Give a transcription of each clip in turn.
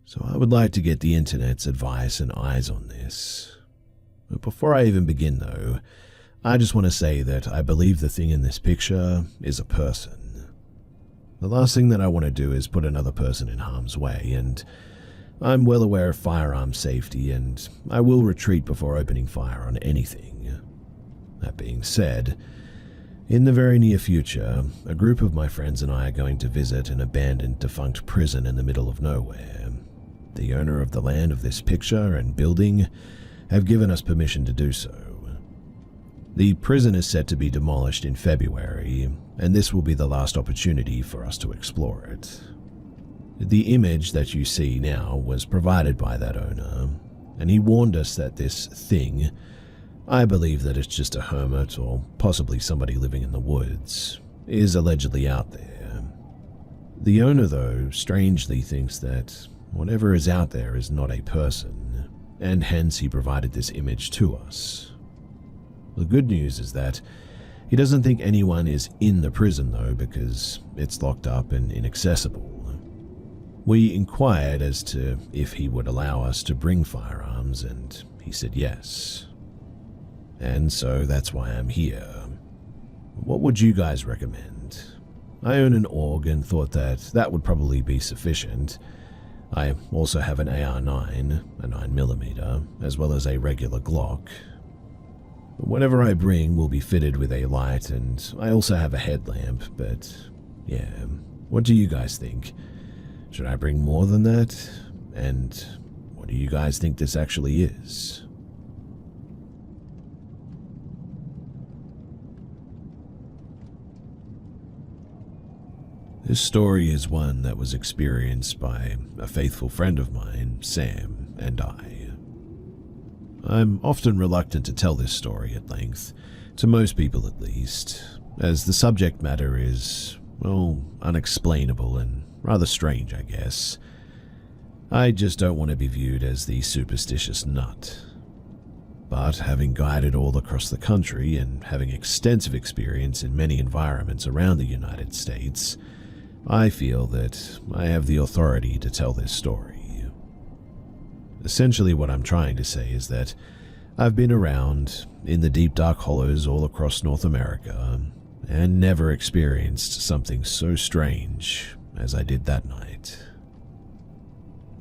So I would like to get the internet's advice and eyes on this. But before I even begin though, I just want to say that I believe the thing in this picture is a person. The last thing that I want to do is put another person in harm's way, and I'm well aware of firearm safety, and I will retreat before opening fire on anything. That being said, in the very near future, a group of my friends and I are going to visit an abandoned defunct prison in the middle of nowhere. The owner of the land of this picture and building have given us permission to do so. The prison is set to be demolished in February, and this will be the last opportunity for us to explore it. The image that you see now was provided by that owner, and he warned us that this thing, I believe that it's just a hermit or possibly somebody living in the woods, is allegedly out there. The owner, though, strangely thinks that whatever is out there is not a person, and hence he provided this image to us. The good news is that he doesn't think anyone is in the prison though, because it's locked up and inaccessible. We inquired as to if he would allow us to bring firearms, and he said yes. And so that's why I'm here. What would you guys recommend? I own an AUG and thought that that would probably be sufficient. I also have an AR-9, a 9mm, as well as a regular Glock. Whatever I bring will be fitted with a light, and I also have a headlamp, but yeah, what do you guys think? Should I bring more than that? And what do you guys think this actually is? This story is one that was experienced by a faithful friend of mine, Sam, and I. I'm often reluctant to tell this story at length, to most people at least, as the subject matter is, well, unexplainable and rather strange, I guess. I just don't want to be viewed as the superstitious nut. But having guided all across the country and having extensive experience in many environments around the United States, I feel that I have the authority to tell this story. Essentially what I'm trying to say is that I've been around in the deep dark hollows all across North America and never experienced something so strange as I did that night.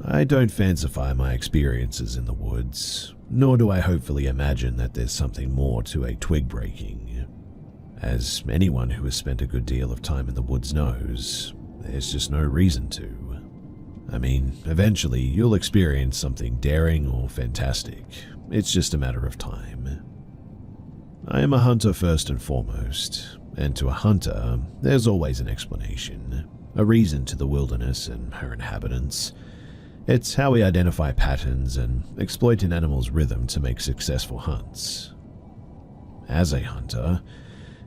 I don't fancify my experiences in the woods, nor do I hopefully imagine that there's something more to a twig breaking. As anyone who has spent a good deal of time in the woods knows, there's just no reason to. I mean, eventually you'll experience something daring or fantastic. It's just a matter of time. I am a hunter first and foremost, and to a hunter, there's always an explanation, a reason to the wilderness and her inhabitants. It's how we identify patterns and exploit an animal's rhythm to make successful hunts. As a hunter,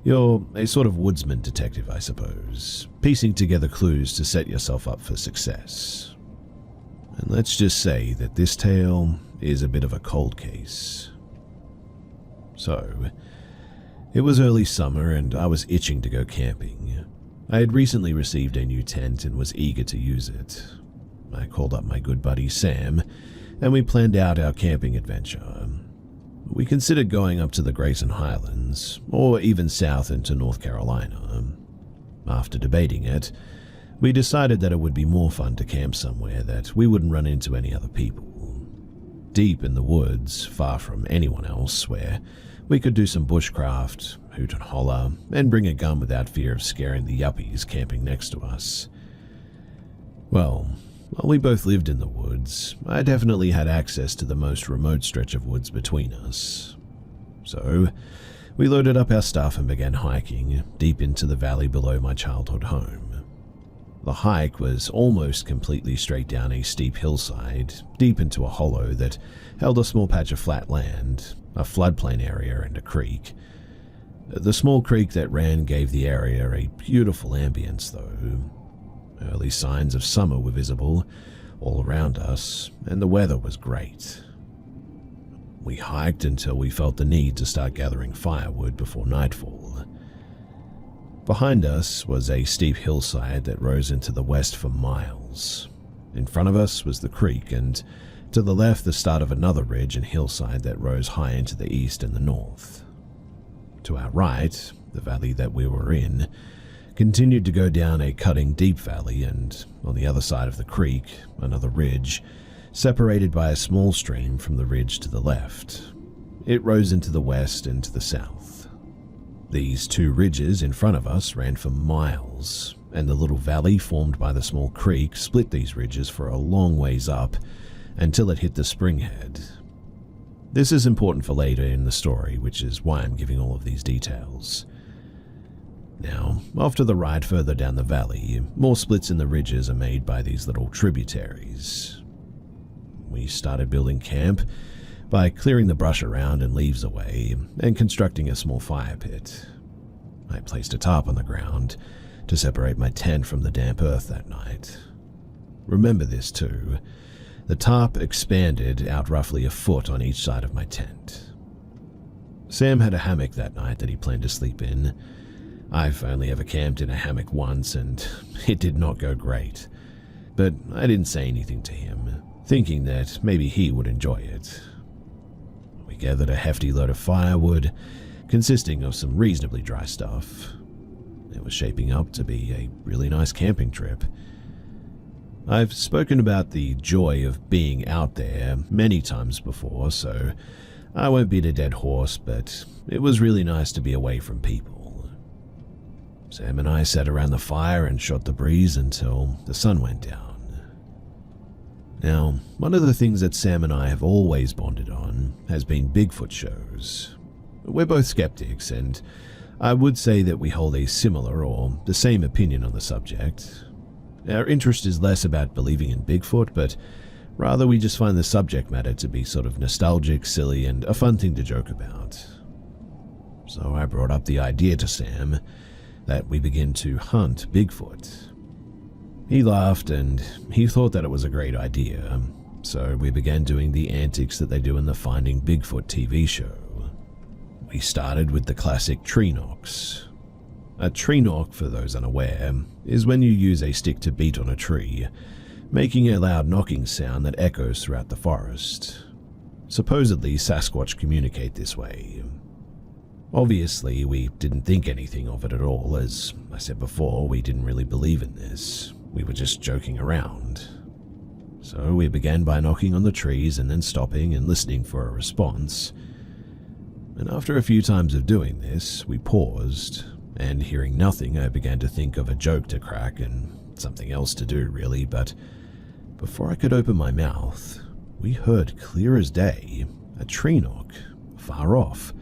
you're a sort of woodsman detective, I suppose, piecing together clues to set yourself up for success. And let's just say that this tale is a bit of a cold case. So, it was early summer and I was itching to go camping. I had recently received a new tent and was eager to use it. I called up my good buddy Sam, and we planned out our camping adventure. We considered going up to the Grayson Highlands, or even south into North Carolina. After debating it, we decided that it would be more fun to camp somewhere that we wouldn't run into any other people. Deep in the woods, far from anyone else, where we could do some bushcraft, hoot and holler, and bring a gun without fear of scaring the yuppies camping next to us. Well, while we both lived in the woods, I definitely had access to the most remote stretch of woods between us. So, we loaded up our stuff and began hiking deep into the valley below my childhood home. The hike was almost completely straight down a steep hillside, deep into a hollow that held a small patch of flat land, a floodplain area, and a creek. The small creek that ran gave the area a beautiful ambience, though. Early signs of summer were visible all around us, and the weather was great. We hiked until we felt the need to start gathering firewood before nightfall. Behind us was a steep hillside that rose into the west for miles. In front of us was the creek, and to the left the start of another ridge and hillside that rose high into the east and the north. To our right, the valley that we were in continued to go down a cutting deep valley, and on the other side of the creek, another ridge, separated by a small stream from the ridge to the left. It rose into the west and to the south. These two ridges in front of us ran for miles, and the little valley formed by the small creek split these ridges for a long ways up until it hit the springhead. This is important for later in the story, which is why I'm giving all of these details. Now, off to the right further down the valley, more splits in the ridges are made by these little tributaries. We started building camp by clearing the brush around and leaves away and constructing a small fire pit. I placed a tarp on the ground to separate my tent from the damp earth that night. Remember this too, the tarp expanded out roughly a foot on each side of my tent. Sam had a hammock that night that he planned to sleep in. I've only ever camped in a hammock once and it did not go great, but I didn't say anything to him, thinking that maybe he would enjoy it. We gathered a hefty load of firewood, consisting of some reasonably dry stuff. It was shaping up to be a really nice camping trip. I've spoken about the joy of being out there many times before, so I won't beat a dead horse, but it was really nice to be away from people. Sam and I sat around the fire and shot the breeze until the sun went down. Now, one of the things that Sam and I have always bonded on has been Bigfoot shows. We're both skeptics, and I would say that we hold a similar or the same opinion on the subject. Our interest is less about believing in Bigfoot, but rather we just find the subject matter to be sort of nostalgic, silly, and a fun thing to joke about. So I brought up the idea to Sam that we begin to hunt Bigfoot. He laughed and he thought that it was a great idea, so we began doing the antics that they do in the Finding Bigfoot TV show. We started with the classic tree knocks. A tree knock, for those unaware, is when you use a stick to beat on a tree, making a loud knocking sound that echoes throughout the forest. Supposedly, Sasquatch communicate this way. Obviously, we didn't think anything of it at all. As I said before, we didn't really believe in this. We were just joking around. So we began by knocking on the trees and then stopping and listening for a response. And after a few times of doing this, we paused, and hearing nothing, I began to think of a joke to crack and something else to do, really, but before I could open my mouth, we heard clear as day a tree knock, far off,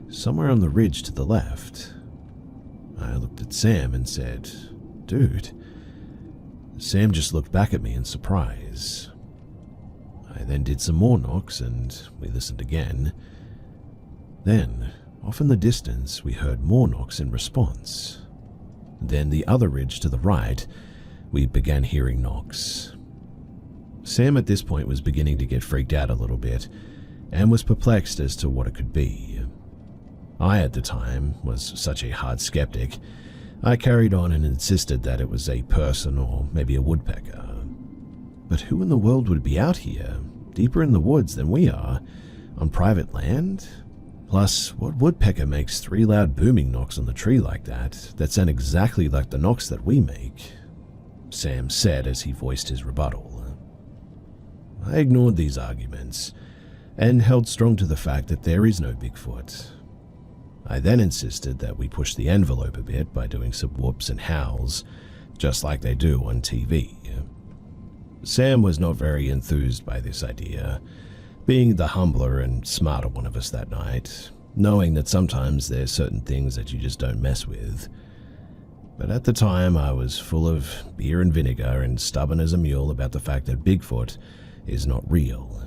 somewhere on the ridge to the left. I looked at Sam and said, "Dude." Sam just looked back at me in surprise. I then did some more knocks and we listened again. Then, off in the distance, we heard more knocks in response. Then the other ridge to the right, we began hearing knocks. Sam at this point was beginning to get freaked out a little bit and was perplexed as to what it could be. I, at the time, was such a hard skeptic, I carried on and insisted that it was a person or maybe a woodpecker. But who in the world would be out here, deeper in the woods than we are, on private land? Plus, what woodpecker makes 3 loud booming knocks on the tree like that sound exactly like the knocks that we make? Sam said as he voiced his rebuttal. I ignored these arguments and held strong to the fact that there is no Bigfoot. I then insisted that we push the envelope a bit by doing some whoops and howls, just like they do on TV. Sam was not very enthused by this idea, being the humbler and smarter one of us that night, knowing that sometimes there's certain things that you just don't mess with. But at the time, I was full of beer and vinegar and stubborn as a mule about the fact that Bigfoot is not real.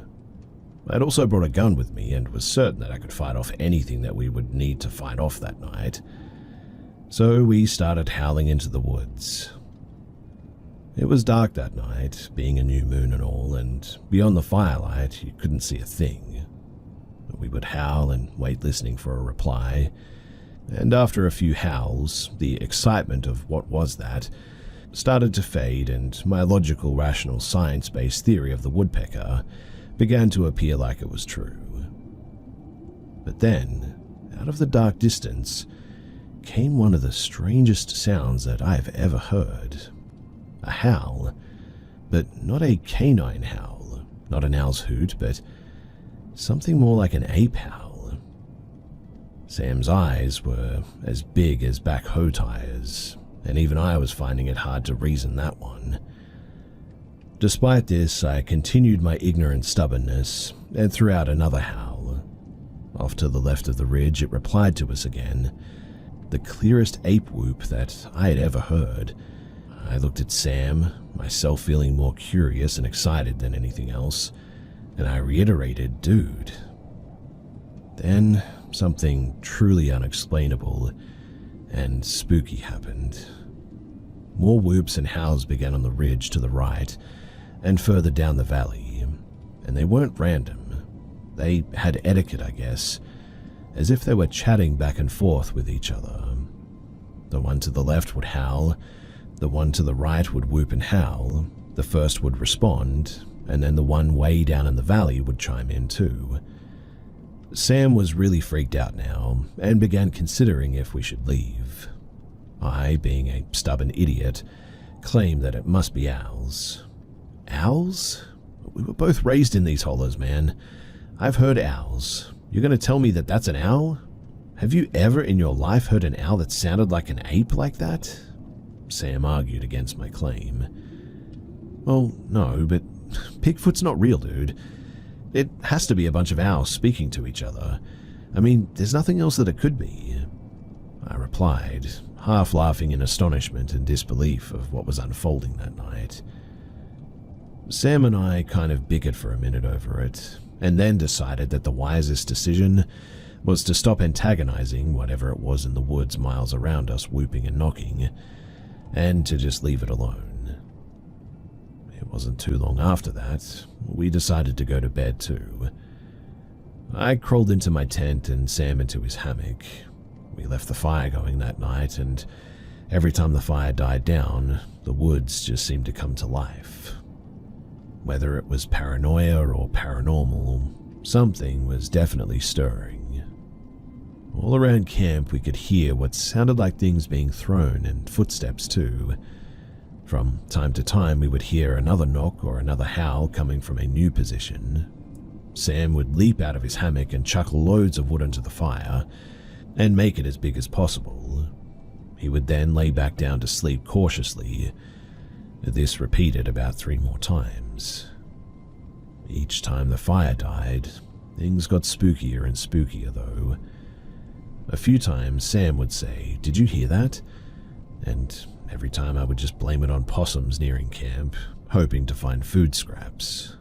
I'd also brought a gun with me and was certain that I could fight off anything that we would need to fight off that night. So we started howling into the woods. It was dark that night, being a new moon and all, and beyond the firelight you couldn't see a thing. We would howl and wait listening for a reply, and after a few howls, the excitement of what was that started to fade, and my logical, rational, science-based theory of the woodpecker began to appear like it was true. But then, out of the dark distance, came one of the strangest sounds that I have ever heard. A howl, but not a canine howl, not an owl's hoot, but something more like an ape howl. Sam's eyes were as big as backhoe tires, and even I was finding it hard to reason that one. Despite this, I continued my ignorant stubbornness and threw out another howl. Off to the left of the ridge, it replied to us again, the clearest ape whoop that I had ever heard. I looked at Sam, myself feeling more curious and excited than anything else, and I reiterated, "Dude." Then something truly unexplainable and spooky happened. More whoops and howls began on the ridge to the right and further down the valley, and they weren't random. They had etiquette, I guess, as if they were chatting back and forth with each other. The one to the left would howl, the one to the right would whoop and howl, the first would respond, and then the one way down in the valley would chime in too. Sam was really freaked out now and began considering if we should leave. I, being a stubborn idiot, claimed that it must be owls. Owls? We were both raised in these hollows, man. I've heard owls. You're going to tell me that that's an owl? Have you ever in your life heard an owl that sounded like an ape like that? Sam argued against my claim. Well, no, but Bigfoot's not real, dude. It has to be a bunch of owls speaking to each other. I mean, there's nothing else that it could be. I replied, half laughing in astonishment and disbelief of what was unfolding that night. Sam and I kind of bickered for a minute over it, and then decided that the wisest decision was to stop antagonizing whatever it was in the woods miles around us whooping and knocking, and to just leave it alone. It wasn't too long after that, we decided to go to bed too. I crawled into my tent and Sam into his hammock. We left the fire going that night, and every time the fire died down, the woods just seemed to come to life. Whether it was paranoia or paranormal, something was definitely stirring. All around camp we could hear what sounded like things being thrown and footsteps too. From time to time we would hear another knock or another howl coming from a new position. Sam would leap out of his hammock and chuck loads of wood into the fire and make it as big as possible. He would then lay back down to sleep cautiously. This repeated about 3 more times. Each time the fire died, things got spookier and spookier though. A few times Sam would say, "Did you hear that?" And every time I would just blame it on possums nearing camp, hoping to find food scraps.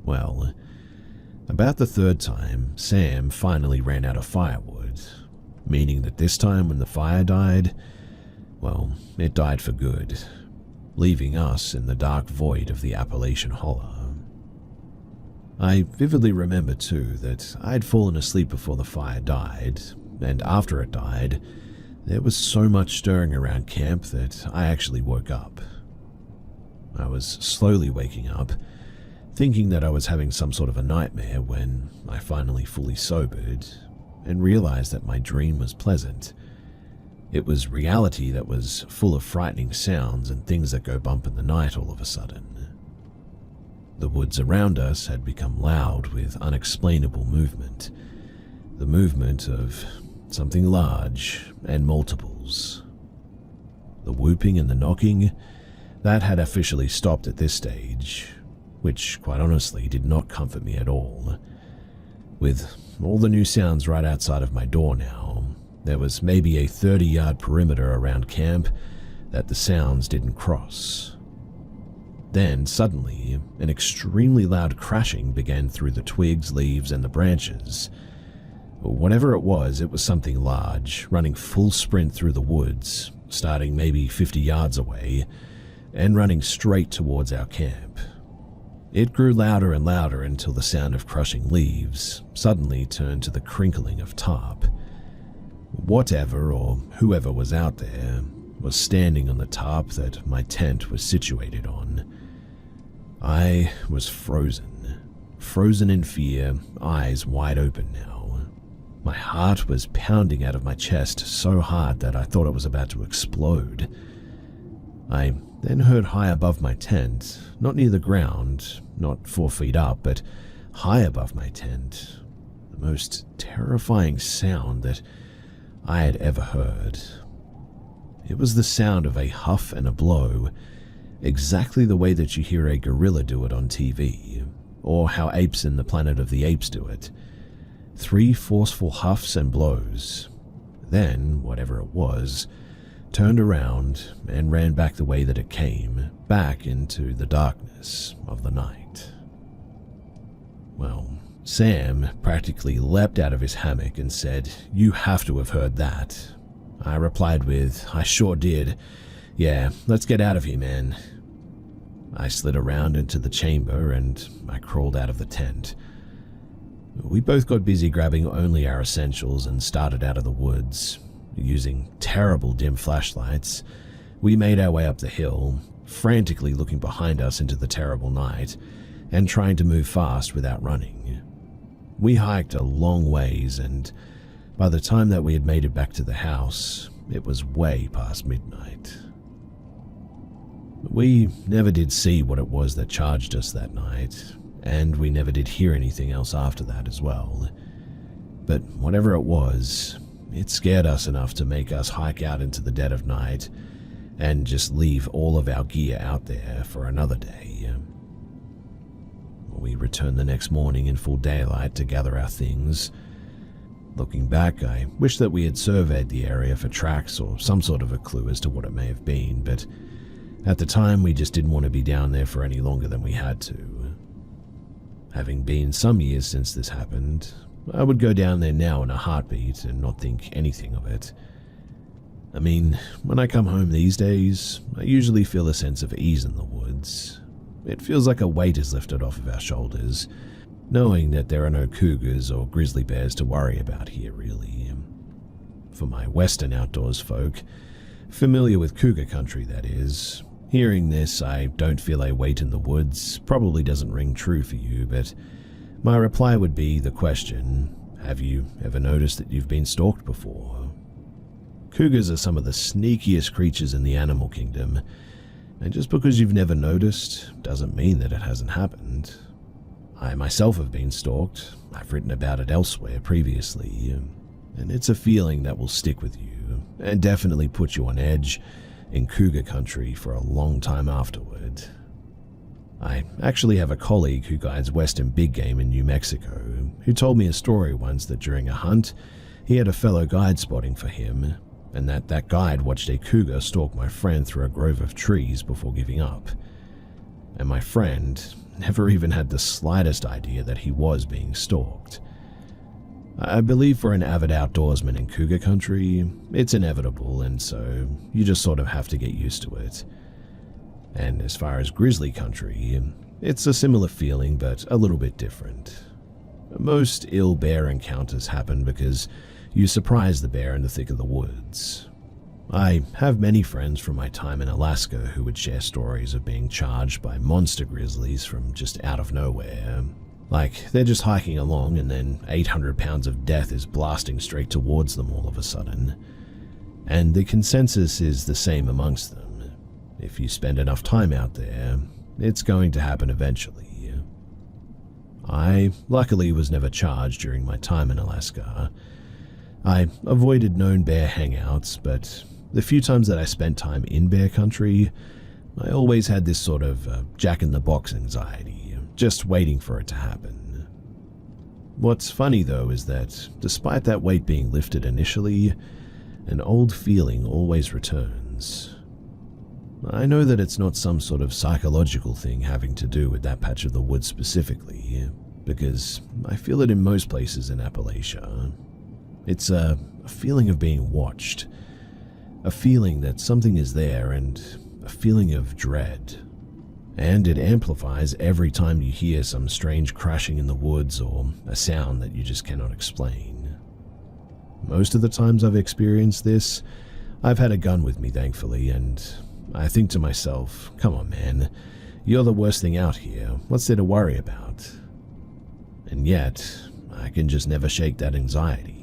Well, about the 3rd time, Sam finally ran out of firewood, meaning that this time when the fire died, well, it died for good, leaving us in the dark void of the Appalachian Hollow. I vividly remember too that I had fallen asleep before the fire died, and after it died, there was so much stirring around camp that I actually woke up. I was slowly waking up, thinking that I was having some sort of a nightmare when I finally fully sobered and realized that my dream was pleasant. It was reality that was full of frightening sounds and things that go bump in the night all of a sudden. The woods around us had become loud with unexplainable movement, the movement of something large and multiples. The whooping and the knocking, that had officially stopped at this stage, which quite honestly did not comfort me at all. With all the new sounds right outside of my door now, there was maybe a 30-yard perimeter around camp that the sounds didn't cross. Then, suddenly, an extremely loud crashing began through the twigs, leaves, and the branches. Whatever it was something large, running full sprint through the woods, starting maybe 50 yards away, and running straight towards our camp. It grew louder and louder until the sound of crushing leaves suddenly turned to the crinkling of tarp. Whatever or whoever was out there was standing on the tarp that my tent was situated on. I was frozen in fear, eyes wide open now. My heart was pounding out of my chest so hard that I thought it was about to explode. I then heard high above my tent, not near the ground, not 4 feet up, but high above my tent, the most terrifying sound that I had ever heard. It was the sound of a huff and a blow, exactly the way that you hear a gorilla do it on TV, or how apes in the Planet of the Apes do it. 3 forceful huffs and blows. Then, whatever it was, turned around and ran back the way that it came, back into the darkness of the night. Well, Sam practically leapt out of his hammock and said, "You have to have heard that." I replied with, "I sure did. Yeah, let's get out of here, man." I slid around into the chamber and I crawled out of the tent. We both got busy grabbing only our essentials and started out of the woods. Using terrible dim flashlights, we made our way up the hill, frantically looking behind us into the terrible night and trying to move fast without running. We hiked a long ways, and by the time that we had made it back to the house, it was way past midnight. We never did see what it was that charged us that night, and we never did hear anything else after that as well. But whatever it was, it scared us enough to make us hike out into the dead of night and just leave all of our gear out there for another day. We returned the next morning in full daylight to gather our things. Looking back, I wish that we had surveyed the area for tracks or some sort of a clue as to what it may have been, but at the time we just didn't want to be down there for any longer than we had to. Having been some years since this happened, I would go down there now in a heartbeat and not think anything of it. I mean, when I come home these days, I usually feel a sense of ease in the woods. It feels like a weight is lifted off of our shoulders, knowing that there are no cougars or grizzly bears to worry about here, really. For my western outdoors folk, familiar with cougar country that is, hearing this, I don't feel a weight in the woods, probably doesn't ring true for you, but my reply would be the question, have you ever noticed that you've been stalked before? Cougars are some of the sneakiest creatures in the animal kingdom, and just because you've never noticed doesn't mean that it hasn't happened. I myself have been stalked. I've written about it elsewhere previously, and it's a feeling that will stick with you and definitely put you on edge in cougar country for a long time afterward. I actually have a colleague who guides western big game in New Mexico who told me a story once that during a hunt, he had a fellow guide spotting for him, and that guide watched a cougar stalk my friend through a grove of trees before giving up. And my friend never even had the slightest idea that he was being stalked. I believe for an avid outdoorsman in cougar country, it's inevitable, and so you just sort of have to get used to it. And as far as grizzly country, it's a similar feeling but a little bit different. Most ill bear encounters happen because you surprise the bear in the thick of the woods. I have many friends from my time in Alaska who would share stories of being charged by monster grizzlies from just out of nowhere. Like, they're just hiking along and then 800 pounds of death is blasting straight towards them all of a sudden. And the consensus is the same amongst them. If you spend enough time out there, it's going to happen eventually. I, luckily, was never charged during my time in Alaska. I avoided known bear hangouts, but the few times that I spent time in bear country, I always had this sort of jack-in-the-box anxiety, just waiting for it to happen. What's funny, though, is that despite that weight being lifted initially, an old feeling always returns. I know that it's not some sort of psychological thing having to do with that patch of the woods specifically, because I feel it in most places in Appalachia. It's a feeling of being watched, a feeling that something is there, and a feeling of dread. And it amplifies every time you hear some strange crashing in the woods or a sound that you just cannot explain. Most of the times I've experienced this, I've had a gun with me, thankfully, and I think to myself, come on, man, you're the worst thing out here. What's there to worry about? And yet, I can just never shake that anxiety.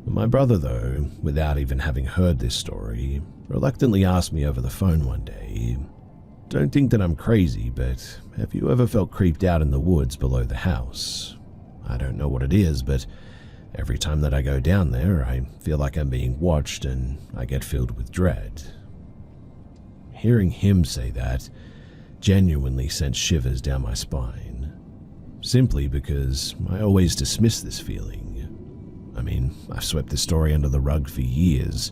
My brother, though, without even having heard this story, reluctantly asked me over the phone one day, "Don't think that I'm crazy, but have you ever felt creeped out in the woods below the house? I don't know what it is, but every time that I go down there, I feel like I'm being watched and I get filled with dread." Hearing him say that genuinely sent shivers down my spine, simply because I always dismiss this feeling. I mean, I've swept this story under the rug for years,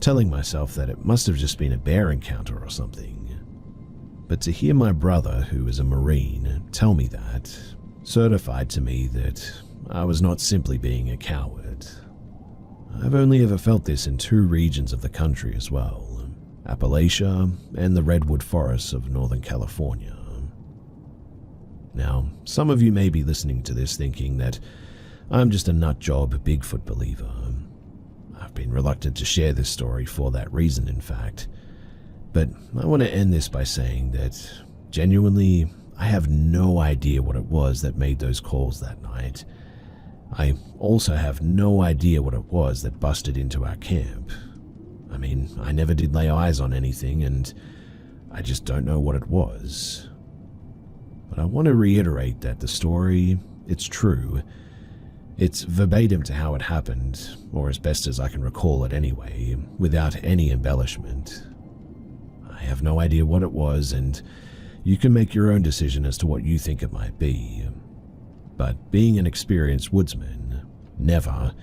telling myself that it must have just been a bear encounter or something. But to hear my brother, who is a Marine, tell me that, certified to me that I was not simply being a coward. I've only ever felt this in two regions of the country as well, Appalachia and the redwood forests of Northern California. Now, some of you may be listening to this thinking that I'm just a nutjob Bigfoot believer. I've been reluctant to share this story for that reason, in fact. But I want to end this by saying that, genuinely, I have no idea what it was that made those calls that night. I also have no idea what it was that busted into our camp. I mean, I never did lay eyes on anything, and I just don't know what it was. But I want to reiterate that the story, it's true. It's verbatim to how it happened, or as best as I can recall it anyway, without any embellishment. I have no idea what it was, and you can make your own decision as to what you think it might be. But being an experienced woodsman, never,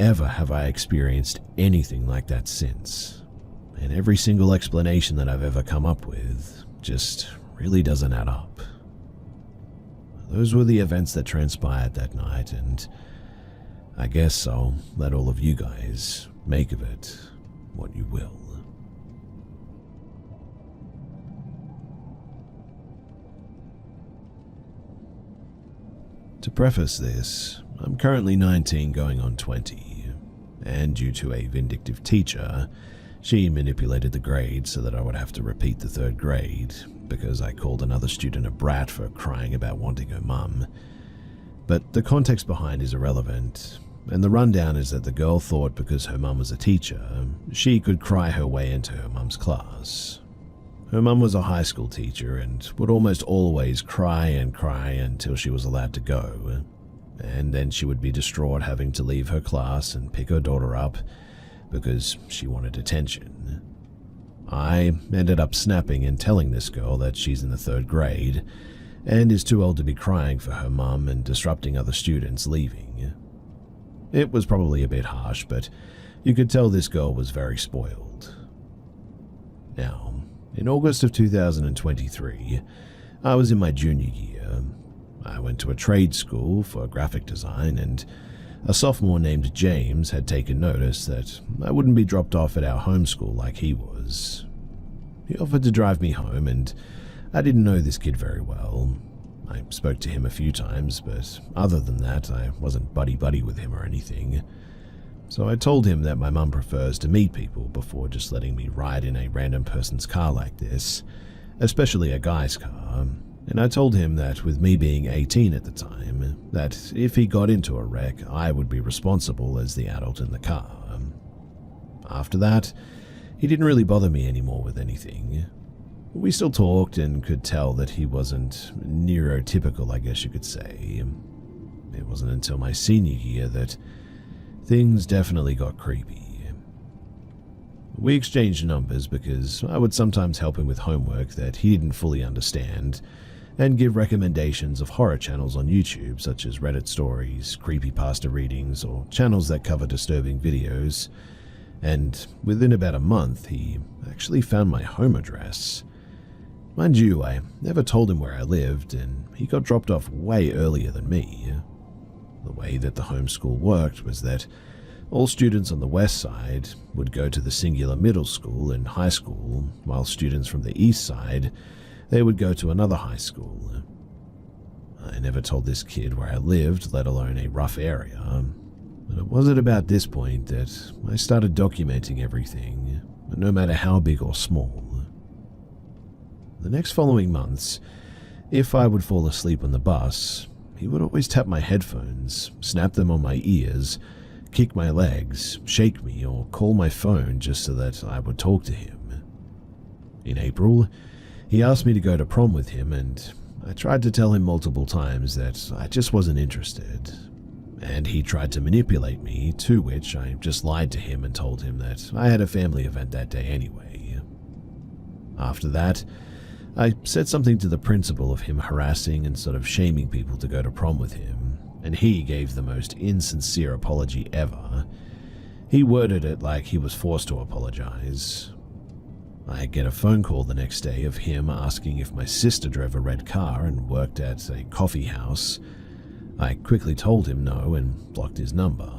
ever have I experienced anything like that since. And every single explanation that I've ever come up with just really doesn't add up. Those were the events that transpired that night, and I guess I'll let all of you guys make of it what you will. To preface this, I'm currently 19 going on 20, and due to a vindictive teacher, she manipulated the grades so that I would have to repeat the third grade because I called another student a brat for crying about wanting her mum. But the context behind is irrelevant, and the rundown is that the girl thought because her mum was a teacher, she could cry her way into her mum's class. Her mum was a high school teacher and would almost always cry until she was allowed to go, and then she would be distraught having to leave her class and pick her daughter up because she wanted attention. I ended up snapping and telling this girl that she's in the third grade and is too old to be crying for her mum and disrupting other students leaving. It was probably a bit harsh, but you could tell this girl was very spoiled. Now, in August of 2023, I was in my junior year. I went to a trade school for graphic design, and a sophomore named James had taken notice that I wouldn't be dropped off at our home school like he was. He offered to drive me home, and I didn't know this kid very well. I spoke to him a few times, but other than that, I wasn't buddy-buddy with him or anything. So I told him that my mum prefers to meet people before just letting me ride in a random person's car like this, especially a guy's car. And I told him that with me being 18 at the time, that if he got into a wreck, I would be responsible as the adult in the car. After that, he didn't really bother me anymore with anything. We still talked and could tell that he wasn't neurotypical, I guess you could say. It wasn't until my senior year that things definitely got creepy. We exchanged numbers because I would sometimes help him with homework that he didn't fully understand, and give recommendations of horror channels on YouTube such as Reddit stories, creepypasta readings, or channels that cover disturbing videos. And within about a month, he actually found my home address. Mind you, I never told him where I lived, and he got dropped off way earlier than me. The way that the homeschool worked was that all students on the west side would go to the singular middle school and high school, while students from the east side, they would go to another high school. I never told this kid where I lived, let alone a rough area. But it was at about this point that I started documenting everything, no matter how big or small. The next following months, if I would fall asleep on the bus, he would always tap my headphones, snap them on my ears, kick my legs, shake me, or call my phone just so that I would talk to him. In April, he asked me to go to prom with him, and I tried to tell him multiple times that I just wasn't interested. And he tried to manipulate me, to which I just lied to him and told him that I had a family event that day anyway. After that, I said something to the principal of him harassing and sort of shaming people to go to prom with him, and he gave the most insincere apology ever. He worded it like he was forced to apologize. I get a phone call the next day of him asking if my sister drove a red car and worked at a coffee house. I quickly told him no and blocked his number.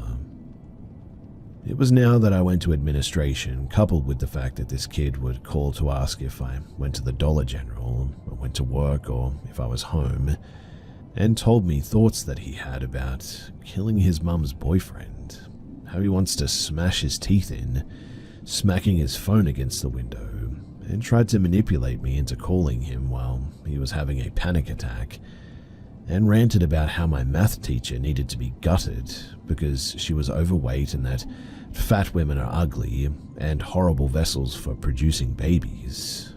It was now that I went to administration, coupled with the fact that this kid would call to ask if I went to the Dollar General, or went to work, or if I was home, and told me thoughts that he had about killing his mum's boyfriend, how he wants to smash his teeth in, smacking his phone against the window, and tried to manipulate me into calling him while he was having a panic attack, and ranted about how my math teacher needed to be gutted because she was overweight and that fat women are ugly and horrible vessels for producing babies.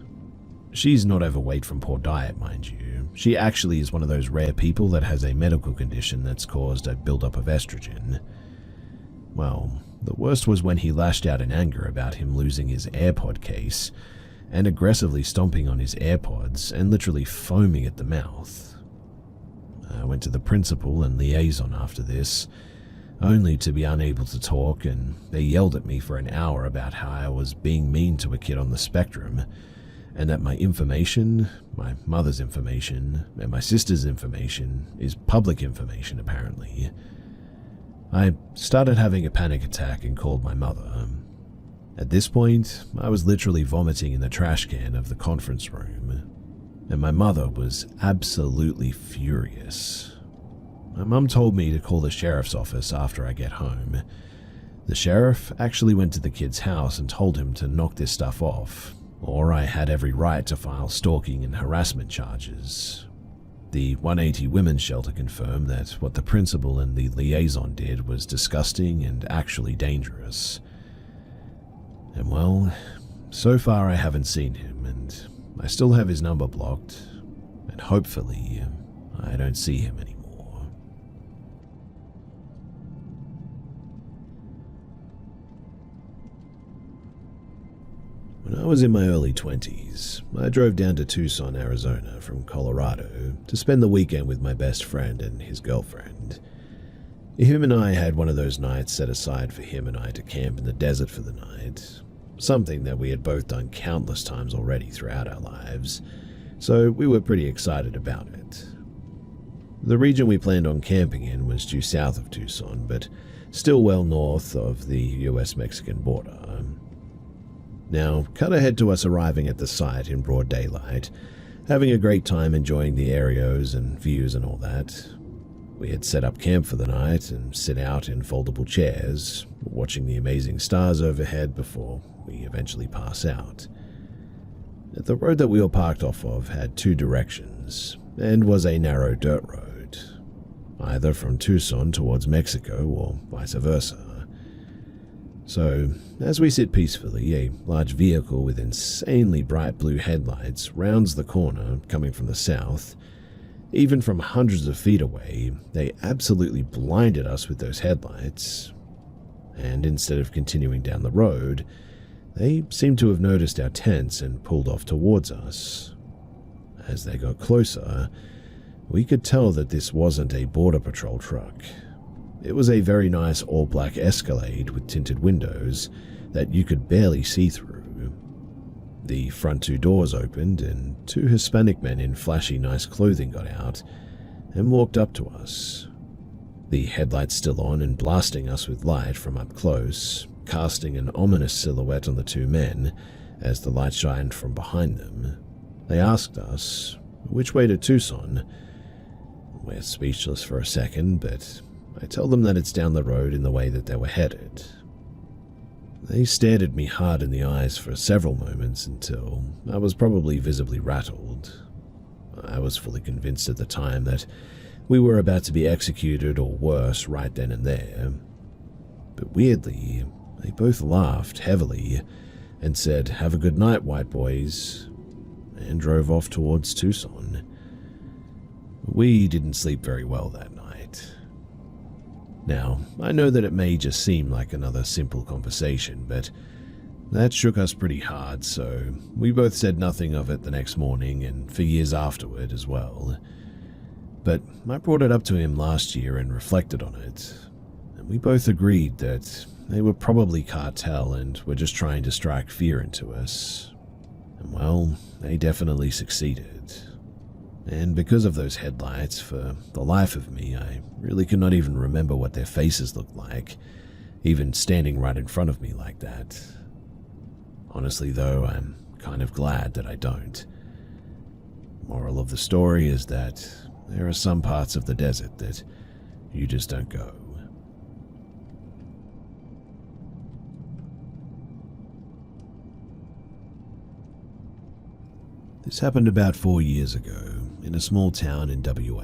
She's not overweight from poor diet, mind you. She actually is one of those rare people that has a medical condition that's caused a buildup of estrogen. Well, the worst was when he lashed out in anger about him losing his AirPod case and aggressively stomping on his AirPods and literally foaming at the mouth. I went to the principal and liaison after this, only to be unable to talk, and they yelled at me for an hour about how I was being mean to a kid on the spectrum, and that my information, my mother's information, and my sister's information is public information apparently. I started having a panic attack and called my mother. At this point, I was literally vomiting in the trash can of the conference room, and my mother was absolutely furious. My mum told me to call the sheriff's office after I get home. The sheriff actually went to the kid's house and told him to knock this stuff off, or I had every right to file stalking and harassment charges. The 180 Women's Shelter confirmed that what the principal and the liaison did was disgusting and actually dangerous. And well, so far I haven't seen him, and I still have his number blocked, and hopefully I don't see him anymore. When I was in my early 20s, I drove down to Tucson, Arizona from Colorado to spend the weekend with my best friend and his girlfriend. Him and I had one of those nights set aside for him and I to camp in the desert for the night, something that we had both done countless times already throughout our lives, so we were pretty excited about it. The region we planned on camping in was due south of Tucson, but still well north of the US-Mexican border. Now, cut ahead to us arriving at the site in broad daylight, having a great time enjoying the areas and views and all that. We had set up camp for the night and sit out in foldable chairs, watching the amazing stars overhead before we eventually pass out. The road that we were parked off of had two directions, and was a narrow dirt road, either from Tucson towards Mexico or vice versa. So, as we sit peacefully, a large vehicle with insanely bright blue headlights rounds the corner coming from the south. Even from hundreds of feet away, they absolutely blinded us with those headlights. And instead of continuing down the road, they seemed to have noticed our tents and pulled off towards us. As they got closer, we could tell that this wasn't a border patrol truck. It was a very nice all-black Escalade with tinted windows that you could barely see through. The front two doors opened and two Hispanic men in flashy nice clothing got out and walked up to us. The headlights still on and blasting us with light from up close, casting an ominous silhouette on the two men as the light shined from behind them. They asked us, "Which way to Tucson?" We're speechless for a second, but I tell them that it's down the road in the way that they were headed. They stared at me hard in the eyes for several moments until I was probably visibly rattled. I was fully convinced at the time that we were about to be executed or worse right then and there. But weirdly, they both laughed heavily and said, "Have a good night, white boys," and drove off towards Tucson. We didn't sleep very well that night. Now, I know that it may just seem like another simple conversation, but that shook us pretty hard, so we both said nothing of it the next morning and for years afterward as well. But I brought it up to him last year and reflected on it, and we both agreed that they were probably cartel and were just trying to strike fear into us. And well, they definitely succeeded. And because of those headlights, for the life of me, I really could not even remember what their faces looked like, even standing right in front of me like that. Honestly though, I'm kind of glad that I don't. Moral of the story is that there are some parts of the desert that you just don't go. This happened about 4 years ago in a small town in WA.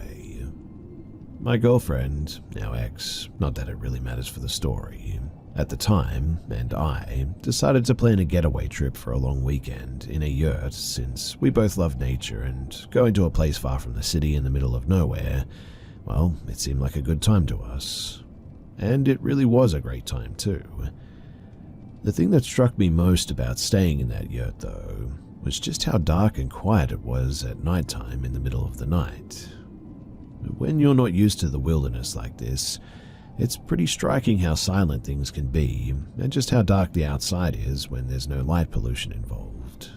My girlfriend, now ex, not that it really matters for the story, at the time, and I decided to plan a getaway trip for a long weekend in a yurt since we both loved nature, and going to a place far from the city in the middle of nowhere, well, it seemed like a good time to us. And it really was a great time too. The thing that struck me most about staying in that yurt though was just how dark and quiet it was at nighttime in the middle of the night. When you're not used to the wilderness like this, it's pretty striking how silent things can be, and just how dark the outside is when there's no light pollution involved.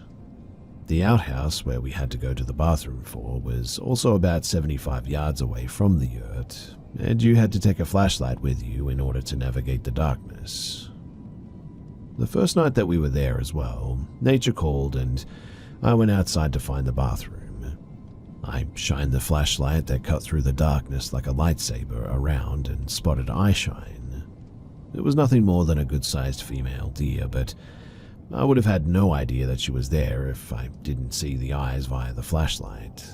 The outhouse where we had to go to the bathroom for was also about 75 yards away from the yurt, and you had to take a flashlight with you in order to navigate the darkness. The first night that we were there as well, nature called and I went outside to find the bathroom. I shined the flashlight that cut through the darkness like a lightsaber around and spotted eyeshine. It was nothing more than a good-sized female deer, but I would have had no idea that she was there if I didn't see the eyes via the flashlight.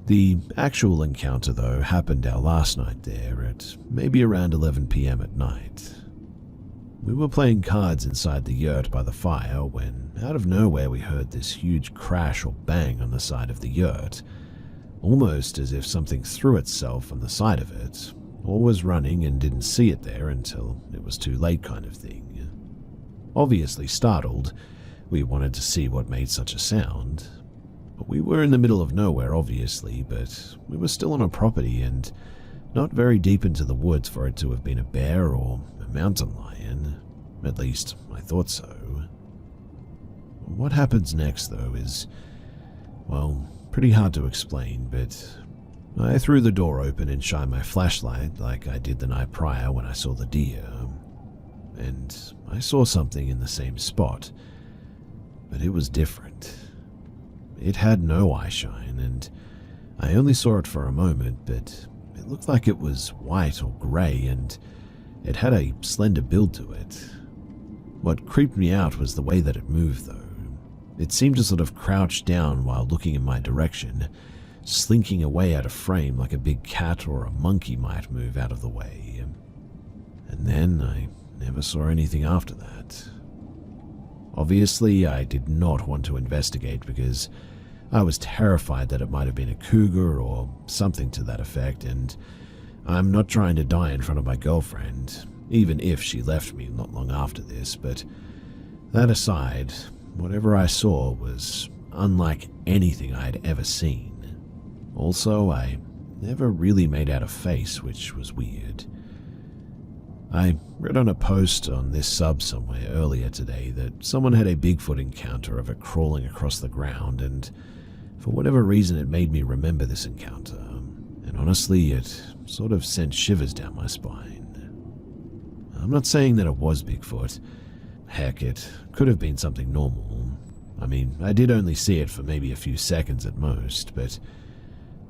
The actual encounter, though, happened our last night there at maybe around 11 p.m. at night. We were playing cards inside the yurt by the fire when, out of nowhere, we heard this huge crash or bang on the side of the yurt, almost as if something threw itself on the side of it, or was running and didn't see it there until it was too late kind of thing. Obviously startled, we wanted to see what made such a sound. But we were in the middle of nowhere, obviously, but we were still on a property and not very deep into the woods for it to have been a bear or a mountain lion. At least, I thought so. What happens next, though, is, well, pretty hard to explain, but I threw the door open and shined my flashlight like I did the night prior when I saw the deer. And I saw something in the same spot, but it was different. It had no eyeshine, and I only saw it for a moment, but it looked like it was white or grey, and it had a slender build to it. What creeped me out was the way that it moved, though. It seemed to sort of crouch down while looking in my direction, slinking away out of frame like a big cat or a monkey might move out of the way. And then I never saw anything after that. Obviously, I did not want to investigate because I was terrified that it might have been a cougar or something to that effect, and I'm not trying to die in front of my girlfriend, even if she left me not long after this, but that aside, whatever I saw was unlike anything I had ever seen. Also, I never really made out a face, which was weird. I read on a post on this sub somewhere earlier today that someone had a Bigfoot encounter of it crawling across the ground, and for whatever reason it made me remember this encounter, and honestly it sort of sent shivers down my spine. I'm not saying that it was Bigfoot. Heck, it could have been something normal. I mean, I did only see it for maybe a few seconds at most, but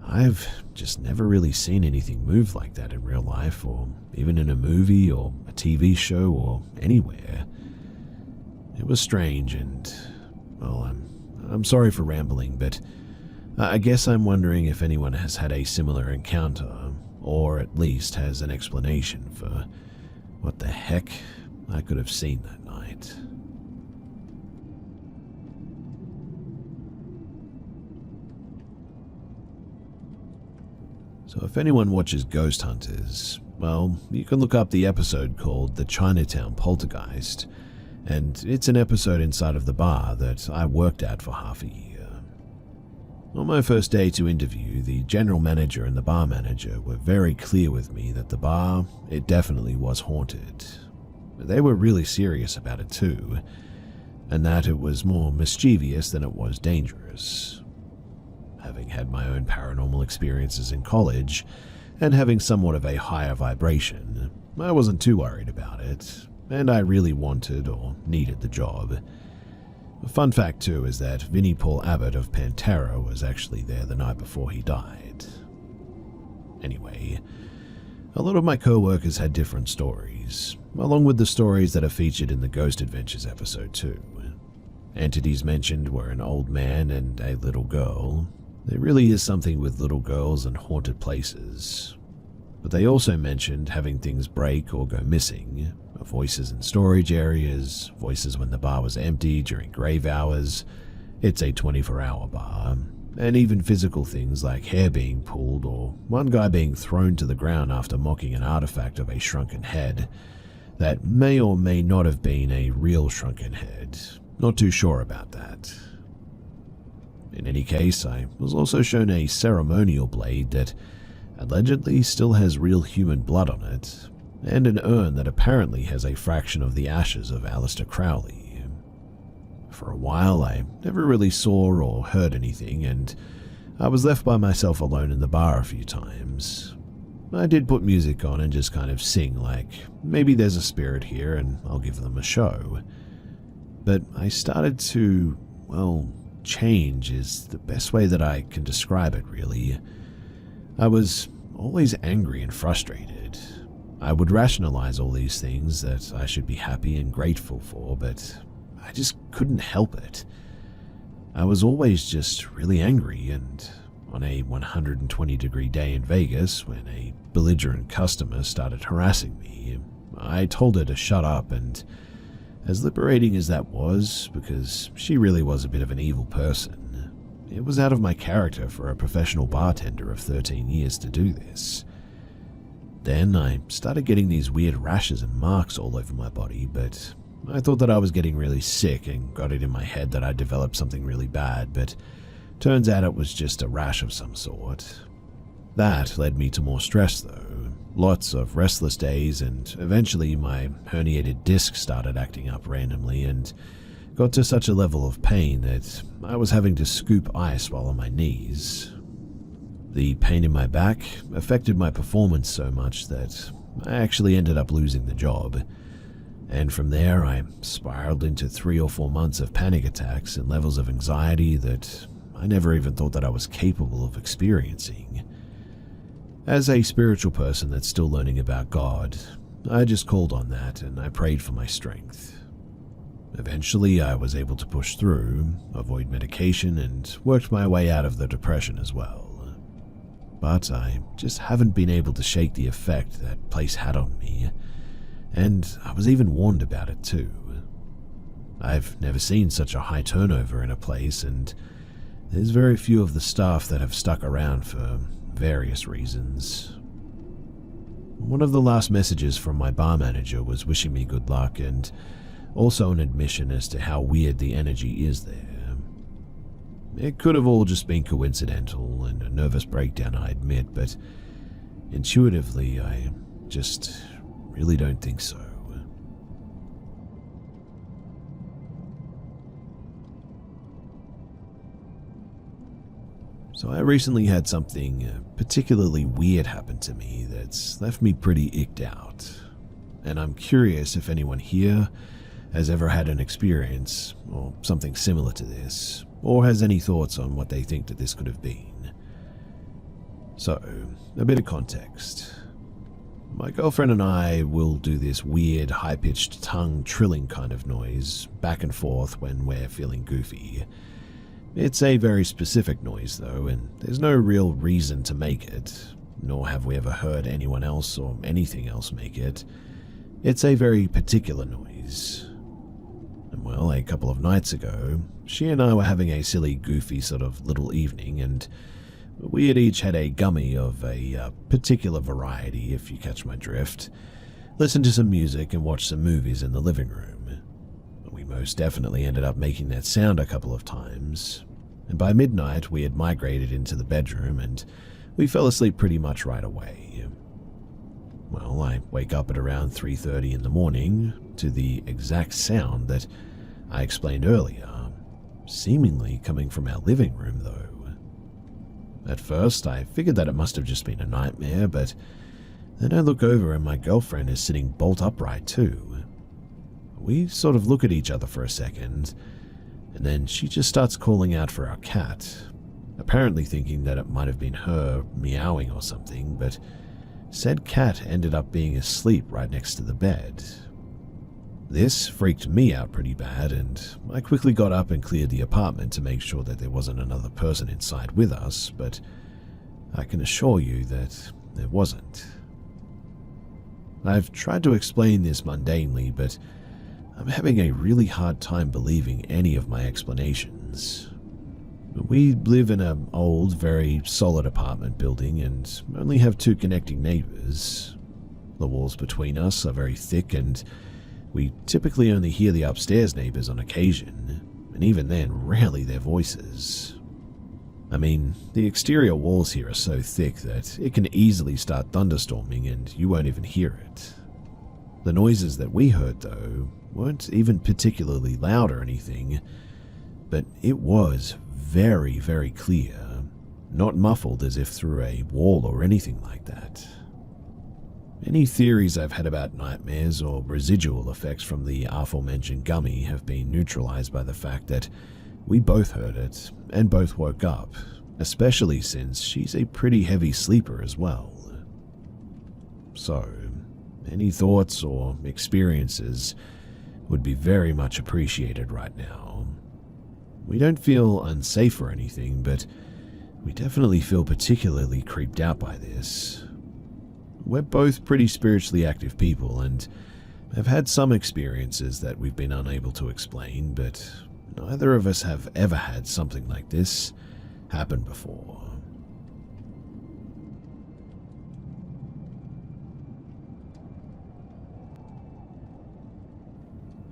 I've just never really seen anything move like that in real life, or even in a movie or a TV show or anywhere. It was strange, and, well, I'm sorry for rambling, but I guess I'm wondering if anyone has had a similar encounter, or at least has an explanation for what the heck I could have seen that night. So if anyone watches Ghost Hunters, well, you can look up the episode called The Chinatown Poltergeist, and it's an episode inside of the bar that I worked at for half a year. On my first day to interview, the general manager and the bar manager were very clear with me that the bar, it definitely was haunted. They were really serious about it too, and that it was more mischievous than it was dangerous. Having had my own paranormal experiences in college, and having somewhat of a higher vibration, I wasn't too worried about it, and I really wanted or needed the job. A fun fact too is that Vinnie Paul Abbott of Pantera was actually there the night before he died. Anyway, a lot of my co-workers had different stories, along with the stories that are featured in the Ghost Adventures episode too. Entities mentioned were an old man and a little girl. There really is something with little girls and haunted places. But they also mentioned having things break or go missing, voices in storage areas, voices when the bar was empty during grave hours. It's a 24-hour bar, and even physical things like hair being pulled or one guy being thrown to the ground after mocking an artifact of a shrunken head that may or may not have been a real shrunken head. Not too sure about that. In any case, I was also shown a ceremonial blade that allegedly still has real human blood on it, and an urn that apparently has a fraction of the ashes of Aleister Crowley. For a while, I never really saw or heard anything, and I was left by myself alone in the bar a few times. I did put music on and just kind of sing like, maybe there's a spirit here and I'll give them a show. But I started to, well, change is the best way that I can describe it, really. I was always angry and frustrated. I would rationalize all these things that I should be happy and grateful for, but I just couldn't help it. I was always just really angry, and on a 120-degree day in Vegas, when a belligerent customer started harassing me, I told her to shut up, and as liberating as that was, because she really was a bit of an evil person, it was out of my character for a professional bartender of 13 years to do this. Then I started getting these weird rashes and marks all over my body, but I thought that I was getting really sick and got it in my head that I'd developed something really bad, but turns out it was just a rash of some sort. That led me to more stress though, lots of restless days, and eventually my herniated disc started acting up randomly and got to such a level of pain that I was having to scoop ice while on my knees. The pain in my back affected my performance so much that I actually ended up losing the job. And from there, I spiraled into 3 or 4 months of panic attacks and levels of anxiety that I never even thought that I was capable of experiencing. As a spiritual person that's still learning about God, I just called on that and I prayed for my strength. Eventually, I was able to push through, avoid medication, and worked my way out of the depression as well. But I just haven't been able to shake the effect that place had on me, and I was even warned about it too. I've never seen such a high turnover in a place, and there's very few of the staff that have stuck around for various reasons. One of the last messages from my bar manager was wishing me good luck and also an admission as to how weird the energy is there. It could have all just been coincidental and a nervous breakdown, I admit, but intuitively I just really don't think so. So I recently had something particularly weird happen to me that's left me pretty icked out, and I'm curious if anyone here has ever had an experience or something similar to this, or has any thoughts on what they think that this could have been. So, a bit of context. My girlfriend and I will do this weird, high-pitched tongue trilling kind of noise back and forth when we're feeling goofy. It's a very specific noise, though, and there's no real reason to make it, nor have we ever heard anyone else or anything else make it. It's a very particular noise. And well, a couple of nights ago, she and I were having a silly, goofy sort of little evening, and we had each had a gummy of a particular variety, if you catch my drift, listened to some music and watched some movies in the living room. We most definitely ended up making that sound a couple of times, and by midnight we had migrated into the bedroom and we fell asleep pretty much right away. Well, I wake up at around 3:30 in the morning to the exact sound that I explained earlier, seemingly coming from our living room though. At first, I figured that it must have just been a nightmare, but then I look over and my girlfriend is sitting bolt upright too. We sort of look at each other for a second, and then she just starts calling out for our cat, apparently thinking that it might have been her meowing or something, but said cat ended up being asleep right next to the bed. This freaked me out pretty bad, and I quickly got up and cleared the apartment to make sure that there wasn't another person inside with us, but I can assure you that there wasn't. I've tried to explain this mundanely, but I'm having a really hard time believing any of my explanations. We live in an old, very solid apartment building and only have 2 connecting neighbors. The walls between us are very thick and we typically only hear the upstairs neighbors on occasion, and even then, rarely their voices. I mean, the exterior walls here are so thick that it can easily start thunderstorming and you won't even hear it. The noises that we heard, though, weren't even particularly loud or anything, but it was very, very clear, not muffled as if through a wall or anything like that. Any theories I've had about nightmares or residual effects from the aforementioned gummy have been neutralized by the fact that we both heard it and both woke up, especially since she's a pretty heavy sleeper as well. So, any thoughts or experiences would be very much appreciated right now. We don't feel unsafe or anything, but we definitely feel particularly creeped out by this. We're both pretty spiritually active people and have had some experiences that we've been unable to explain, but neither of us have ever had something like this happen before.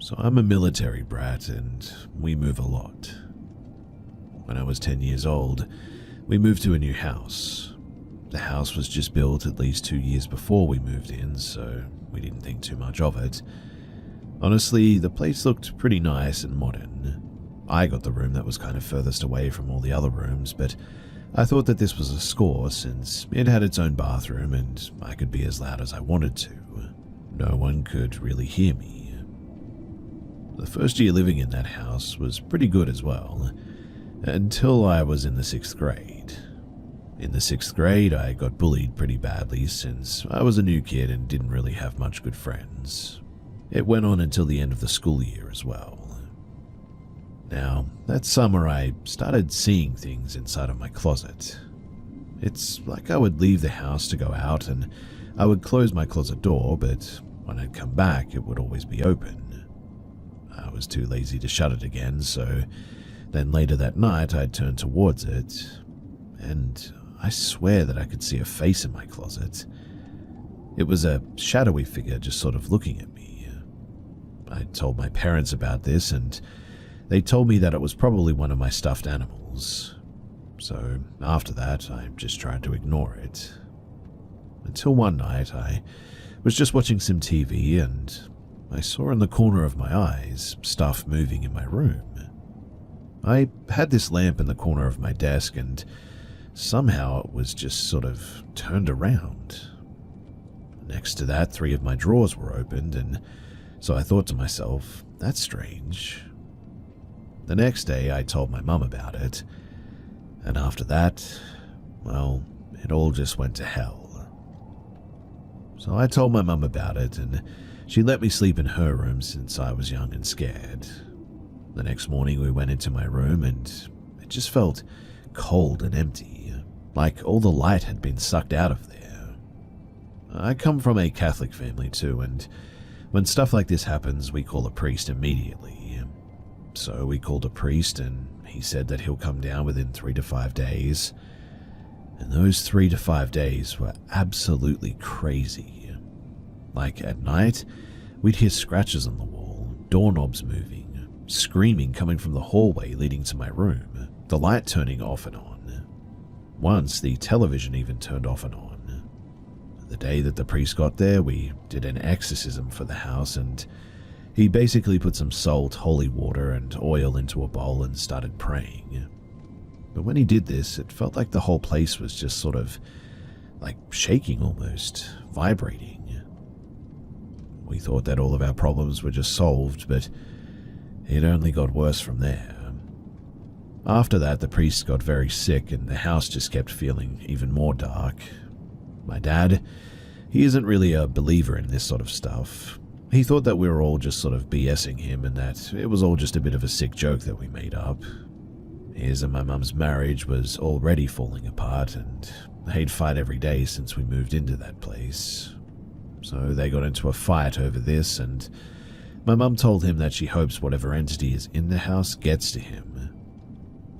So I'm a military brat and we move a lot. When I was 10 years old, we moved to a new house. The house was just built at least 2 years before we moved in, so we didn't think too much of it. Honestly, the place looked pretty nice and modern. I got the room that was kind of furthest away from all the other rooms, but I thought that this was a score since it had its own bathroom and I could be as loud as I wanted to. No one could really hear me. The first year living in that house was pretty good as well, until I was in the 6th grade. In the 6th grade, I got bullied pretty badly since I was a new kid and didn't really have much good friends. It went on until the end of the school year as well. Now, that summer I started seeing things inside of my closet. It's like I would leave the house to go out and I would close my closet door, but when I'd come back it would always be open. I was too lazy to shut it again, so then later that night I'd turn towards it, and I swear that I could see a face in my closet. It was a shadowy figure just sort of looking at me. I told my parents about this and they told me that it was probably one of my stuffed animals. So after that, I just tried to ignore it. Until one night, I was just watching some TV and I saw in the corner of my eyes stuff moving in my room. I had this lamp in the corner of my desk and somehow it was just sort of turned around. Next to that, 3 of my drawers were opened, and so I thought to myself, that's strange. The next day I told my mum about it, and after that, well, it all just went to hell. So I told my mum about it, and she let me sleep in her room since I was young and scared. The next morning we went into my room and it just felt cold and empty, like all the light had been sucked out of there. I come from a Catholic family too, and when stuff like this happens, we call a priest immediately. So we called a priest, and he said that he'll come down within 3 to 5 days. And those 3 to 5 days were absolutely crazy. Like at night, we'd hear scratches on the wall, doorknobs moving, screaming coming from the hallway leading to my room, the light turning off and on. Once, the television even turned off and on. The day that the priest got there, we did an exorcism for the house, and he basically put some salt, holy water, and oil into a bowl and started praying. But when he did this, it felt like the whole place was just sort of like shaking almost, vibrating. We thought that all of our problems were just solved, but it only got worse from there. After that, the priest got very sick and the house just kept feeling even more dark. My dad, he isn't really a believer in this sort of stuff. He thought that we were all just sort of BSing him and that it was all just a bit of a sick joke that we made up. His and my mum's marriage was already falling apart, and they'd fight every day since we moved into that place. So they got into a fight over this, and my mum told him that she hopes whatever entity is in the house gets to him.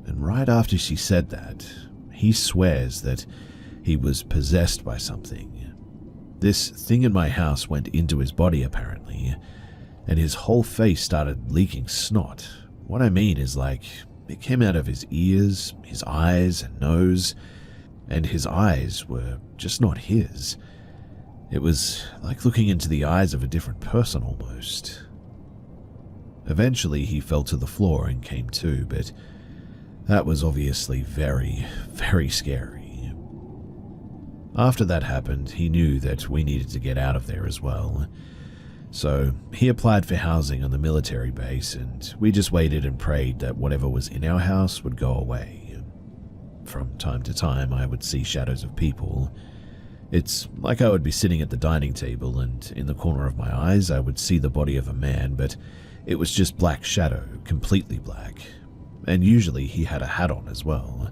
And right after she said that, he swears that he was possessed by something. This thing in my house went into his body apparently, and his whole face started leaking snot. What I mean is like, it came out of his ears, his eyes and nose, and his eyes were just not his. It was like looking into the eyes of a different person almost. Eventually he fell to the floor and came to, but that was obviously very, very scary. After that happened, he knew that we needed to get out of there as well. So he applied for housing on the military base, and we just waited and prayed that whatever was in our house would go away. From time to time, I would see shadows of people. It's like I would be sitting at the dining table, and in the corner of my eyes, I would see the body of a man, but it was just black shadow, completely black. And usually he had a hat on as well.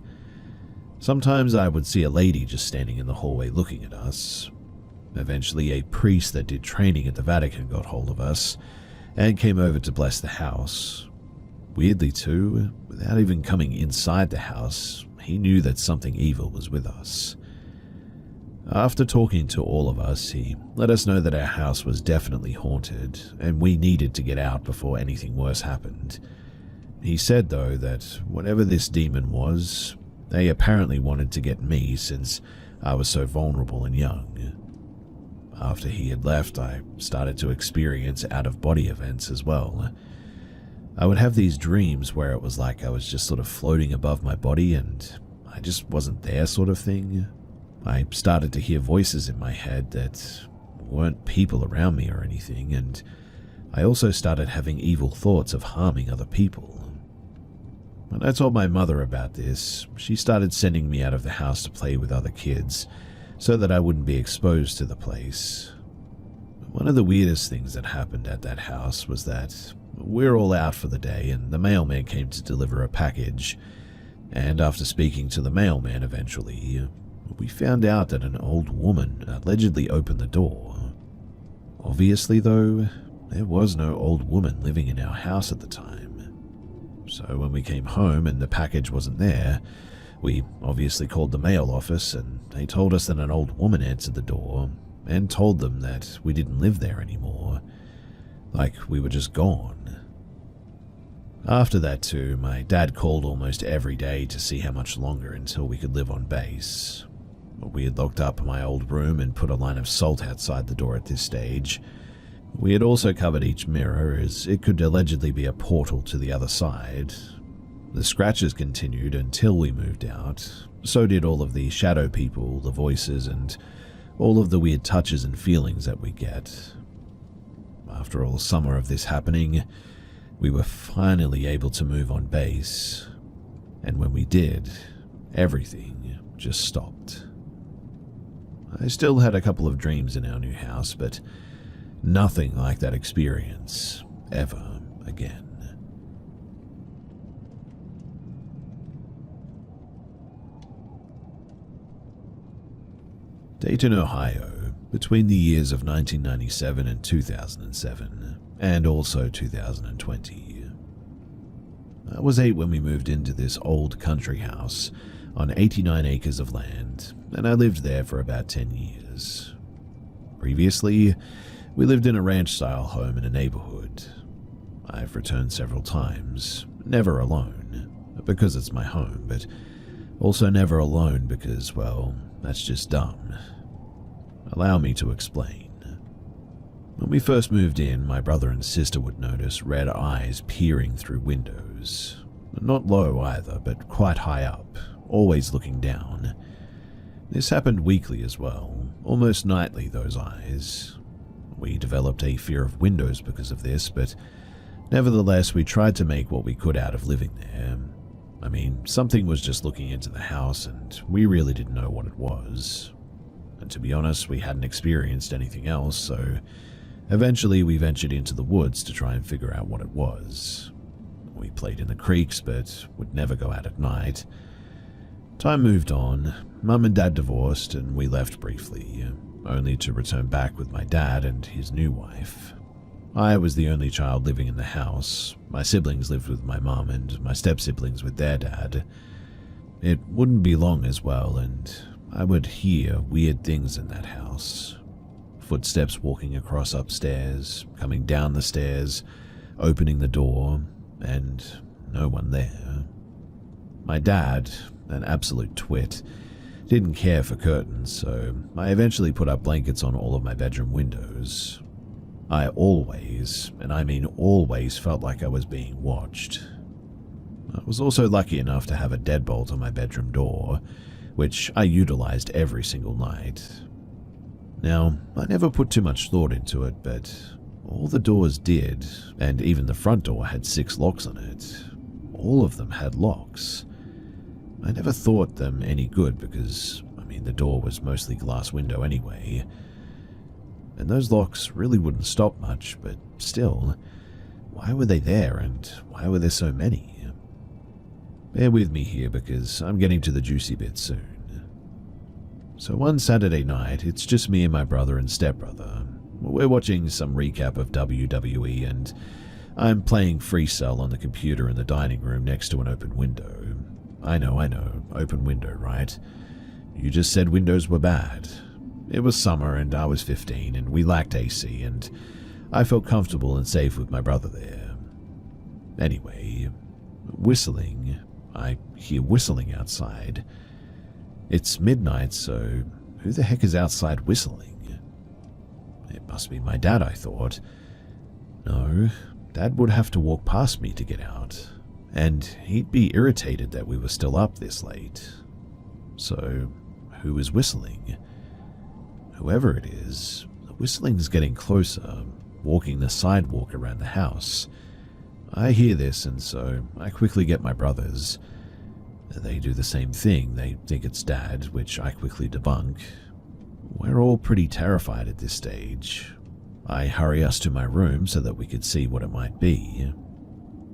Sometimes I would see a lady just standing in the hallway looking at us. Eventually, a priest that did training at the Vatican got hold of us and came over to bless the house. Weirdly too, without even coming inside the house, he knew that something evil was with us. After talking to all of us, he let us know that our house was definitely haunted and we needed to get out before anything worse happened. He said, though, that whatever this demon was, they apparently wanted to get me since I was so vulnerable and young. After he had left, I started to experience out-of-body events as well. I would have these dreams where it was like I was just sort of floating above my body and I just wasn't there sort of thing. I started to hear voices in my head that weren't people around me or anything, and I also started having evil thoughts of harming other people. When I told my mother about this, she started sending me out of the house to play with other kids so that I wouldn't be exposed to the place. One of the weirdest things that happened at that house was that we were all out for the day and the mailman came to deliver a package, and after speaking to the mailman eventually, we found out that an old woman allegedly opened the door. Obviously though, there was no old woman living in our house at the time. So when we came home and the package wasn't there, we obviously called the mail office and they told us that an old woman answered the door and told them that we didn't live there anymore, like we were just gone. After that too, my dad called almost every day to see how much longer until we could live on base. We had locked up my old room and put a line of salt outside the door at this stage. We had also covered each mirror as it could allegedly be a portal to the other side. The scratches continued until we moved out. So did all of the shadow people, the voices, and all of the weird touches and feelings that we get. After all summer of this happening, we were finally able to move on base. And when we did, everything just stopped. I still had a couple of dreams in our new house, but nothing like that experience ever again. Dayton, Ohio, between the years of 1997 and 2007, and also 2020. I was 8 when we moved into this old country house on 89 acres of land, and I lived there for about 10 years. Previously, we lived in a ranch-style home in a neighborhood. I've returned several times, never alone, because it's my home, but also never alone because, well, that's just dumb. Allow me to explain. When we first moved in, my brother and sister would notice red eyes peering through windows. Not low either, but quite high up, always looking down. This happened weekly as well, almost nightly, those eyes. We developed a fear of windows because of this, but nevertheless we tried to make what we could out of living there. I mean, something was just looking into the house and we really didn't know what it was. And to be honest, we hadn't experienced anything else, so eventually we ventured into the woods to try and figure out what it was. We played in the creeks, but would never go out at night. Time moved on. Mum and Dad divorced, and we left briefly, only to return back with my dad and his new wife. I was the only child living in the house. My siblings lived with my mum and my step-siblings with their dad. It wouldn't be long as well, and I would hear weird things in that house. Footsteps walking across upstairs, coming down the stairs, opening the door, and no one there. My dad, an absolute twit, didn't care for curtains, so I eventually put up blankets on all of my bedroom windows. I always, and I mean always, felt like I was being watched. I was also lucky enough to have a deadbolt on my bedroom door, which I utilized every single night. Now, I never put too much thought into it, but all the doors did, and even the front door had 6 locks on it. All of them had locks. I never thought them any good because, I mean, the door was mostly glass window anyway. And those locks really wouldn't stop much, but still, why were they there and why were there so many? Bear with me here because I'm getting to the juicy bit soon. So one Saturday night, it's just me and my brother and stepbrother. We're watching some recap of WWE and I'm playing Freecell on the computer in the dining room next to an open window. I know, open window, right? You just said windows were bad. It was summer and I was 15 and we lacked AC and I felt comfortable and safe with my brother there. Anyway, whistling. I hear whistling outside. It's midnight, so who the heck is outside whistling? It must be my dad, I thought. No, Dad would have to walk past me to get out, and he'd be irritated that we were still up this late. So, who is whistling? Whoever it is, the whistling's getting closer, walking the sidewalk around the house. I hear this, and so I quickly get my brothers. They do the same thing. They think it's Dad, which I quickly debunk. We're all pretty terrified at this stage. I hurry us to my room so that we could see what it might be.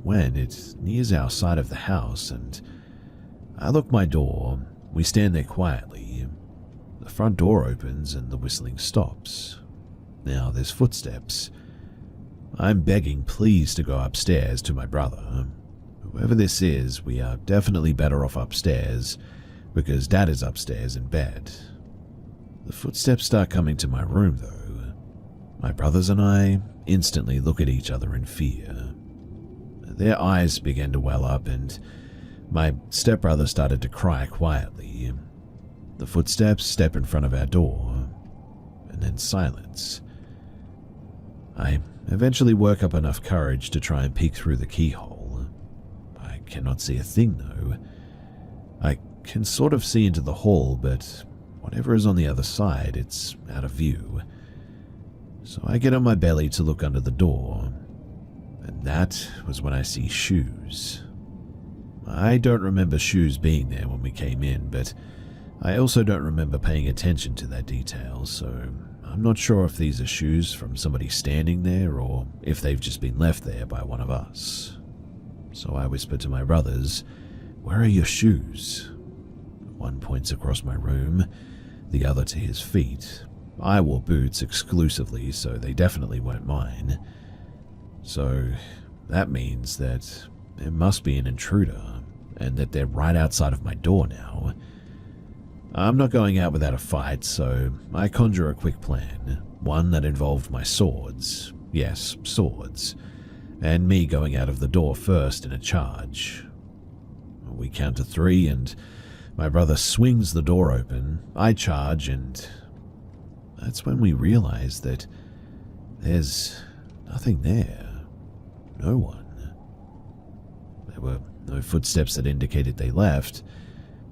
When it nears our side of the house, and I look my door, we stand there quietly. The front door opens and the whistling stops. Now there's footsteps. I'm begging please to go upstairs to my brother. Whoever this is, we are definitely better off upstairs because Dad is upstairs in bed. The footsteps start coming to my room though. My brothers and I instantly look at each other in fear. Their eyes began to well up and my stepbrother started to cry quietly. The footsteps step in front of our door, and then silence. I eventually work up enough courage to try and peek through the keyhole. I cannot see a thing though. I can sort of see into the hall, but whatever is on the other side, it's out of view. So I get on my belly to look under the door, and that was when I see shoes. I don't remember shoes being there when we came in, but I also don't remember paying attention to that detail, so I'm not sure if these are shoes from somebody standing there or if they've just been left there by one of us. So I whispered to my brothers, "Where are your shoes?" One points across my room, the other to his feet. I wore boots exclusively, so they definitely weren't mine. So that means that there must be an intruder, and that they're right outside of my door now. I'm not going out without a fight, so I conjure a quick plan, one that involved my swords, yes, swords, and me going out of the door first in a charge. We count to 3 and my brother swings the door open, I charge, and that's when we realize that there's nothing there. No one. There were no footsteps that indicated they left.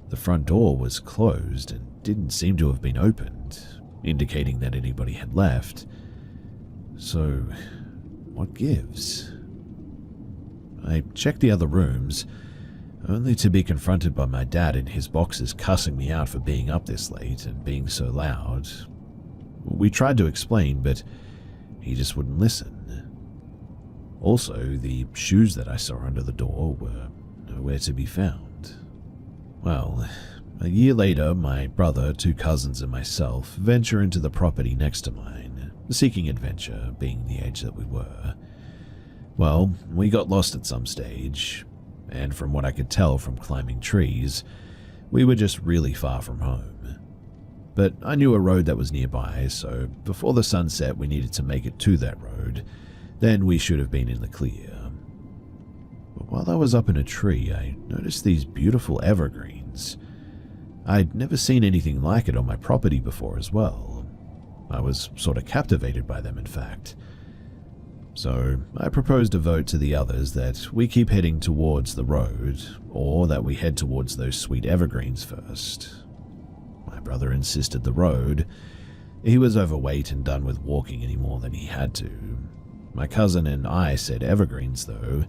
The front door was closed and didn't seem to have been opened, indicating that anybody had left. So, what gives? I checked the other rooms, only to be confronted by my dad in his boxes cussing me out for being up this late and being so loud. We tried to explain, but he just wouldn't listen. Also, the shoes that I saw under the door were nowhere to be found. Well, a year later, my brother, 2 cousins, and myself venture into the property next to mine, seeking adventure, being the age that we were. Well, we got lost at some stage, and from what I could tell from climbing trees, we were just really far from home. But I knew a road that was nearby, so before the sun set we needed to make it to that road, then we should have been in the clear. But while I was up in a tree, I noticed these beautiful evergreens. I'd never seen anything like it on my property before as well. I was sort of captivated by them, in fact. So I proposed a vote to the others that we keep heading towards the road, or that we head towards those sweet evergreens first. My brother insisted the road. He was overweight and done with walking any more than he had to. My cousin and I said evergreens though,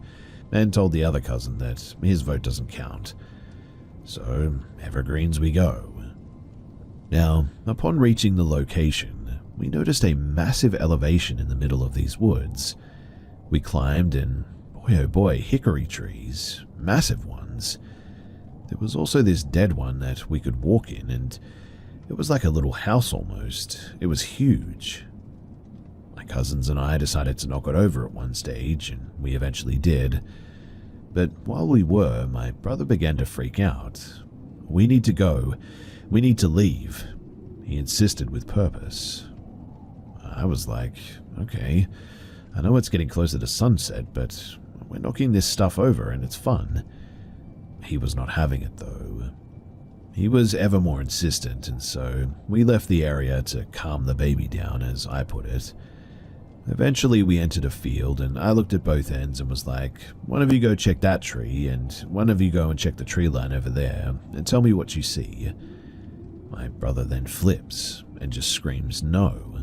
and told the other cousin that his vote doesn't count. So evergreens we go. Now, upon reaching the location, we noticed a massive elevation in the middle of these woods. We climbed and, boy oh boy, hickory trees, massive ones. There was also this dead one that we could walk in, and it was like a little house almost. It was huge. My cousins and I decided to knock it over at one stage, and we eventually did. But while we were, my brother began to freak out. "We need to go. We need to leave," he insisted with purpose. I was like, okay, I know it's getting closer to sunset, but we're knocking this stuff over and it's fun. He was not having it though. He was ever more insistent, and so we left the area to calm the baby down, as I put it. Eventually we entered a field, and I looked at both ends and was like, "One of you go check that tree, and one of you go and check the tree line over there, and tell me what you see." My brother then flips and just screams no.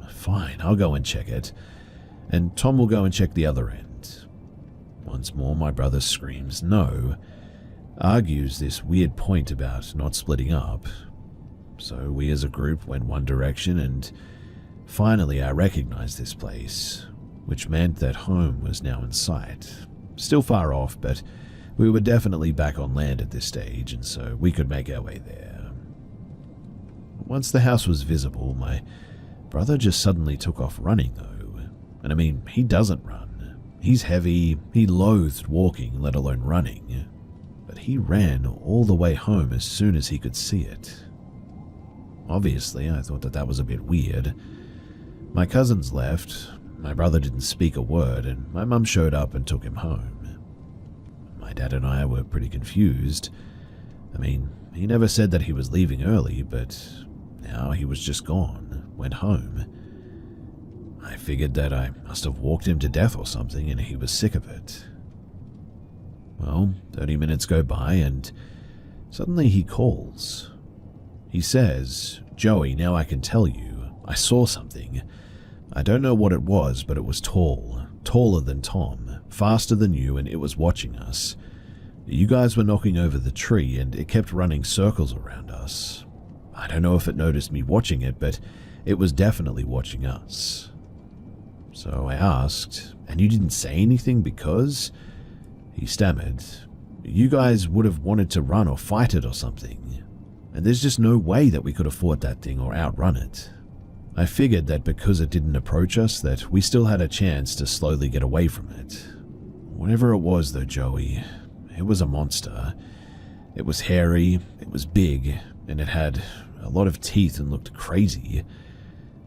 "Fine, I'll go and check it, and Tom will go and check the other end." Once more my brother screams no, argues this weird point about not splitting up. So we as a group went one direction, and finally I recognized this place, which meant that home was now in sight. Still far off, but we were definitely back on land at this stage, and so we could make our way there. Once the house was visible, my brother just suddenly took off running though. And I mean, he doesn't run. He's heavy, he loathed walking, let alone running. But he ran all the way home as soon as he could see it. Obviously, I thought that was a bit weird. My cousins left, my brother didn't speak a word, and my mum showed up and took him home. My dad and I were pretty confused. I mean, he never said that he was leaving early, but now he was just gone, went home. I figured that I must have walked him to death or something, and he was sick of it. Well, 30 minutes go by, and suddenly he calls. He says, "Joey, now I can tell you, I saw something. I don't know what it was, but it was tall, taller than Tom, faster than you, and it was watching us. You guys were knocking over the tree and it kept running circles around us. I don't know if it noticed me watching it, but it was definitely watching us. So I asked, and you didn't say anything because? He stammered. You guys would have wanted to run or fight it or something. And there's just no way that we could afford that thing or outrun it. I figured that because it didn't approach us, that we still had a chance to slowly get away from it. Whatever it was though, Joey, it was a monster. It was hairy, it was big, and it had a lot of teeth and looked crazy.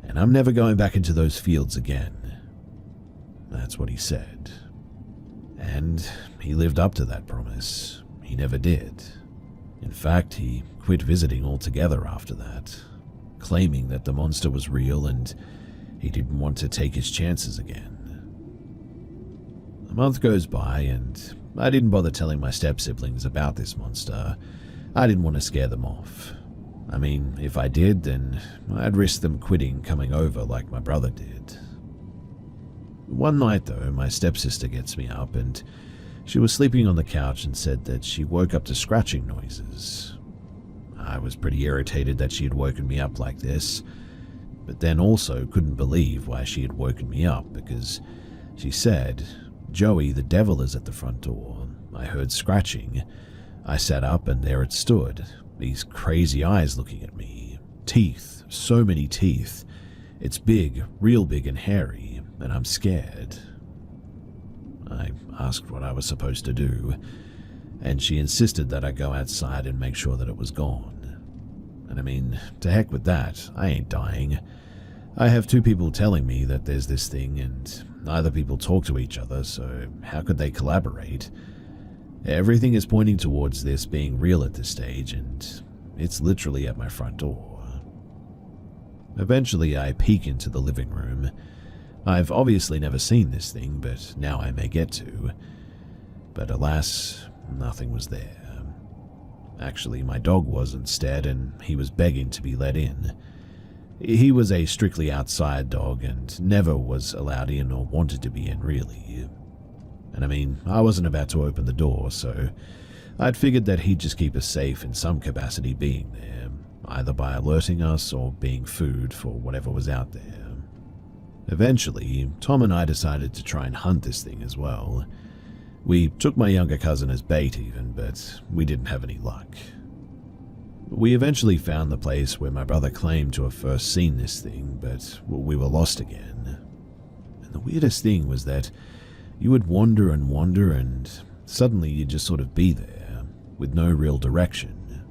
And I'm never going back into those fields again. That's what he said. And he lived up to that promise. He never did. In fact, he quit visiting altogether after that, claiming that the monster was real and he didn't want to take his chances again. A month goes by and I didn't bother telling my step-siblings about this monster. I didn't want to scare them off. I mean, if I did, then I'd risk them quitting coming over like my brother did. One night, though, my stepsister gets me up and she was sleeping on the couch and said that she woke up to scratching noises. I was pretty irritated that she had woken me up like this, but then also couldn't believe why she had woken me up because she said, "Joey, the devil is at the front door. I heard scratching. I sat up and there it stood, these crazy eyes looking at me. Teeth, so many teeth. It's big, real big and hairy, and I'm scared." I asked what I was supposed to do, and she insisted that I go outside and make sure that it was gone. And I mean, to heck with that, I ain't dying. I have two people telling me that there's this thing, and neither people talk to each other, so how could they collaborate? Everything is pointing towards this being real at this stage, and it's literally at my front door. Eventually, I peek into the living room. I've obviously never seen this thing, but now I may get to. But alas, nothing was there. Actually, my dog was instead, and he was begging to be let in. He was a strictly outside dog and never was allowed in or wanted to be in, really. And I mean, I wasn't about to open the door, so I'd figured that he'd just keep us safe in some capacity being there, either by alerting us or being food for whatever was out there. Eventually, Tom and I decided to try and hunt this thing as well. We took my younger cousin as bait even, but we didn't have any luck. We eventually found the place where my brother claimed to have first seen this thing, but we were lost again. And the weirdest thing was that you would wander and suddenly you'd just sort of be there, with no real direction.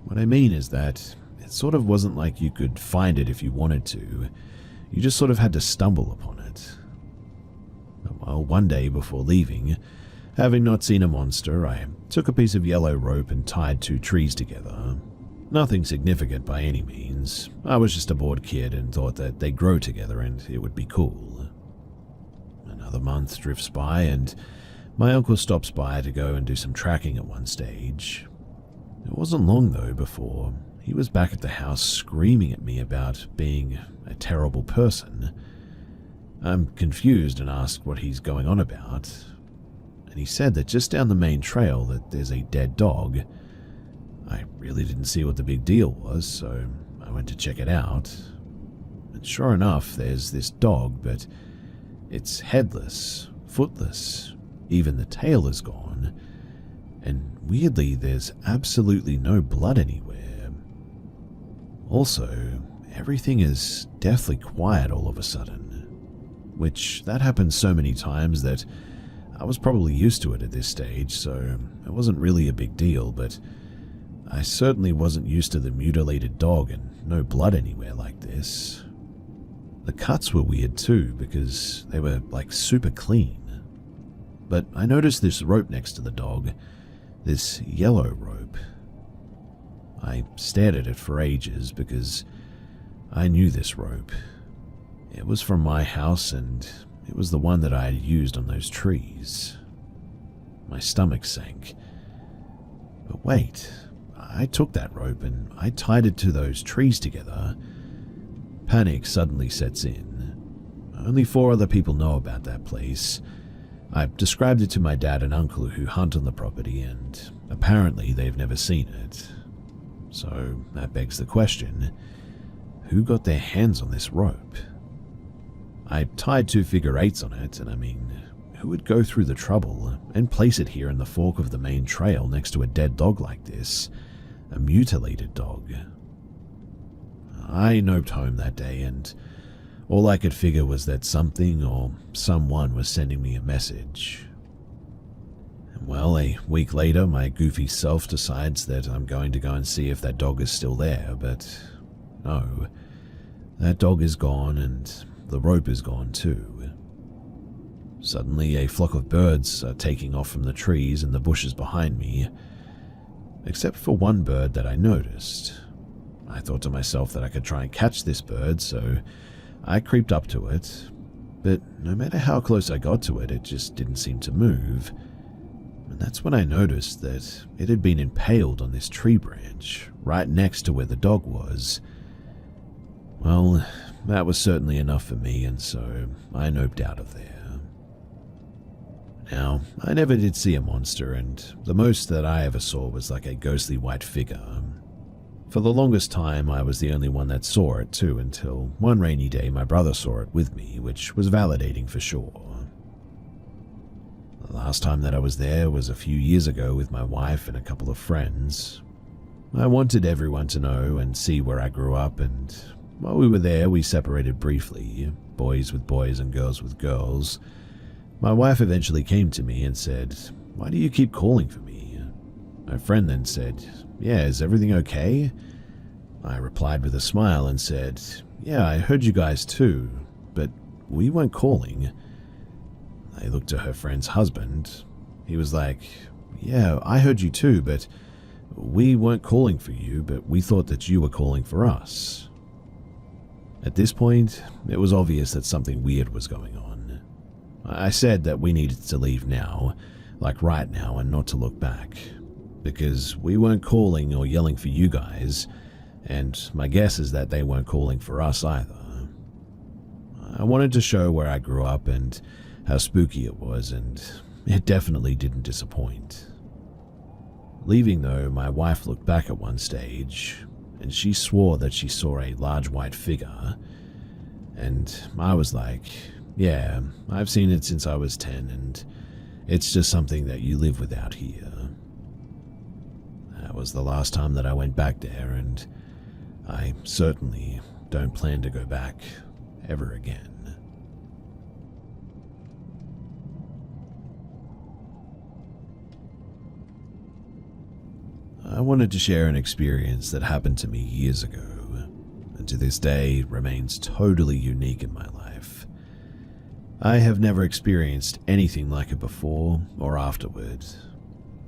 What I mean is that it sort of wasn't like you could find it if you wanted to. You just sort of had to stumble upon it. Well, one day before leaving, having not seen a monster, I took a piece of yellow rope and tied two trees together. Nothing significant by any means. I was just a bored kid and thought that they'd grow together and it would be cool. Another month drifts by and my uncle stops by to go and do some tracking at one stage. It wasn't long though before he was back at the house screaming at me about being a terrible person. I'm confused and ask what he's going on about. And he said that just down the main trail that there's a dead dog. I really didn't see what the big deal was, so I went to check it out. And sure enough, there's this dog, but it's headless, footless, even the tail is gone. And weirdly, there's absolutely no blood anywhere. Also, everything is deathly quiet all of a sudden, which that happened so many times that I was probably used to it at this stage, so it wasn't really a big deal, but I certainly wasn't used to the mutilated dog and no blood anywhere like this. The cuts were weird too, because they were like super clean. But I noticed this rope next to the dog, this yellow rope. I stared at it for ages because I knew this rope. It was from my house and it was the one that I had used on those trees. My stomach sank. But wait, I took that rope and I tied it to those trees together. Panic suddenly sets in. Only 4 other people know about that place. I described it to my dad and uncle who hunt on the property, and apparently they've never seen it. So that begs the question, who got their hands on this rope? I tied 2 figure 8s on it, and I mean, who would go through the trouble and place it here in the fork of the main trail next to a dead dog like this? A mutilated dog. I noped home that day, and all I could figure was that something or someone was sending me a message. Well, a week later, my goofy self decides that I'm going to go and see if that dog is still there, but no. That dog is gone, and the rope is gone too. Suddenly, a flock of birds are taking off from the trees and the bushes behind me, except for one bird that I noticed. I thought to myself that I could try and catch this bird, so I creeped up to it, but no matter how close I got to it, it just didn't seem to move. And that's when I noticed that it had been impaled on this tree branch, right next to where the dog was. Well, that was certainly enough for me, and so I noped out of there. Now, I never did see a monster, and the most that I ever saw was like a ghostly white figure. For the longest time, I was the only one that saw it too, until one rainy day my brother saw it with me, which was validating for sure. The last time that I was there was a few years ago with my wife and a couple of friends. I wanted everyone to know and see where I grew up, and while we were there, we separated briefly, boys with boys and girls with girls. My wife eventually came to me and said, "Why do you keep calling for me?" My friend then said, "Yeah, is everything okay?" I replied with a smile and said, "Yeah, I heard you guys too, but we weren't calling." I looked to her friend's husband. He was like, "Yeah, I heard you too, but we weren't calling for you, but we thought that you were calling for us." At this point, it was obvious that something weird was going on. I said that we needed to leave now, like right now, and not to look back, because we weren't calling or yelling for you guys, and my guess is that they weren't calling for us either. I wanted to show where I grew up and how spooky it was, and it definitely didn't disappoint. Leaving though, my wife looked back at one stage, and she swore that she saw a large white figure, and I was like, "Yeah, I've seen it since I was 10, and it's just something that you live with out here." That was the last time that I went back there, and I certainly don't plan to go back ever again. I wanted to share an experience that happened to me years ago, and to this day remains totally unique in my life. I have never experienced anything like it before or afterward,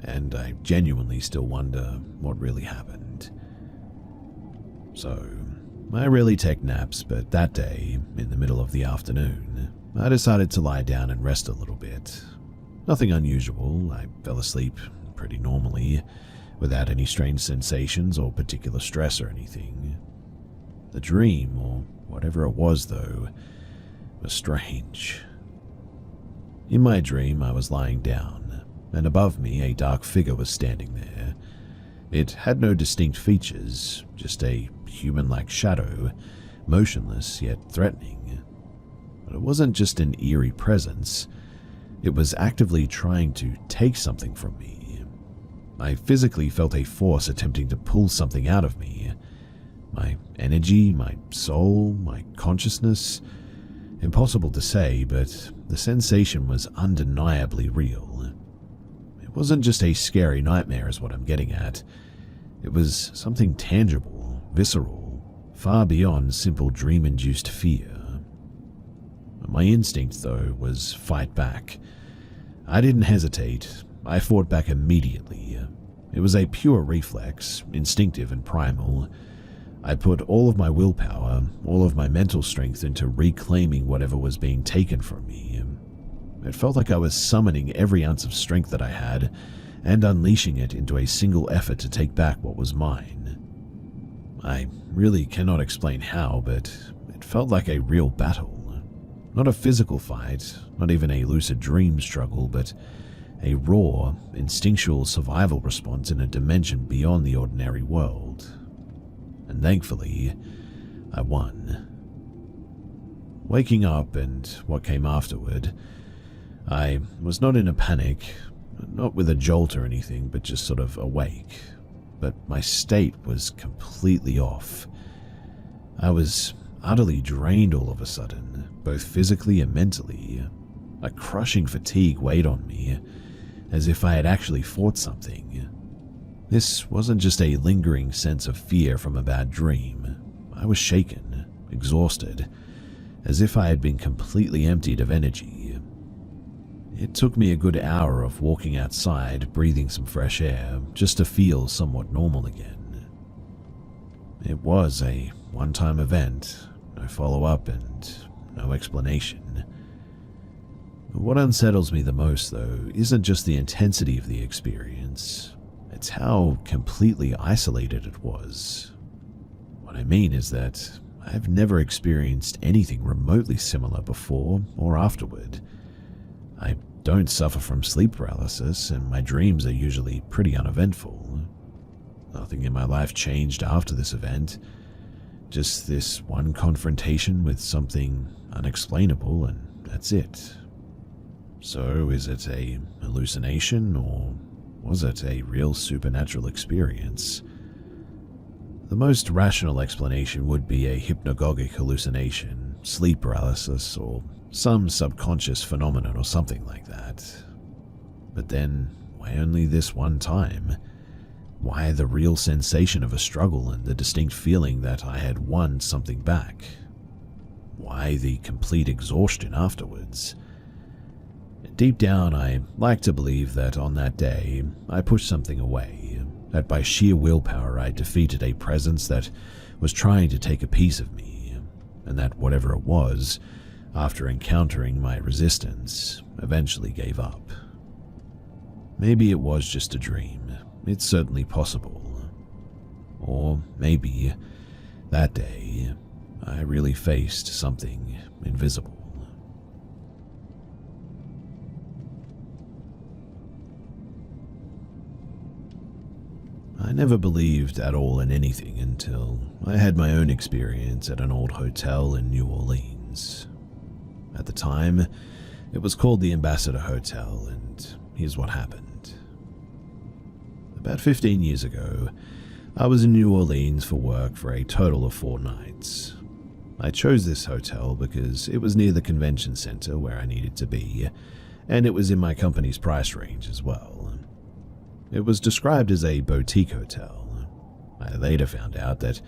and I genuinely still wonder what really happened. So, I rarely take naps, but that day, in the middle of the afternoon, I decided to lie down and rest a little bit. Nothing unusual, I fell asleep pretty normally, without any strange sensations or particular stress or anything. The dream, or whatever it was though, was strange. In my dream, I was lying down, and above me a dark figure was standing there. It had no distinct features, just a human-like shadow, motionless yet threatening. But it wasn't just an eerie presence, it was actively trying to take something from me. I physically felt a force attempting to pull something out of me. My energy, my soul, my consciousness. Impossible to say, but the sensation was undeniably real. It wasn't just a scary nightmare is what I'm getting at. It was something tangible, visceral, far beyond simple dream-induced fear. My instinct, though, was fight back. I didn't hesitate. I fought back immediately. It was a pure reflex, instinctive and primal. I put all of my willpower, all of my mental strength into reclaiming whatever was being taken from me. It felt like I was summoning every ounce of strength that I had and unleashing it into a single effort to take back what was mine. I really cannot explain how, but it felt like a real battle. Not a physical fight, not even a lucid dream struggle, but a raw, instinctual survival response in a dimension beyond the ordinary world. And thankfully, I won. Waking up and what came afterward, I was not in a panic, not with a jolt or anything, but just sort of awake. But my state was completely off. I was utterly drained all of a sudden, both physically and mentally. A crushing fatigue weighed on me, as if I had actually fought something. This wasn't just a lingering sense of fear from a bad dream. I was shaken, exhausted, as if I had been completely emptied of energy. It took me a good hour of walking outside, breathing some fresh air, just to feel somewhat normal again. It was a one-time event, no follow-up and no explanation. What unsettles me the most, though, isn't just the intensity of the experience, it's how completely isolated it was. What I mean is that I've never experienced anything remotely similar before or afterward. I don't suffer from sleep paralysis, and my dreams are usually pretty uneventful. Nothing in my life changed after this event, just this one confrontation with something unexplainable, and that's it. So, is it a hallucination, or was it a real supernatural experience? The most rational explanation would be a hypnagogic hallucination, sleep paralysis, or some subconscious phenomenon or something like that. But then, why only this one time? Why the real sensation of a struggle and the distinct feeling that I had won something back? Why the complete exhaustion afterwards? Deep down, I like to believe that on that day, I pushed something away, that by sheer willpower I defeated a presence that was trying to take a piece of me, and that whatever it was, after encountering my resistance, eventually gave up. Maybe it was just a dream. It's certainly possible. Or maybe, that day, I really faced something invisible. I never believed at all in anything until I had my own experience at an old hotel in New Orleans. At the time, it was called the Ambassador Hotel, and here's what happened. About 15 years ago, I was in New Orleans for work for a total of 4 nights. I chose this hotel because it was near the convention center where I needed to be, and it was in my company's price range as well. It was described as a boutique hotel. I later found out that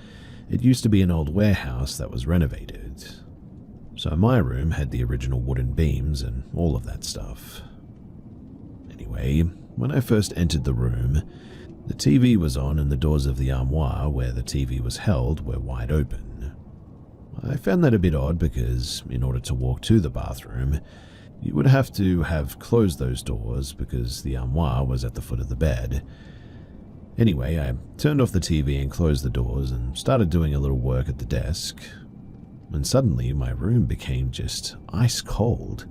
it used to be an old warehouse that was renovated. So my room had the original wooden beams and all of that stuff. Anyway, when I first entered the room, the TV was on and the doors of the armoire where the TV was held were wide open. I found that a bit odd because in order to walk to the bathroom, you would have to have closed those doors because the armoire was at the foot of the bed. Anyway, I turned off the TV and closed the doors and started doing a little work at the desk. And suddenly my room became just ice cold.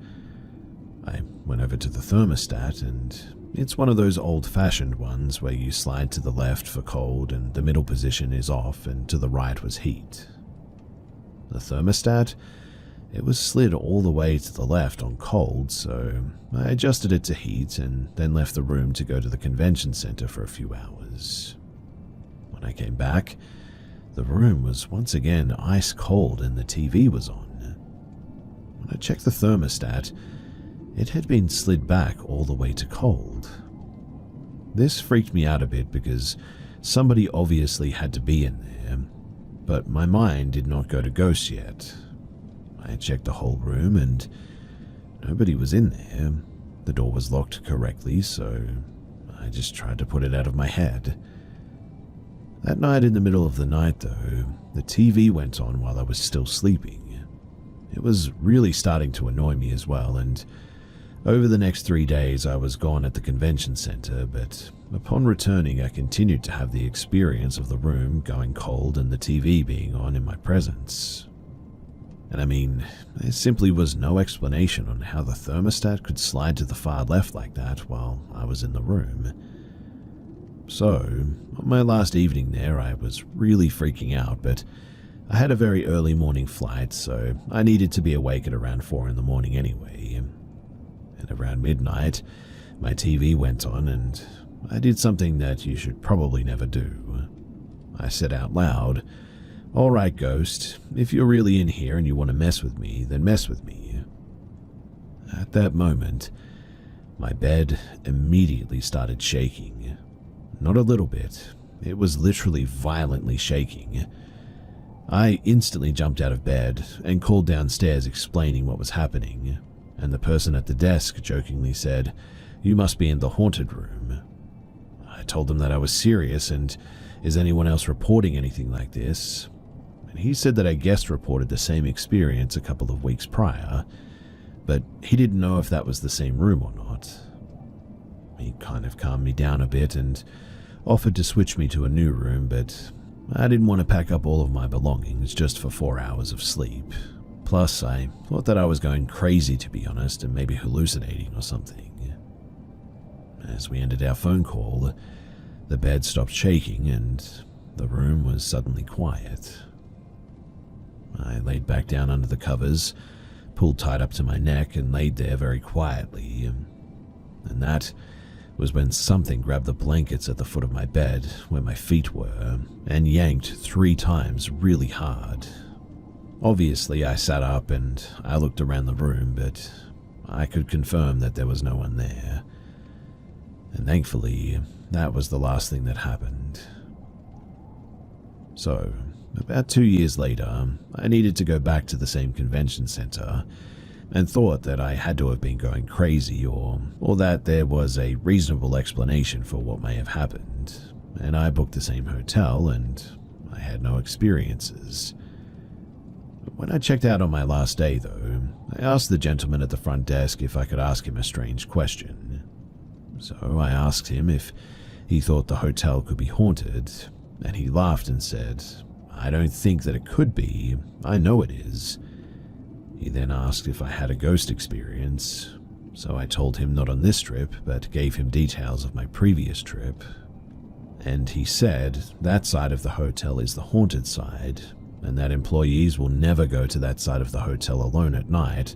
I went over to the thermostat, and it's one of those old-fashioned ones where you slide to the left for cold and the middle position is off and to the right was heat. The thermostat, it was slid all the way to the left on cold, so I adjusted it to heat and then left the room to go to the convention center for a few hours. When I came back, the room was once again ice cold and the TV was on. When I checked the thermostat, it had been slid back all the way to cold. This freaked me out a bit because somebody obviously had to be in there, but my mind did not go to ghosts yet. I checked the whole room and nobody was in there. The door was locked correctly, so I just tried to put it out of my head. That night in the middle of the night, though, the TV went on while I was still sleeping. It was really starting to annoy me as well, and over the next 3 days I was gone at the convention center, but upon returning I continued to have the experience of the room going cold and the TV being on in my presence. And I mean, there simply was no explanation on how the thermostat could slide to the far left like that while I was in the room. So, on my last evening there, I was really freaking out, but I had a very early morning flight, so I needed to be awake at around 4 in the morning anyway. And around midnight, my TV went on, and I did something that you should probably never do. I said out loud, "All right, Ghost, if you're really in here and you want to mess with me, then mess with me." At that moment, my bed immediately started shaking. Not a little bit, it was literally violently shaking. I instantly jumped out of bed and called downstairs explaining what was happening, and the person at the desk jokingly said, "You must be in the haunted room." I told them that I was serious and, "Is anyone else reporting anything like this?" And he said that a guest reported the same experience a couple of weeks prior, but he didn't know if that was the same room or not. He kind of calmed me down a bit and offered to switch me to a new room, but I didn't want to pack up all of my belongings just for 4 hours of sleep. Plus, I thought that I was going crazy, to be honest, and maybe hallucinating or something. As we ended our phone call, the bed stopped shaking and the room was suddenly quiet. I laid back down under the covers, pulled tight up to my neck, and laid there very quietly. And that was when something grabbed the blankets at the foot of my bed, where my feet were, and yanked 3 times really hard. Obviously, I sat up and I looked around the room, but I could confirm that there was no one there. And thankfully, that was the last thing that happened. So, about 2 years later, I needed to go back to the same convention center and thought that I had to have been going crazy or that there was a reasonable explanation for what may have happened, and I booked the same hotel and I had no experiences. When I checked out on my last day, though, I asked the gentleman at the front desk if I could ask him a strange question. So I asked him if he thought the hotel could be haunted, and he laughed and said, "I don't think that it could be, I know it is." He then asked if I had a ghost experience, so I told him not on this trip, but gave him details of my previous trip. And he said that side of the hotel is the haunted side, and that employees will never go to that side of the hotel alone at night.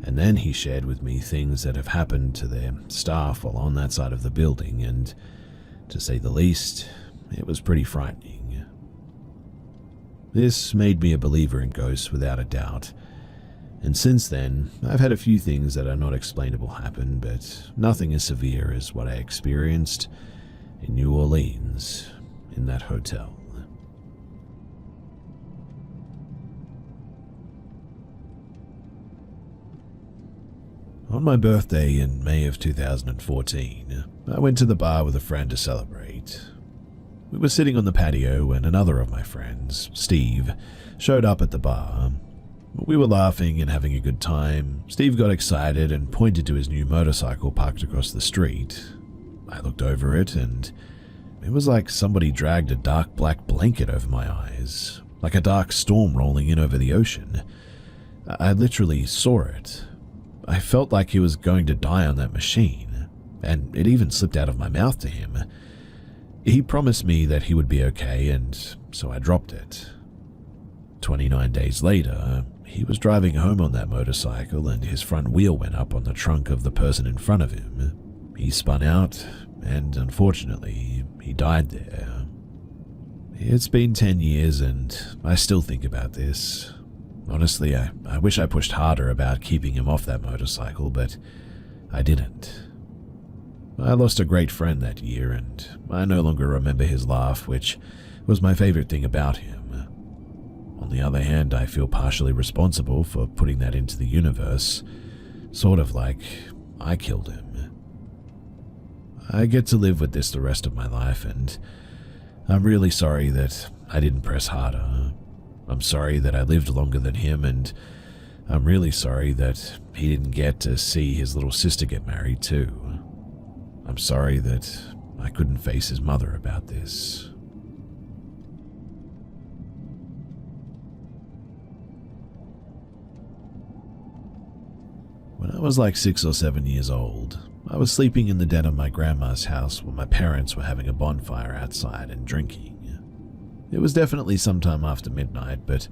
And then he shared with me things that have happened to their staff while on that side of the building, and to say the least, it was pretty frightening. This made me a believer in ghosts without a doubt. And since then, I've had a few things that are not explainable happen, but nothing as severe as what I experienced in New Orleans, in that hotel. On my birthday in May of 2014, I went to the bar with a friend to celebrate. We were sitting on the patio when another of my friends, Steve, showed up at the bar. We were laughing and having a good time. Steve got excited and pointed to his new motorcycle parked across the street. I looked over it and it was like somebody dragged a dark black blanket over my eyes, like a dark storm rolling in over the ocean. I literally saw it. I felt like he was going to die on that machine, and it even slipped out of my mouth to him. He promised me that he would be okay, and so I dropped it. 29 days later, he was driving home on that motorcycle and his front wheel went up on the trunk of the person in front of him. He spun out, and unfortunately, he died there. It's been 10 years and I still think about this. Honestly, I wish I pushed harder about keeping him off that motorcycle, but I didn't. I lost a great friend that year, and I no longer remember his laugh, which was my favorite thing about him. On the other hand, I feel partially responsible for putting that into the universe, sort of like I killed him. I get to live with this the rest of my life, and I'm really sorry that I didn't press harder. I'm sorry that I lived longer than him, and I'm really sorry that he didn't get to see his little sister get married too. I'm sorry that I couldn't face his mother about this. I was like 6 or 7 years old. I was sleeping in the den of my grandma's house while my parents were having a bonfire outside and drinking. It was definitely sometime after midnight, but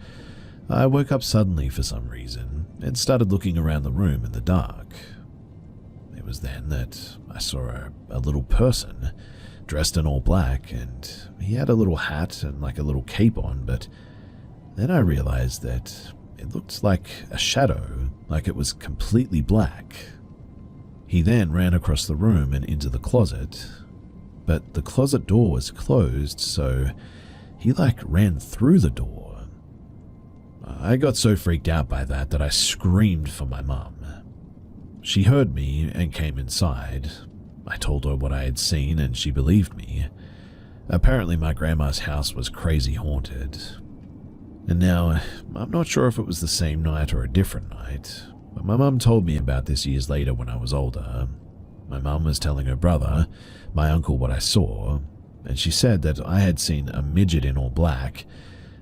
I woke up suddenly for some reason and started looking around the room in the dark. It was then that I saw a little person dressed in all black, and he had a little hat and like a little cape on, but then I realized that it looked like a shadow, like it was completely black. He then ran across the room and into the closet, but the closet door was closed, so he ran through the door. I got so freaked out by that I screamed for my mum. She heard me and came inside. I told her what I had seen and she believed me. Apparently my grandma's house was crazy haunted. And now, I'm not sure if it was the same night or a different night, but my mum told me about this years later when I was older. My mum was telling her brother, my uncle, what I saw, and she said that I had seen a midget in all black,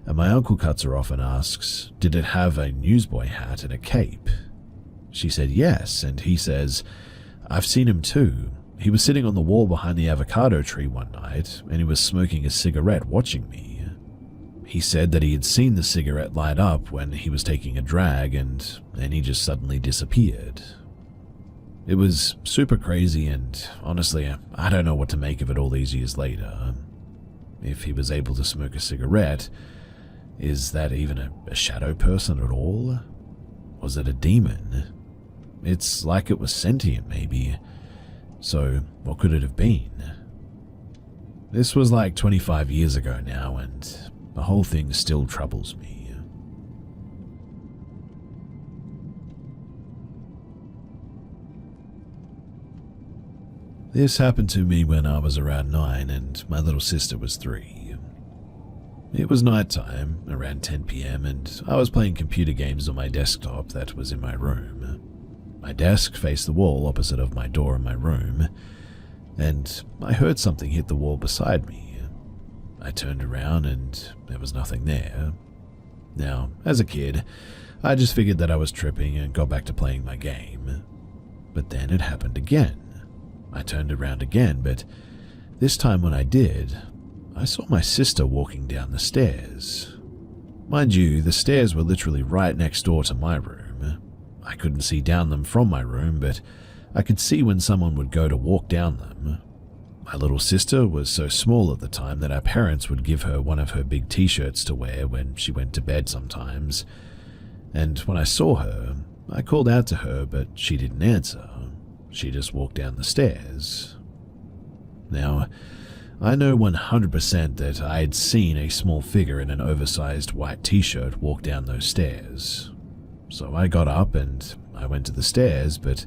and my uncle cuts her off and asks, did it have a newsboy hat and a cape? She said yes, and he says, I've seen him too. He was sitting on the wall behind the avocado tree one night, and he was smoking a cigarette watching me. He said that he had seen the cigarette light up when he was taking a drag, and then he just suddenly disappeared. It was super crazy, and honestly, I don't know what to make of it all these years later. If he was able to smoke a cigarette, is that even a shadow person at all? Was it a demon? It's like it was sentient, maybe. So, what could it have been? This was like 25 years ago now, and the whole thing still troubles me. This happened to me when I was around 9 and my little sister was 3. It was nighttime, around 10 p.m, and I was playing computer games on my desktop that was in my room. My desk faced the wall opposite of my door in my room, and I heard something hit the wall beside me. I turned around and there was nothing there. Now, as a kid, I just figured that I was tripping and got back to playing my game. But then it happened again. I turned around again, but this time when I did, I saw my sister walking down the stairs. Mind you, the stairs were literally right next door to my room. I couldn't see down them from my room, but I could see when someone would go to walk down them. My little sister was so small at the time that our parents would give her one of her big t-shirts to wear when she went to bed sometimes. And when I saw her, I called out to her, but she didn't answer. She just walked down the stairs. Now, I know 100% that I had seen a small figure in an oversized white t-shirt walk down those stairs. So I got up and I went to the stairs, but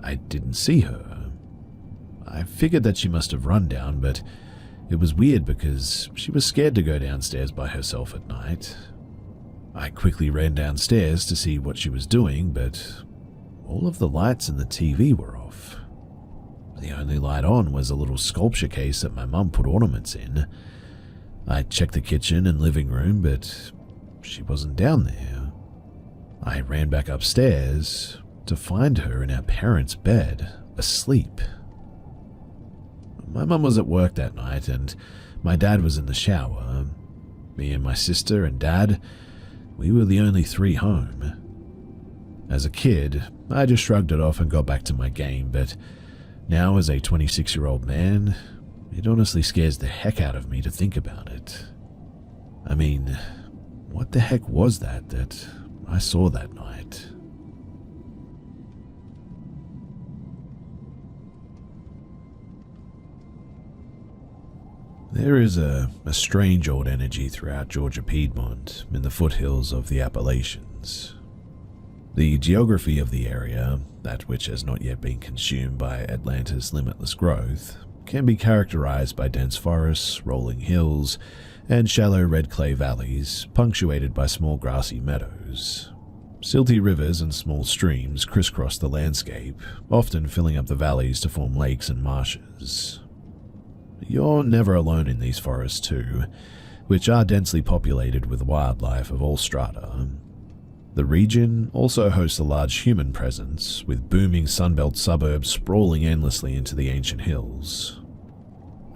I didn't see her. I figured that she must have run down, but it was weird because she was scared to go downstairs by herself at night. I quickly ran downstairs to see what she was doing, but all of the lights in the TV were off. The only light on was a little sculpture case that my mum put ornaments in. I checked the kitchen and living room, but she wasn't down there. I ran back upstairs to find her in our parents' bed, asleep. My mum was at work that night, and my dad was in the shower. Me and my sister and dad, we were the only 3 home. As a kid, I just shrugged it off and got back to my game, but now as a 26-year-old man, it honestly scares the heck out of me to think about it. I mean, what the heck was that I saw that night? There is a strange old energy throughout Georgia Piedmont in the foothills of the Appalachians. The geography of the area, that which has not yet been consumed by Atlanta's limitless growth, can be characterized by dense forests, rolling hills, and shallow red clay valleys punctuated by small grassy meadows. Silty rivers and small streams crisscross the landscape, often filling up the valleys to form lakes and marshes. You're never alone in these forests too, which are densely populated with wildlife of all strata. The region also hosts a large human presence, with booming Sunbelt suburbs sprawling endlessly into the ancient hills.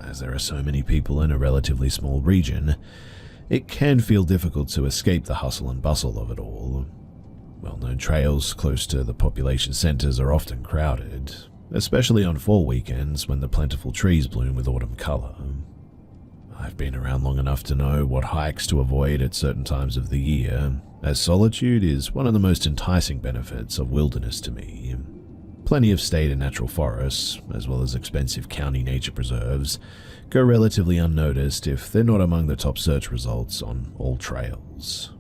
As there are so many people in a relatively small region, it can feel difficult to escape the hustle and bustle of it all. Well-known trails close to the population centers are often crowded, especially on fall weekends when the plentiful trees bloom with autumn color. I've been around long enough to know what hikes to avoid at certain times of the year, as solitude is one of the most enticing benefits of wilderness to me. Plenty of state and natural forests, as well as expensive county nature preserves, go relatively unnoticed if they're not among the top search results on all trails.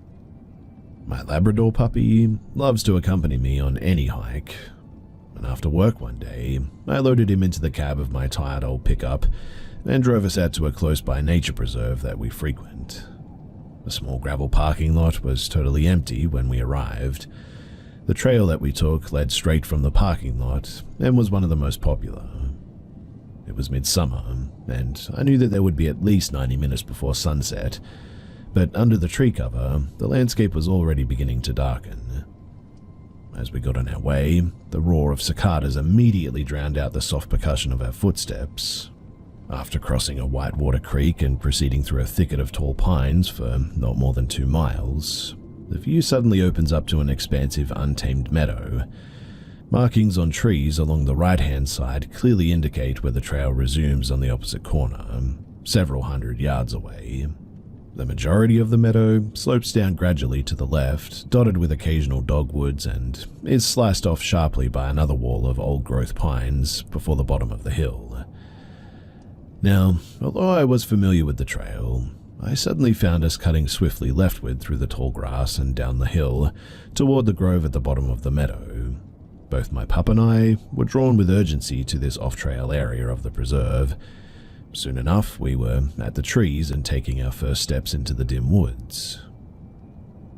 My Labrador puppy loves to accompany me on any hike, and after work one day, I loaded him into the cab of my tired old pickup and drove us out to a close-by nature preserve that we frequent. The small gravel parking lot was totally empty when we arrived. The trail that we took led straight from the parking lot and was one of the most popular. It was midsummer, and I knew that there would be at least 90 minutes before sunset, but under the tree cover, the landscape was already beginning to darken. As we got on our way, the roar of cicadas immediately drowned out the soft percussion of our footsteps. After crossing a whitewater creek and proceeding through a thicket of tall pines for not more than 2 miles, the view suddenly opens up to an expansive, untamed meadow. Markings on trees along the right-hand side clearly indicate where the trail resumes on the opposite corner, several hundred yards away. The majority of the meadow slopes down gradually to the left, dotted with occasional dogwoods, and is sliced off sharply by another wall of old-growth pines before the bottom of the hill. Now, although I was familiar with the trail, I suddenly found us cutting swiftly leftward through the tall grass and down the hill toward the grove at the bottom of the meadow. Both my pup and I were drawn with urgency to this off-trail area of the preserve. Soon enough, we were at the trees and taking our first steps into the dim woods.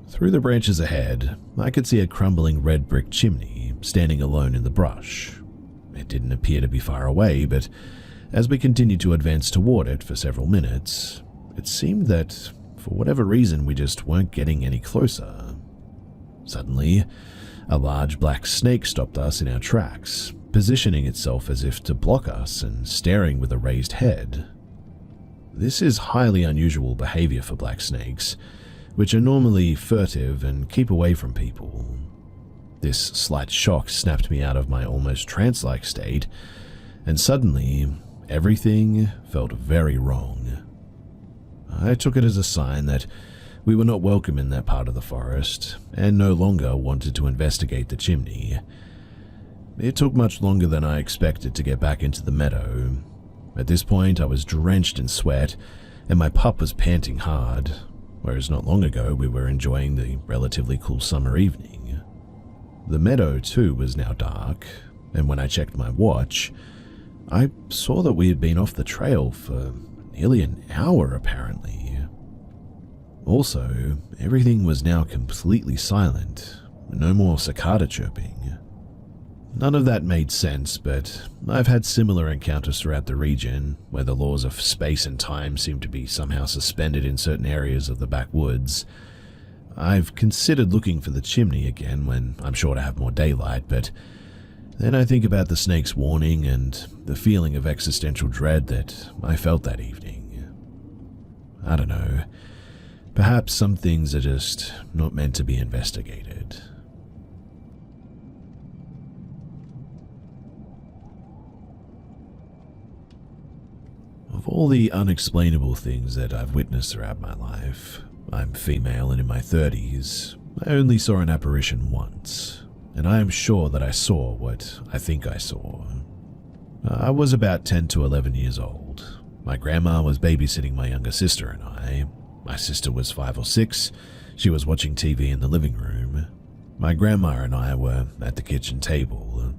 Through the branches ahead, I could see a crumbling red brick chimney standing alone in the brush. It didn't appear to be far away, but as we continued to advance toward it for several minutes, it seemed that, for whatever reason, we just weren't getting any closer. Suddenly, a large black snake stopped us in our tracks, positioning itself as if to block us and staring with a raised head. This is highly unusual behavior for black snakes, which are normally furtive and keep away from people. This slight shock snapped me out of my almost trance-like state, and suddenly, everything felt very wrong. I took it as a sign that we were not welcome in that part of the forest, and no longer wanted to investigate the chimney. It took much longer than I expected to get back into the meadow. At this point, I was drenched in sweat, and my pup was panting hard, whereas not long ago we were enjoying the relatively cool summer evening. The meadow, too, was now dark, and when I checked my watch, I saw that we had been off the trail for nearly an hour, apparently. Also, everything was now completely silent, no more cicada chirping. None of that made sense, but I've had similar encounters throughout the region, where the laws of space and time seem to be somehow suspended in certain areas of the backwoods. I've considered looking for the chimney again when I'm sure to have more daylight, but then I think about the snake's warning and the feeling of existential dread that I felt that evening. I don't know. Perhaps some things are just not meant to be investigated. Of all the unexplainable things that I've witnessed throughout my life, I'm female and in my 30s. I only saw an apparition once, and I am sure that I saw what I think I saw. I was about 10 to 11 years old. My grandma was babysitting my younger sister and I. My sister was 5 or 6. She was watching TV in the living room. My grandma and I were at the kitchen table.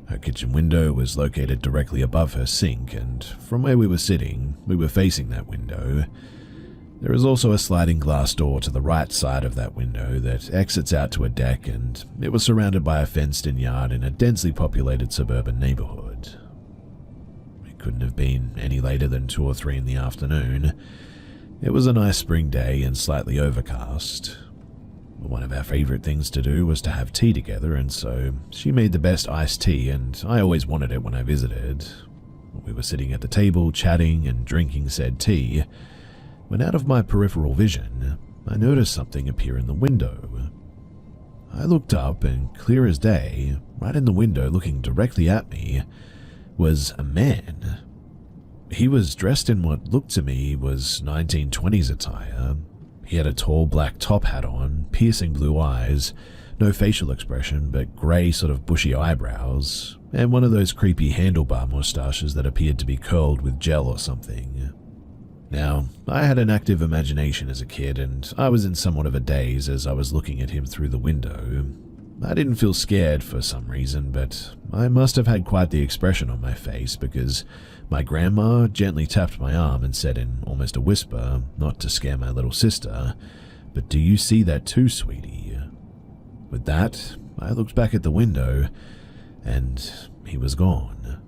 Her kitchen window was located directly above her sink, and from where we were sitting, we were facing that window. There is also a sliding glass door to the right side of that window that exits out to a deck, and it was surrounded by a fenced-in yard in a densely populated suburban neighborhood. It couldn't have been any later than 2 or 3 in the afternoon. It was a nice spring day and slightly overcast. One of our favorite things to do was to have tea together, and so she made the best iced tea, and I always wanted it when I visited. We were sitting at the table, chatting and drinking said tea, when out of my peripheral vision, I noticed something appear in the window. I looked up, and clear as day, right in the window looking directly at me, was a man. He was dressed in what looked to me was 1920s attire. He had a tall black top hat on, piercing blue eyes, no facial expression but grey sort of bushy eyebrows, and one of those creepy handlebar mustaches that appeared to be curled with gel or something. Now, I had an active imagination as a kid, and I was in somewhat of a daze as I was looking at him through the window. I didn't feel scared for some reason, but I must have had quite the expression on my face because my grandma gently tapped my arm and said in almost a whisper, not to scare my little sister, "But do you see that too, sweetie?" With that, I looked back at the window, and he was gone.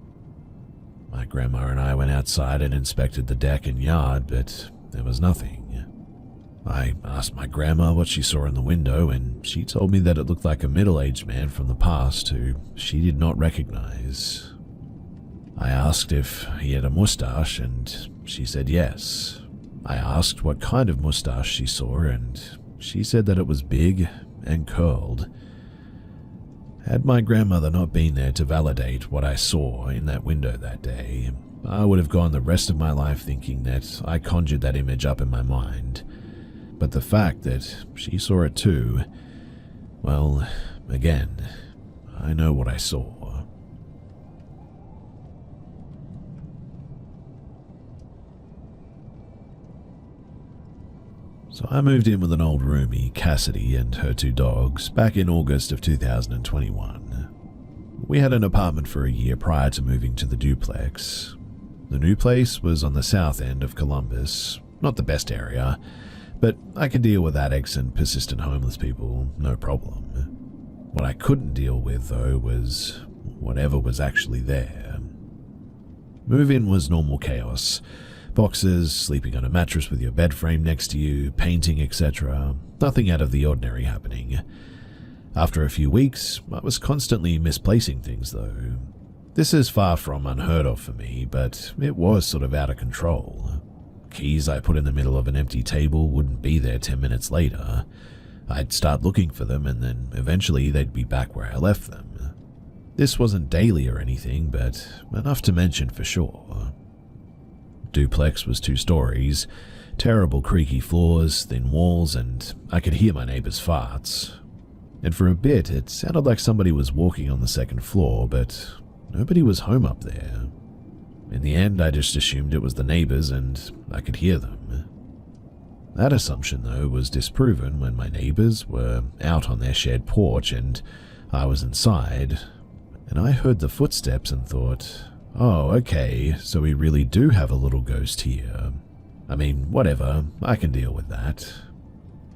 My grandma and I went outside and inspected the deck and yard, but there was nothing. I asked my grandma what she saw in the window, and she told me that it looked like a middle-aged man from the past who she did not recognize. I asked if he had a mustache, and she said yes. I asked what kind of mustache she saw, and she said that it was big and curled. Had my grandmother not been there to validate what I saw in that window that day, I would have gone the rest of my life thinking that I conjured that image up in my mind. But the fact that she saw it too, well, again, I know what I saw. So I moved in with an old roomie, Cassidy, and her two dogs back in August of 2021. We had an apartment for a year prior to moving to the duplex. The new place was on the south end of Columbus, not the best area, but I could deal with addicts and persistent homeless people, no problem. What I couldn't deal with, though, was whatever was actually there. Move-in was normal chaos. Boxes, sleeping on a mattress with your bed frame next to you, painting, etc. Nothing out of the ordinary happening. After a few weeks, I was constantly misplacing things, though. This is far from unheard of for me, but it was sort of out of control. Keys I put in the middle of an empty table wouldn't be there 10 minutes later. I'd start looking for them, and then eventually they'd be back where I left them. This wasn't daily or anything, but enough to mention for sure. Duplex was 2 stories, terrible creaky floors, thin walls, and I could hear my neighbor's farts. And for a bit, it sounded like somebody was walking on the second floor, but nobody was home up there. In the end, I just assumed it was the neighbors and I could hear them. That assumption, though, was disproven when my neighbors were out on their shared porch and I was inside, and I heard the footsteps and thought, oh, okay, so we really do have a little ghost here. I mean, whatever, I can deal with that.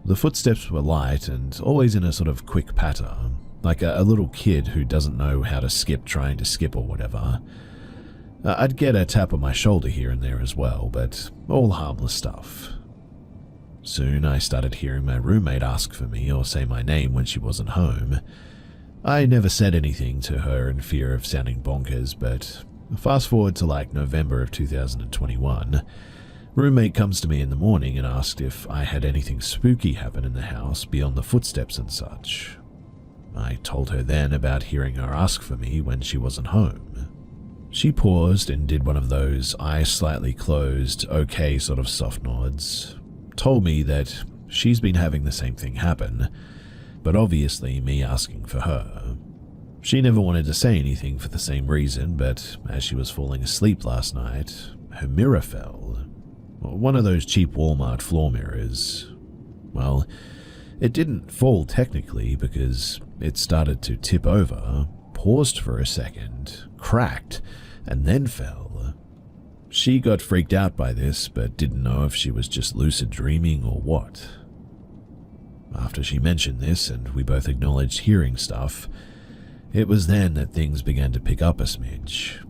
The footsteps were light and always in a sort of quick patter, like a little kid who doesn't know how to skip trying to skip or whatever. I'd get a tap on my shoulder here and there as well, but all harmless stuff. Soon I started hearing my roommate ask for me or say my name when she wasn't home. I never said anything to her in fear of sounding bonkers, but fast forward to like November of 2021, roommate comes to me in the morning and asked if I had anything spooky happen in the house beyond the footsteps and such. I told her then about hearing her ask for me when she wasn't home. She paused and did one of those eyes slightly closed, okay sort of soft nods, told me that she's been having the same thing happen, but obviously me asking for her. She never wanted to say anything for the same reason, but as she was falling asleep last night, her mirror fell. One of those cheap Walmart floor mirrors. Well, it didn't fall technically because it started to tip over, paused for a second, cracked, and then fell. She got freaked out by this, but didn't know if she was just lucid dreaming or what. After she mentioned this and we both acknowledged hearing stuff, it was then that things began to pick up a smidge.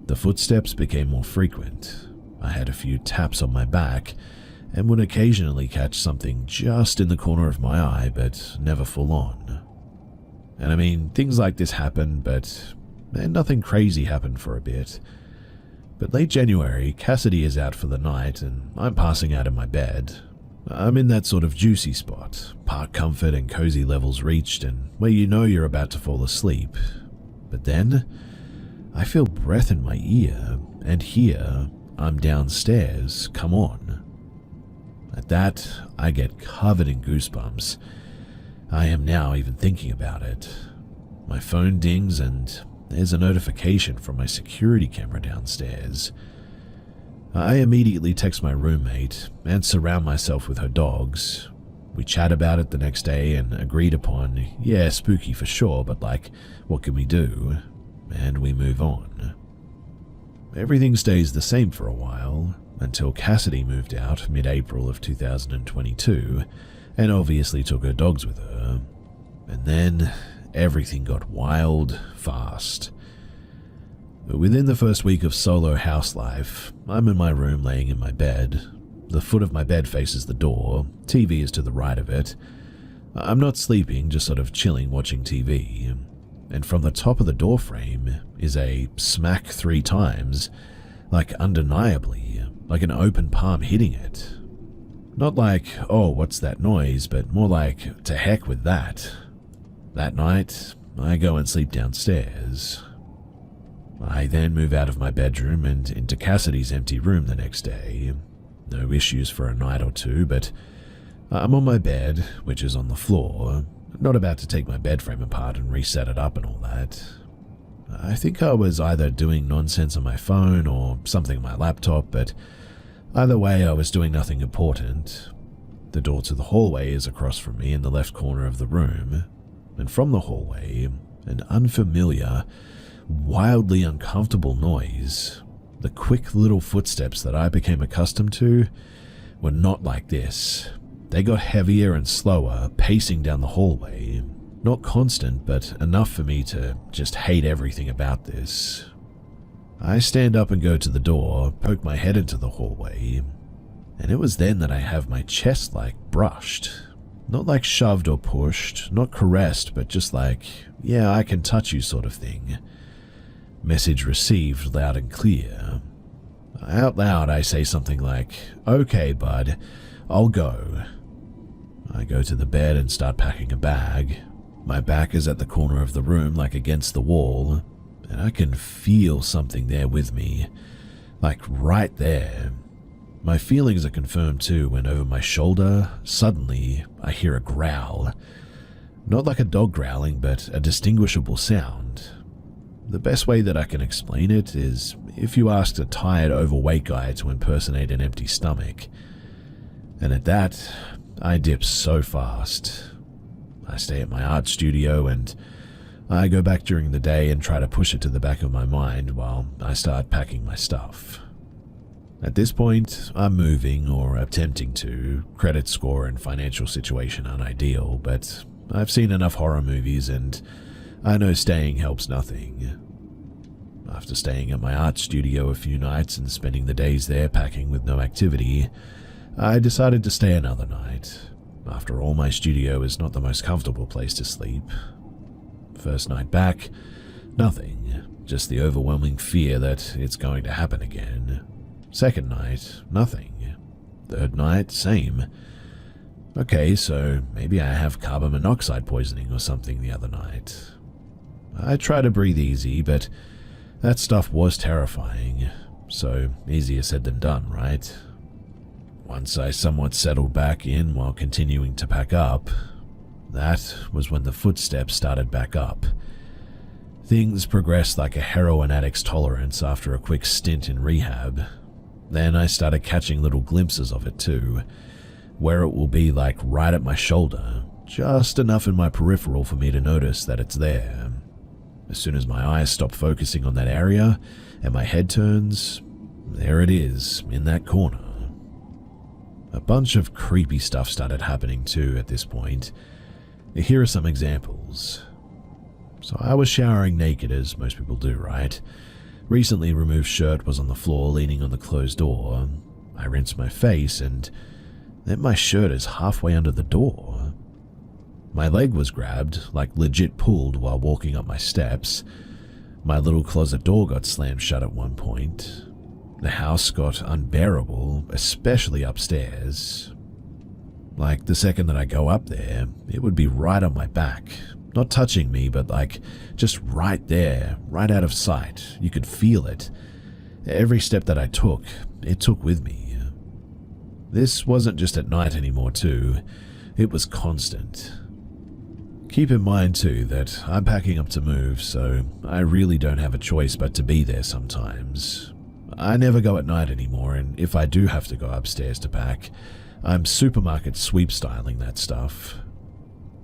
The footsteps became more frequent. I had a few taps on my back, and would occasionally catch something just in the corner of my eye, but never full on. And I mean, things like this happen, but nothing crazy happened for a bit. But late January, Cassidy is out for the night and I'm passing out in my bed. I'm in that sort of juicy spot, part comfort and cozy levels reached, and where you know you're about to fall asleep. But then, I feel breath in my ear, and here, I'm downstairs, come on. At that, I get covered in goosebumps. I am now even thinking about it. My phone dings and there's a notification from my security camera downstairs. I immediately text my roommate and surround myself with her dogs. We chat about it the next day and agreed upon, yeah, spooky for sure, but like, what can we do? And we move on. Everything stays the same for a while, until Cassidy moved out mid-April of 2022, and obviously took her dogs with her. And then, everything got wild fast. Within the first week of solo house life, I'm in my room laying in my bed. The foot of my bed faces the door, TV is to the right of it. I'm not sleeping, just sort of chilling watching TV. And from the top of the door frame is a smack 3 times, like undeniably, like an open palm hitting it. Not like, oh, what's that noise, but more like, to heck with that. That night, I go and sleep downstairs. I then move out of my bedroom and into Cassidy's empty room the next day. No issues for a night or two, but I'm on my bed, which is on the floor, not about to take my bed frame apart and reset it up and all that. I think I was either doing nonsense on my phone or something on my laptop, but either way I was doing nothing important. The door to the hallway is across from me in the left corner of the room, and from the hallway, an unfamiliar, wildly uncomfortable noise. The quick little footsteps that I became accustomed to were not like this. They got heavier and slower, pacing down the hallway. Not constant, but enough for me to just hate everything about this. I stand up and go to the door, poke my head into the hallway, and it was then that I have my chest brushed. Not like shoved or pushed, not caressed, but just like, yeah, I can touch you sort of thing. Message received loud and clear. Out loud, I say something like, okay, bud, I'll go. I go to the bed and start packing a bag. My back is at the corner of the room, like against the wall, and I can feel something there with me, like right there. My feelings are confirmed too when over my shoulder, suddenly, I hear a growl. Not like a dog growling, but a distinguishable sound. The best way that I can explain it is if you asked a tired, overweight guy to impersonate an empty stomach. And at that, I dip so fast. I stay at my art studio and I go back during the day and try to push it to the back of my mind while I start packing my stuff. At this point, I'm moving or attempting to. Credit score and financial situation aren't ideal, but I've seen enough horror movies and I know staying helps nothing. After staying at my art studio a few nights and spending the days there packing with no activity, I decided to stay another night. After all, my studio is not the most comfortable place to sleep. First night back, nothing, just the overwhelming fear that it's going to happen again. Second night, nothing. Third night, same. Okay, so maybe I have carbon monoxide poisoning or something the other night. I try to breathe easy, but that stuff was terrifying, so easier said than done, right? Once I somewhat settled back in while continuing to pack up, that was when the footsteps started back up. Things progressed like a heroin addict's tolerance after a quick stint in rehab. Then I started catching little glimpses of it too, where it will be like right at my shoulder, just enough in my peripheral for me to notice that it's there. As soon as my eyes stop focusing on that area and my head turns, there it is, in that corner. A bunch of creepy stuff started happening too at this point. Here are some examples. So I was showering naked, as most people do, right? Recently removed shirt was on the floor leaning on the closed door. I rinsed my face and Then my shirt is halfway under the door. My leg was grabbed, like legit pulled while walking up my steps. My little closet door got slammed shut at one point. The house got unbearable, especially upstairs. Like, the second that I go up there, it would be right on my back. Not touching me, but like, just right there, right out of sight. You could feel it. Every step that I took, it took with me. This wasn't just at night anymore too. It was constant. Keep in mind too that I'm packing up to move, so I really don't have a choice but to be there sometimes. I never go at night anymore, and if I do have to go upstairs to pack, I'm supermarket sweep styling that stuff.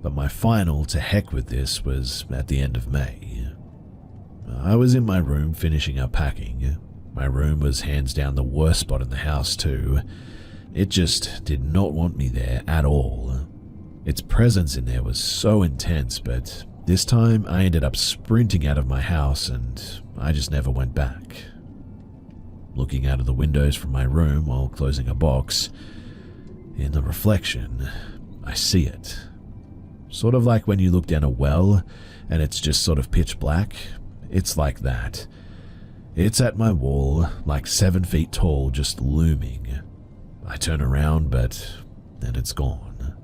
But my final to heck with this was at the end of May. I was in my room finishing up packing. My room was hands down the worst spot in the house too. It just did not want me there at all. Its presence in there was so intense, but this time I ended up sprinting out of my house and I just never went back. Looking out of the windows from my room while closing a box, in the reflection, I see it. Sort of like when you look down a well and it's just sort of pitch black. It's like that. It's at my wall, like 7 feet tall, just looming. I turn around, but then it's gone.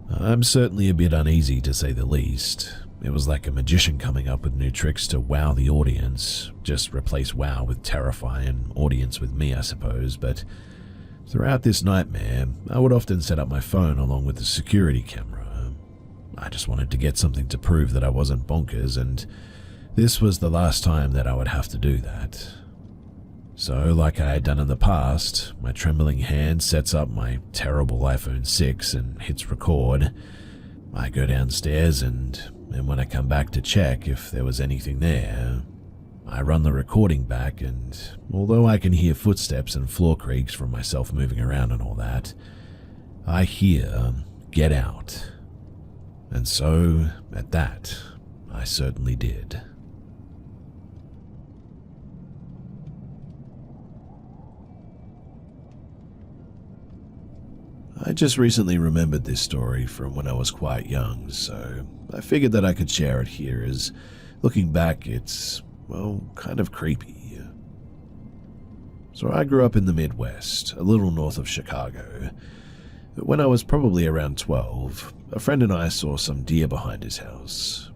I'm certainly a bit uneasy, to say the least. It was like a magician coming up with new tricks to wow the audience. Just replace wow with terrify and audience with me, I suppose. But throughout this nightmare, I would often set up my phone along with the security camera. I just wanted to get something to prove that I wasn't bonkers, and this was the last time that I would have to do that. So, like I had done in the past, my trembling hand sets up my terrible iPhone 6 and hits record. I go downstairs and when I come back to check if there was anything there, I run the recording back, and although I can hear footsteps and floor creaks from myself moving around and all that, I hear "get out." And so, at that, I certainly did. I just recently remembered this story from when I was quite young, so I figured that I could share it here, as looking back it's, well, kind of creepy. So I grew up in the Midwest, a little north of Chicago. When I was probably around 12, a friend and I saw some deer behind his house.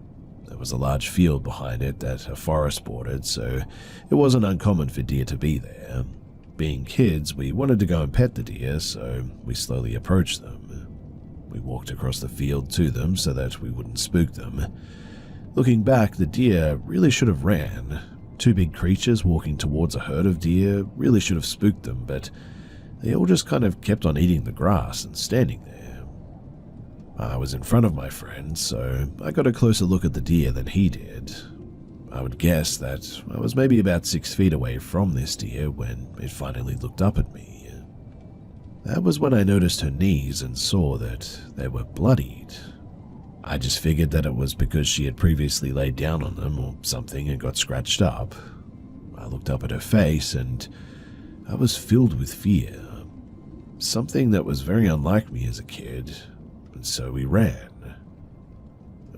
There was a large field behind it that a forest bordered, so it wasn't uncommon for deer to be there. Being kids, we wanted to go and pet the deer, so we slowly approached them. We walked across the field to them so that we wouldn't spook them. Looking back, the deer really should have ran. Two big creatures walking towards a herd of deer really should have spooked them, but they all just kind of kept on eating the grass and standing there. I was in front of my friend, so I got a closer look at the deer than he did. I would guess that I was maybe about 6 feet away from this deer when it finally looked up at me. That was when I noticed her knees and saw that they were bloodied. I just figured that it was because she had previously laid down on them or something and got scratched up. I looked up at her face and I was filled with fear. Something that was very unlike me as a kid, and so we ran.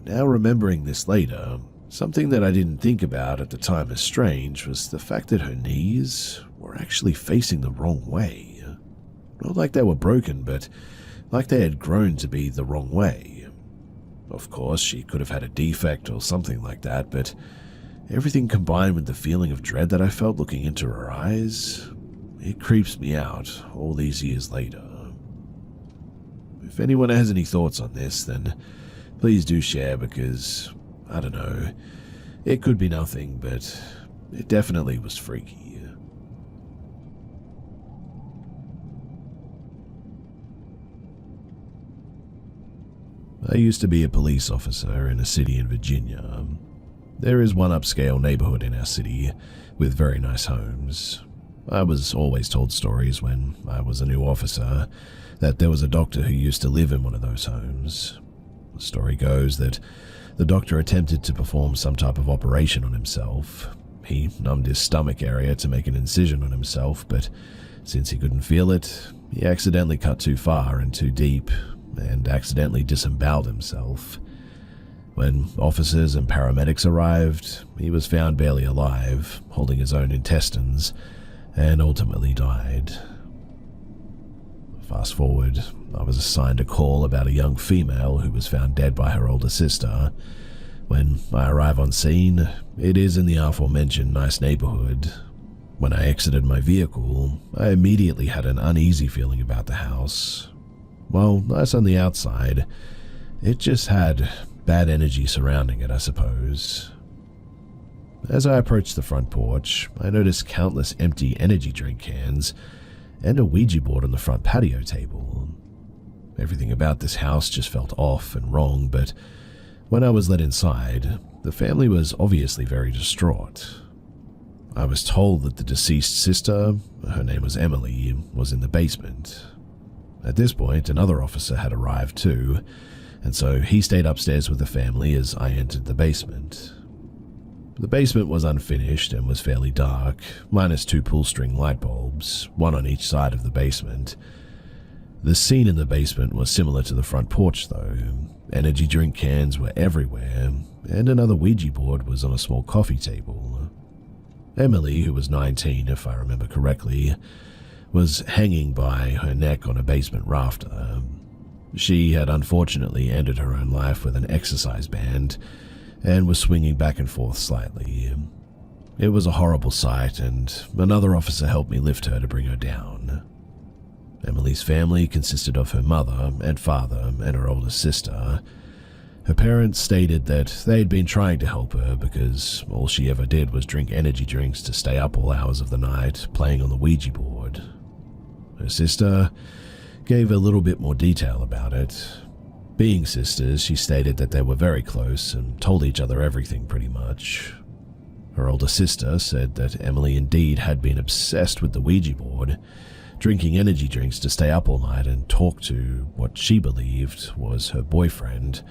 Now remembering this later, something that I didn't think about at the time as strange was the fact that her knees were actually facing the wrong way. Not like they were broken, but like they had grown to be the wrong way. Of course, she could have had a defect or something like that, but everything combined with the feeling of dread that I felt looking into her eyes, it creeps me out all these years later. If anyone has any thoughts on this, then please do share, because I don't know, it could be nothing, but it definitely was freaky. I used to be a police officer in a city in Virginia. There is one upscale neighborhood in our city with very nice homes. I was always told stories when I was a new officer that there was a doctor who used to live in one of those homes. The story goes that the doctor attempted to perform some type of operation on himself. He numbed his stomach area to make an incision on himself, but since he couldn't feel it, He accidentally cut too far and too deep, and accidentally disemboweled himself. When officers and paramedics arrived, he was found barely alive, holding his own intestines, and ultimately died. Fast forward, I was assigned a call about a young female who was found dead by her older sister. When I arrive on scene, it is in the aforementioned nice neighborhood. When I exited my vehicle, I immediately had an uneasy feeling about the house. While nice on the outside, it just had bad energy surrounding it, I suppose. As I approached the front porch, I noticed countless empty energy drink cans and a Ouija board on the front patio table. Everything about this house just felt off and wrong, but when I was let inside, the family was obviously very distraught. I was told that the deceased sister, her name was Emily, was in the basement. At this point, another officer had arrived too, and so he stayed upstairs with the family as I entered the basement. The basement was unfinished and was fairly dark, minus 2 pull-string light bulbs, one on each side of the basement. The scene in the basement was similar to the front porch though. Energy drink cans were everywhere, and another Ouija board was on a small coffee table. Emily, who was 19 if I remember correctly, was hanging by her neck on a basement rafter. She had unfortunately ended her own life with an exercise band and was swinging back and forth slightly. It was a horrible sight, and another officer helped me lift her to bring her down. Emily's family consisted of her mother and father and her older sister. Her parents stated that they had been trying to help her because all she ever did was drink energy drinks to stay up all hours of the night playing on the Ouija board. Her sister gave a little bit more detail about it. Being sisters, she stated that they were very close and told each other everything pretty much. Her older sister said that Emily indeed had been obsessed with the Ouija board, drinking energy drinks to stay up all night and talk to what she believed was her boyfriend,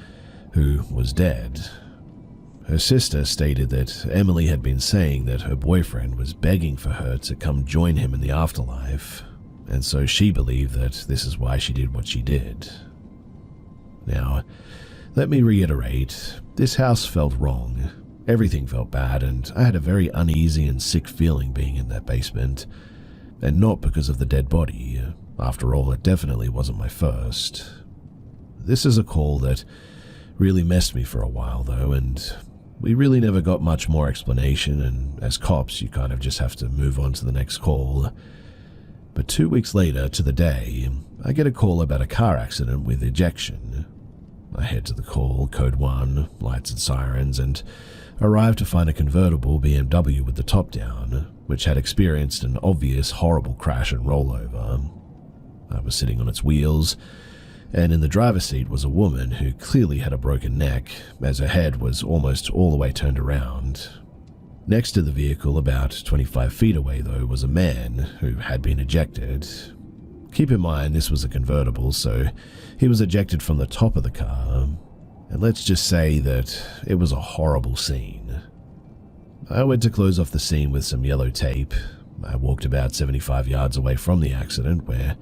who was dead. Her sister stated that Emily had been saying that her boyfriend was begging for her to come join him in the afterlife, and so she believed that this is why she did what she did. Now, let me reiterate, this house felt wrong. Everything felt bad, and I had a very uneasy and sick feeling being in that basement. And not because of the dead body. After all, it definitely wasn't my first. This is a call that really messed me for a while, though, and we really never got much more explanation, and as cops, you kind of just have to move on to the next call. But 2 weeks later, to the day, I get a call about a car accident with ejection. I head to the call, code 1, lights and sirens, and arrive to find a convertible BMW with the top down, which had experienced an obvious horrible crash and rollover. I was sitting on its wheels, and in the driver's seat was a woman who clearly had a broken neck, as her head was almost all the way turned around. Next to the vehicle, about 25 feet away though, was a man who had been ejected. Keep in mind this was a convertible, so he was ejected from the top of the car, and let's just say that it was a horrible scene. I went to close off the scene with some yellow tape. I walked about 75 yards away from the accident, where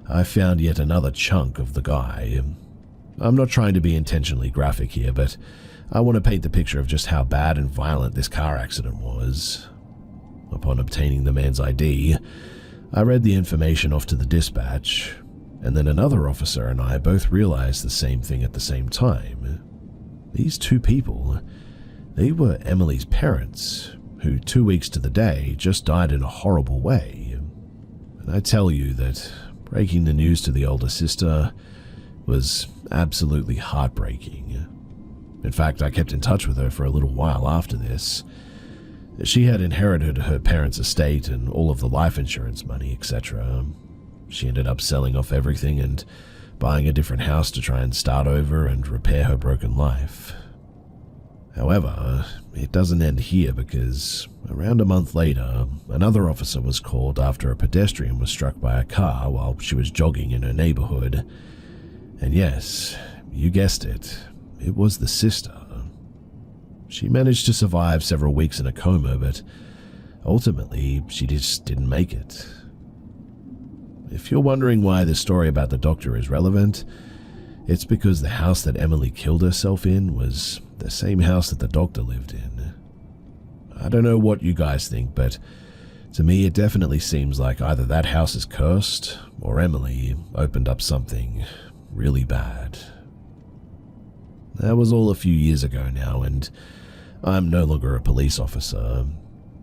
I found yet another chunk of the guy. I'm not trying to be intentionally graphic here, but I want to paint the picture of just how bad and violent this car accident was. Upon obtaining the man's ID, I read the information off to the dispatch, and then another officer and I both realized the same thing at the same time. These two people, they were Emily's parents, who 2 weeks to the day just died in a horrible way. And I tell you that breaking the news to the older sister was absolutely heartbreaking. In fact, I kept in touch with her for a little while after this. She had inherited her parents' estate and all of the life insurance money, etc. She ended up selling off everything and buying a different house to try and start over and repair her broken life. However, it doesn't end here because around a month later, another officer was called after a pedestrian was struck by a car while she was jogging in her neighborhood. And yes, you guessed it, it was the sister. She managed to survive several weeks in a coma, but ultimately she just didn't make it. if you're wondering why this story about the doctor is relevant, it's because the house that Emily killed herself in was the same house that the doctor lived in. I don't know what you guys think, but to me it definitely seems like either that house is cursed or Emily opened up something really bad. That was all a few years ago now, and I'm no longer a police officer.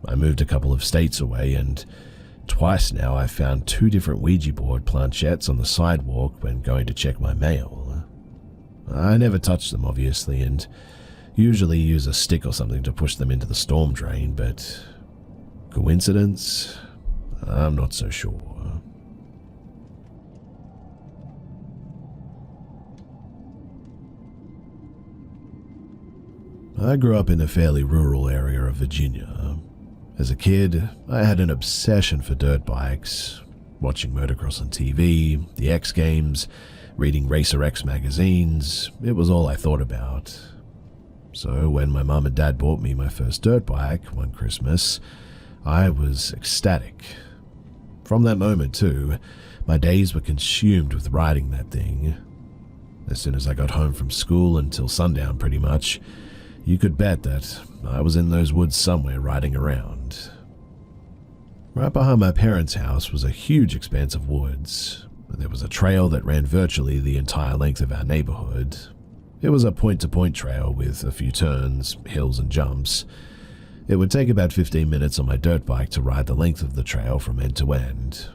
I moved a couple of states away, and twice now I've found 2 different Ouija board planchettes on the sidewalk when going to check my mail. I never touch them, obviously, and usually use a stick or something to push them into the storm drain, but coincidence? I'm not so sure. I grew up in a fairly rural area of Virginia. As a kid, I had an obsession for dirt bikes, watching motocross on TV, the X Games, reading Racer X magazines. It was all I thought about. So when my mum and dad bought me my first dirt bike one Christmas, I was ecstatic. From that moment too, my days were consumed with riding that thing. As soon as I got home from school until sundown pretty much, you could bet that I was in those woods somewhere riding around. Right behind my parents' house was a huge expanse of woods. There was a trail that ran virtually the entire length of our neighborhood. It was a point-to-point trail with a few turns, hills and jumps. It would take about 15 minutes on my dirt bike to ride the length of the trail from end to end.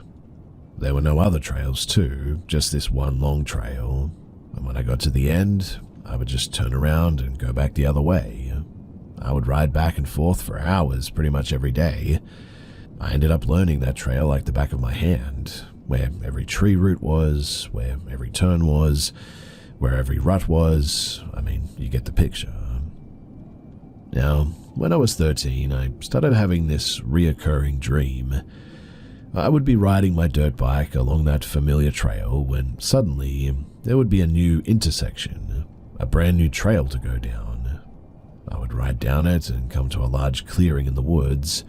There were no other trails too, just this one long trail. And when I got to the end, I would just turn around and go back the other way. I would ride back and forth for hours pretty much every day. I ended up learning that trail like the back of my hand, where every tree root was, where every turn was, where every rut was. I mean, you get the picture. Now, when I was 13, I started having this reoccurring dream. I would be riding my dirt bike along that familiar trail when suddenly there would be a new intersection, a brand new trail to go down. I would ride down it and come to a large clearing in the woods.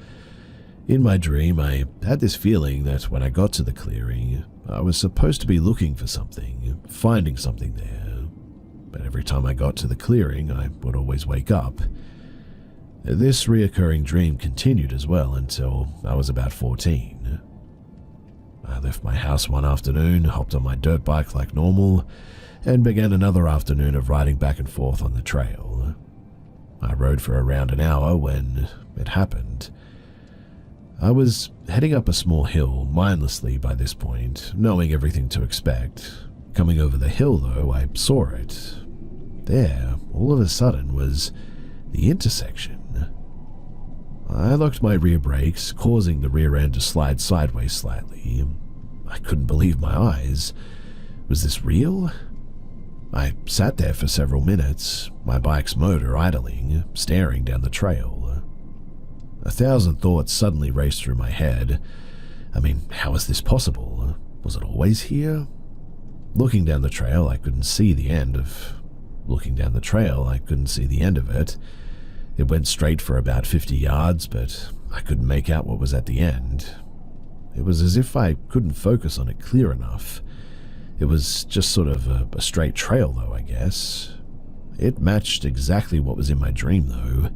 In my dream, I had this feeling that when I got to the clearing, I was supposed to be looking for something, finding something there. But every time I got to the clearing, I would always wake up. This reoccurring dream continued as well until I was about 14. I left my house one afternoon, hopped on my dirt bike like normal, and began another afternoon of riding back and forth on the trail. I rode for around an hour when it happened. I was heading up a small hill mindlessly by this point, knowing everything to expect. Coming over the hill, though, I saw it. There, all of a sudden, was the intersection. I locked my rear brakes, causing the rear end to slide sideways slightly. I couldn't believe my eyes. Was this real? I sat there for several minutes, my bike's motor idling, staring down the trail. 1,000 thoughts suddenly raced through my head. I mean, how is this possible? Was it always here? Looking down the trail, I couldn't see the end of it. It went straight for about 50 yards, but I couldn't make out what was at the end. It was as if I couldn't focus on it clear enough. It was just sort of a straight trail, though, I guess. It matched exactly what was in my dream, though.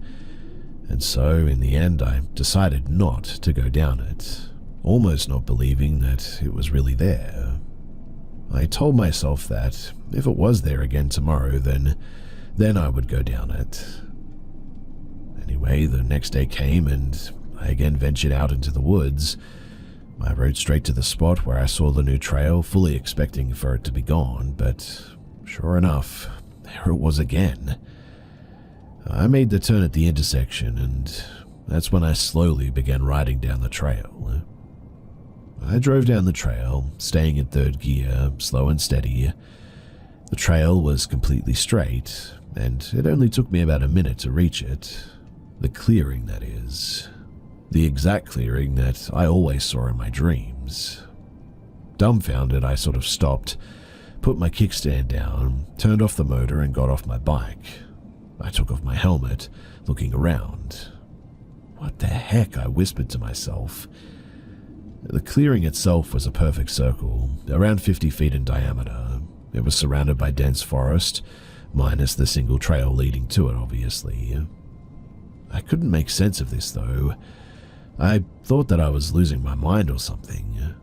And so, in the end, I decided not to go down it, almost not believing that it was really there. I told myself that if it was there again tomorrow, then I would go down it. Anyway, the next day came and I again ventured out into the woods. I rode straight to the spot where I saw the new trail, fully expecting for it to be gone, but sure enough, there it was again. I made the turn at the intersection, and that's when I slowly began riding down the trail. I drove down the trail, staying in third gear, slow and steady. The trail was completely straight, and it only took me about a minute to reach it. The clearing, that is. The exact clearing that I always saw in my dreams. Dumbfounded, I sort of stopped, put my kickstand down, turned off the motor and got off my bike. I took off my helmet, looking around. What the heck, I whispered to myself. The clearing itself was a perfect circle, around 50 feet in diameter. It was surrounded by dense forest, minus the single trail leading to it, obviously. I couldn't make sense of this, though. I thought that I was losing my mind or something.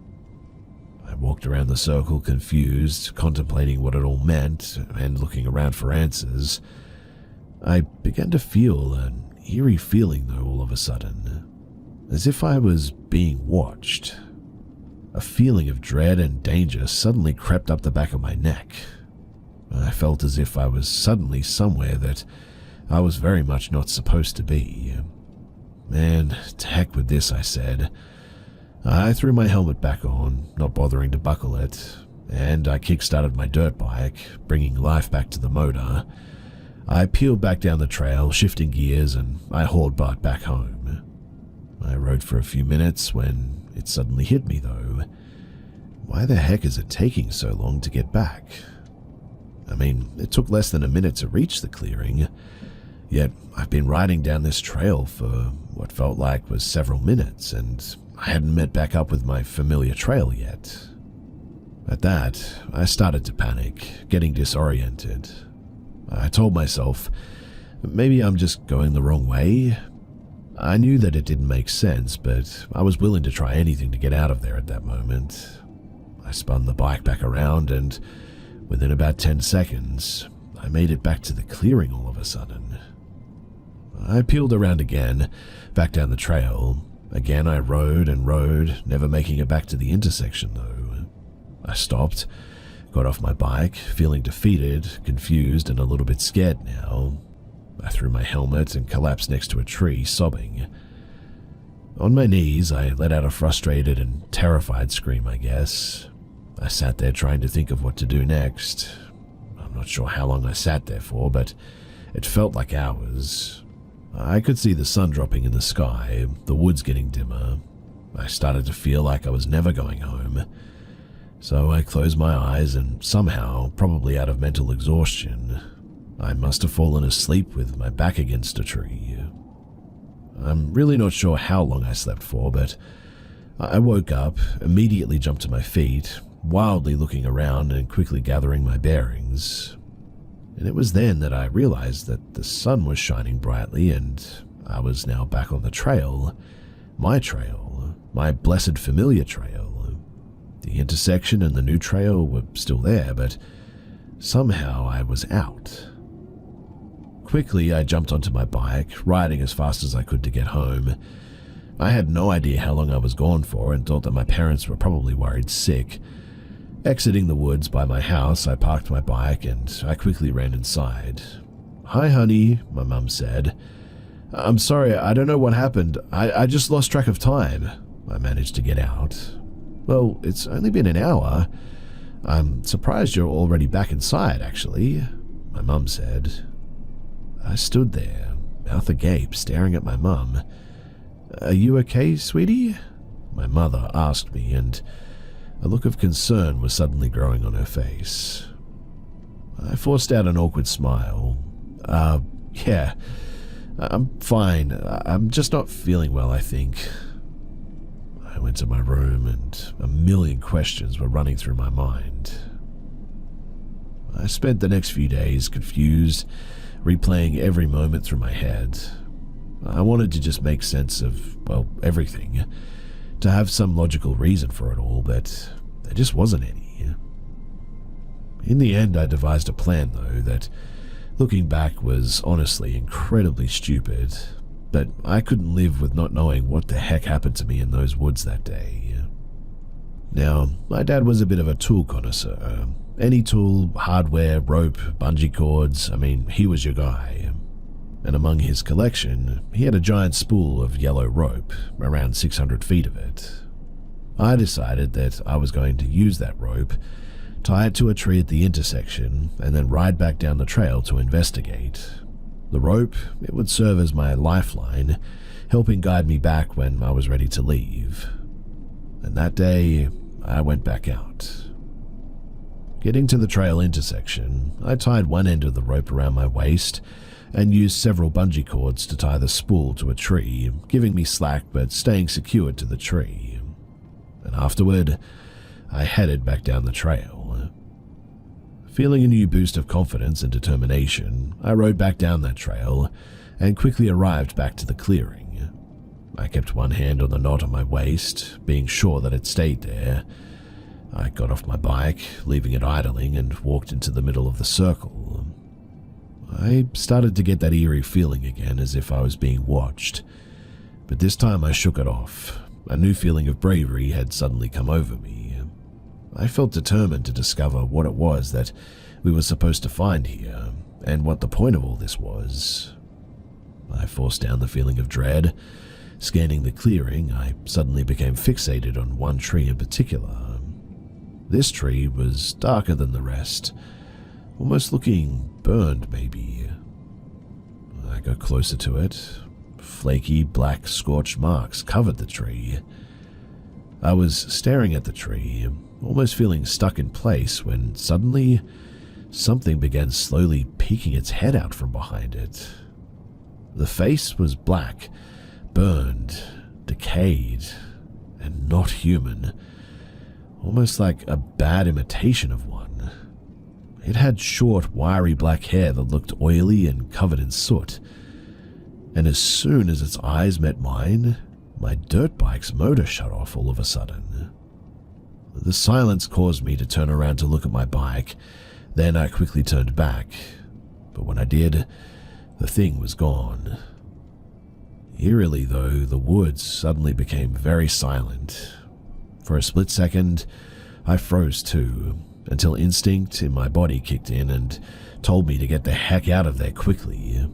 I walked around the circle confused, contemplating what it all meant, and looking around for answers. I began to feel an eerie feeling, though, all of a sudden, as if I was being watched. A feeling of dread and danger suddenly crept up the back of my neck. I felt as if I was suddenly somewhere that I was very much not supposed to be. Man, to heck with this, I said. I threw my helmet back on, not bothering to buckle it, and I kick-started my dirt bike, bringing life back to the motor. I peeled back down the trail, shifting gears, and I hauled Bart back home. I rode for a few minutes when it suddenly hit me, though. Why the heck is it taking so long to get back? I mean, it took less than a minute to reach the clearing, yet I've been riding down this trail for what felt like was several minutes, and I hadn't met back up with my familiar trail yet. At that, I started to panic, getting disoriented. I told myself, maybe I'm just going the wrong way. I knew that it didn't make sense, but I was willing to try anything to get out of there at that moment. I spun the bike back around, and within about 10 seconds, I made it back to the clearing all of a sudden. I peeled around again, back down the trail. Again I rode and rode, never making it back to the intersection though. I stopped, got off my bike, feeling defeated, confused, and a little bit scared now. I threw my helmet and collapsed next to a tree, sobbing. On my knees, I let out a frustrated and terrified scream, I guess. I sat there trying to think of what to do next. I'm not sure how long I sat there for, but it felt like hours. I could see the sun dropping in the sky, the woods getting dimmer. I started to feel like I was never going home. So I closed my eyes and somehow, probably out of mental exhaustion, I must have fallen asleep with my back against a tree. I'm really not sure how long I slept for, but I woke up, immediately jumped to my feet, wildly looking around and quickly gathering my bearings. And it was then that I realized that the sun was shining brightly and I was now back on the trail, my blessed familiar trail. The intersection and the new trail were still there, but somehow I was out. Quickly, I jumped onto my bike, riding as fast as I could to get home. I had no idea how long I was gone for and thought that my parents were probably worried sick. Exiting the woods by my house, I parked my bike and I quickly ran inside. "Hi, honey," my mum said. "I'm sorry, I don't know what happened. I just lost track of time." I managed to get out. "Well, it's only been an hour. I'm surprised you're already back inside, actually," my mum said. I stood there, mouth agape, staring at my mum. "Are you okay, sweetie?" my mother asked me, and a look of concern was suddenly growing on her face. I forced out an awkward smile. Yeah, I'm fine. I'm just not feeling well, I think." I went to my room and a million questions were running through my mind. I spent the next few days confused, replaying every moment through my head. I wanted to just make sense of, well, everything, to have some logical reason for it all, but there just wasn't any. In the end, I devised a plan, though, that, looking back, was honestly incredibly stupid, but I couldn't live with not knowing what the heck happened to me in those woods that day. Now, my dad was a bit of a tool connoisseur. Any tool, hardware, rope, bungee cords, I mean, he was your guy. And among his collection, he had a giant spool of yellow rope, around 600 feet of it. I decided that I was going to use that rope, tie it to a tree at the intersection, and then ride back down the trail to investigate. The rope, it would serve as my lifeline, helping guide me back when I was ready to leave. And that day, I went back out. Getting to the trail intersection, I tied one end of the rope around my waist and used several bungee cords to tie the spool to a tree, giving me slack but staying secured to the tree. and afterward, I headed back down the trail. Feeling a new boost of confidence and determination, I rode back down that trail and quickly arrived back to the clearing. I kept one hand on the knot on my waist, being sure that it stayed there. I got off my bike, leaving it idling, and walked into the middle of the circle. I started to get that eerie feeling again, as if I was being watched. But this time I shook it off. A new feeling of bravery had suddenly come over me. I felt determined to discover what it was that we were supposed to find here, and what the point of all this was. I forced down the feeling of dread. Scanning the clearing, I suddenly became fixated on one tree in particular. This tree was darker than the rest, almost looking burned maybe. I got closer to it. Flaky black scorched marks covered the tree. I was staring at the tree, almost feeling stuck in place, when suddenly something began slowly peeking its head out from behind it. The face was black, burned, decayed, and not human, almost like a bad imitation of one. It had short, wiry black hair that looked oily and covered in soot, and as soon as its eyes met mine, my dirt bike's motor shut off all of a sudden. The silence caused me to turn around to look at my bike, then I quickly turned back, but when I did, the thing was gone. Eerily, though, the woods suddenly became very silent. For a split second, I froze too, until instinct in my body kicked in and told me to get the heck out of there quickly.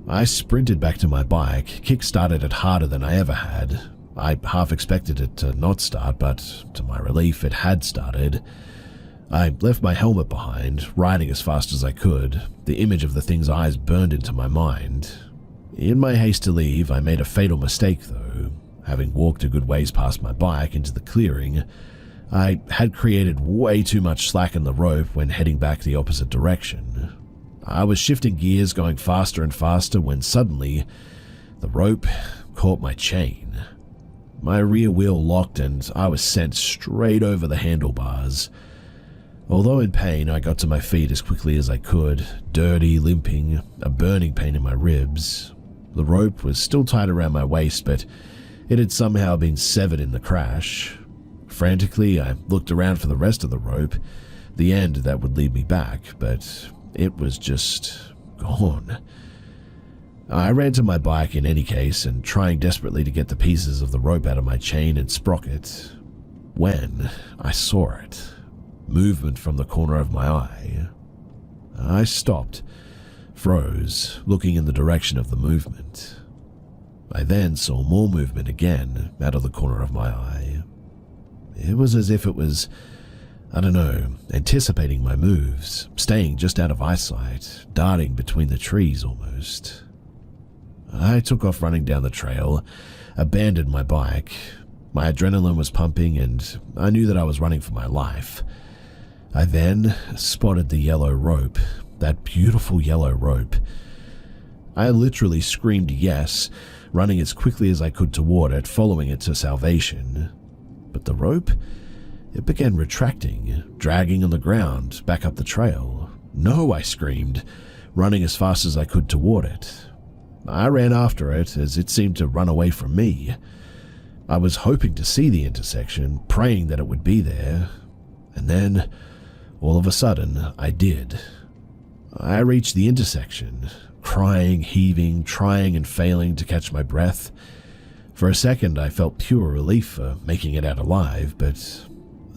I sprinted back to my bike, kick-started it harder than I ever had. I half expected it to not start, but to my relief, it had started. I left my helmet behind, riding as fast as I could. The image of the thing's eyes burned into my mind. In my haste to leave, I made a fatal mistake, though. Having walked a good ways past my bike into the clearing, I had created way too much slack in the rope when heading back the opposite direction. I was shifting gears, going faster and faster, when suddenly the rope caught my chain. My rear wheel locked and I was sent straight over the handlebars. Although in pain, I got to my feet as quickly as I could, dirty, limping, a burning pain in my ribs. The rope was still tied around my waist, but it had somehow been severed in the crash. Frantically, I looked around for the rest of the rope, the end that would lead me back, but it was just gone. I ran to my bike in any case, and trying desperately to get the pieces of the rope out of my chain and sprocket, when I saw it. Movement from the corner of my eye. I stopped, froze, looking in the direction of the movement. I then saw more movement again out of the corner of my eye. It was as if it was, I don't know, anticipating my moves, staying just out of eyesight, darting between the trees almost. I took off running down the trail, abandoned my bike. My adrenaline was pumping and I knew that I was running for my life. I then spotted the yellow rope, that beautiful yellow rope. I literally screamed yes, running as quickly as I could toward it, following it to salvation. But the rope, it began retracting, dragging on the ground, back up the trail. No, I screamed, running as fast as I could toward it. I ran after it as it seemed to run away from me. I was hoping to see the intersection, praying that it would be there. And then, all of a sudden, I did. I reached the intersection, crying, heaving, trying and failing to catch my breath. For a second, I felt pure relief for making it out alive, but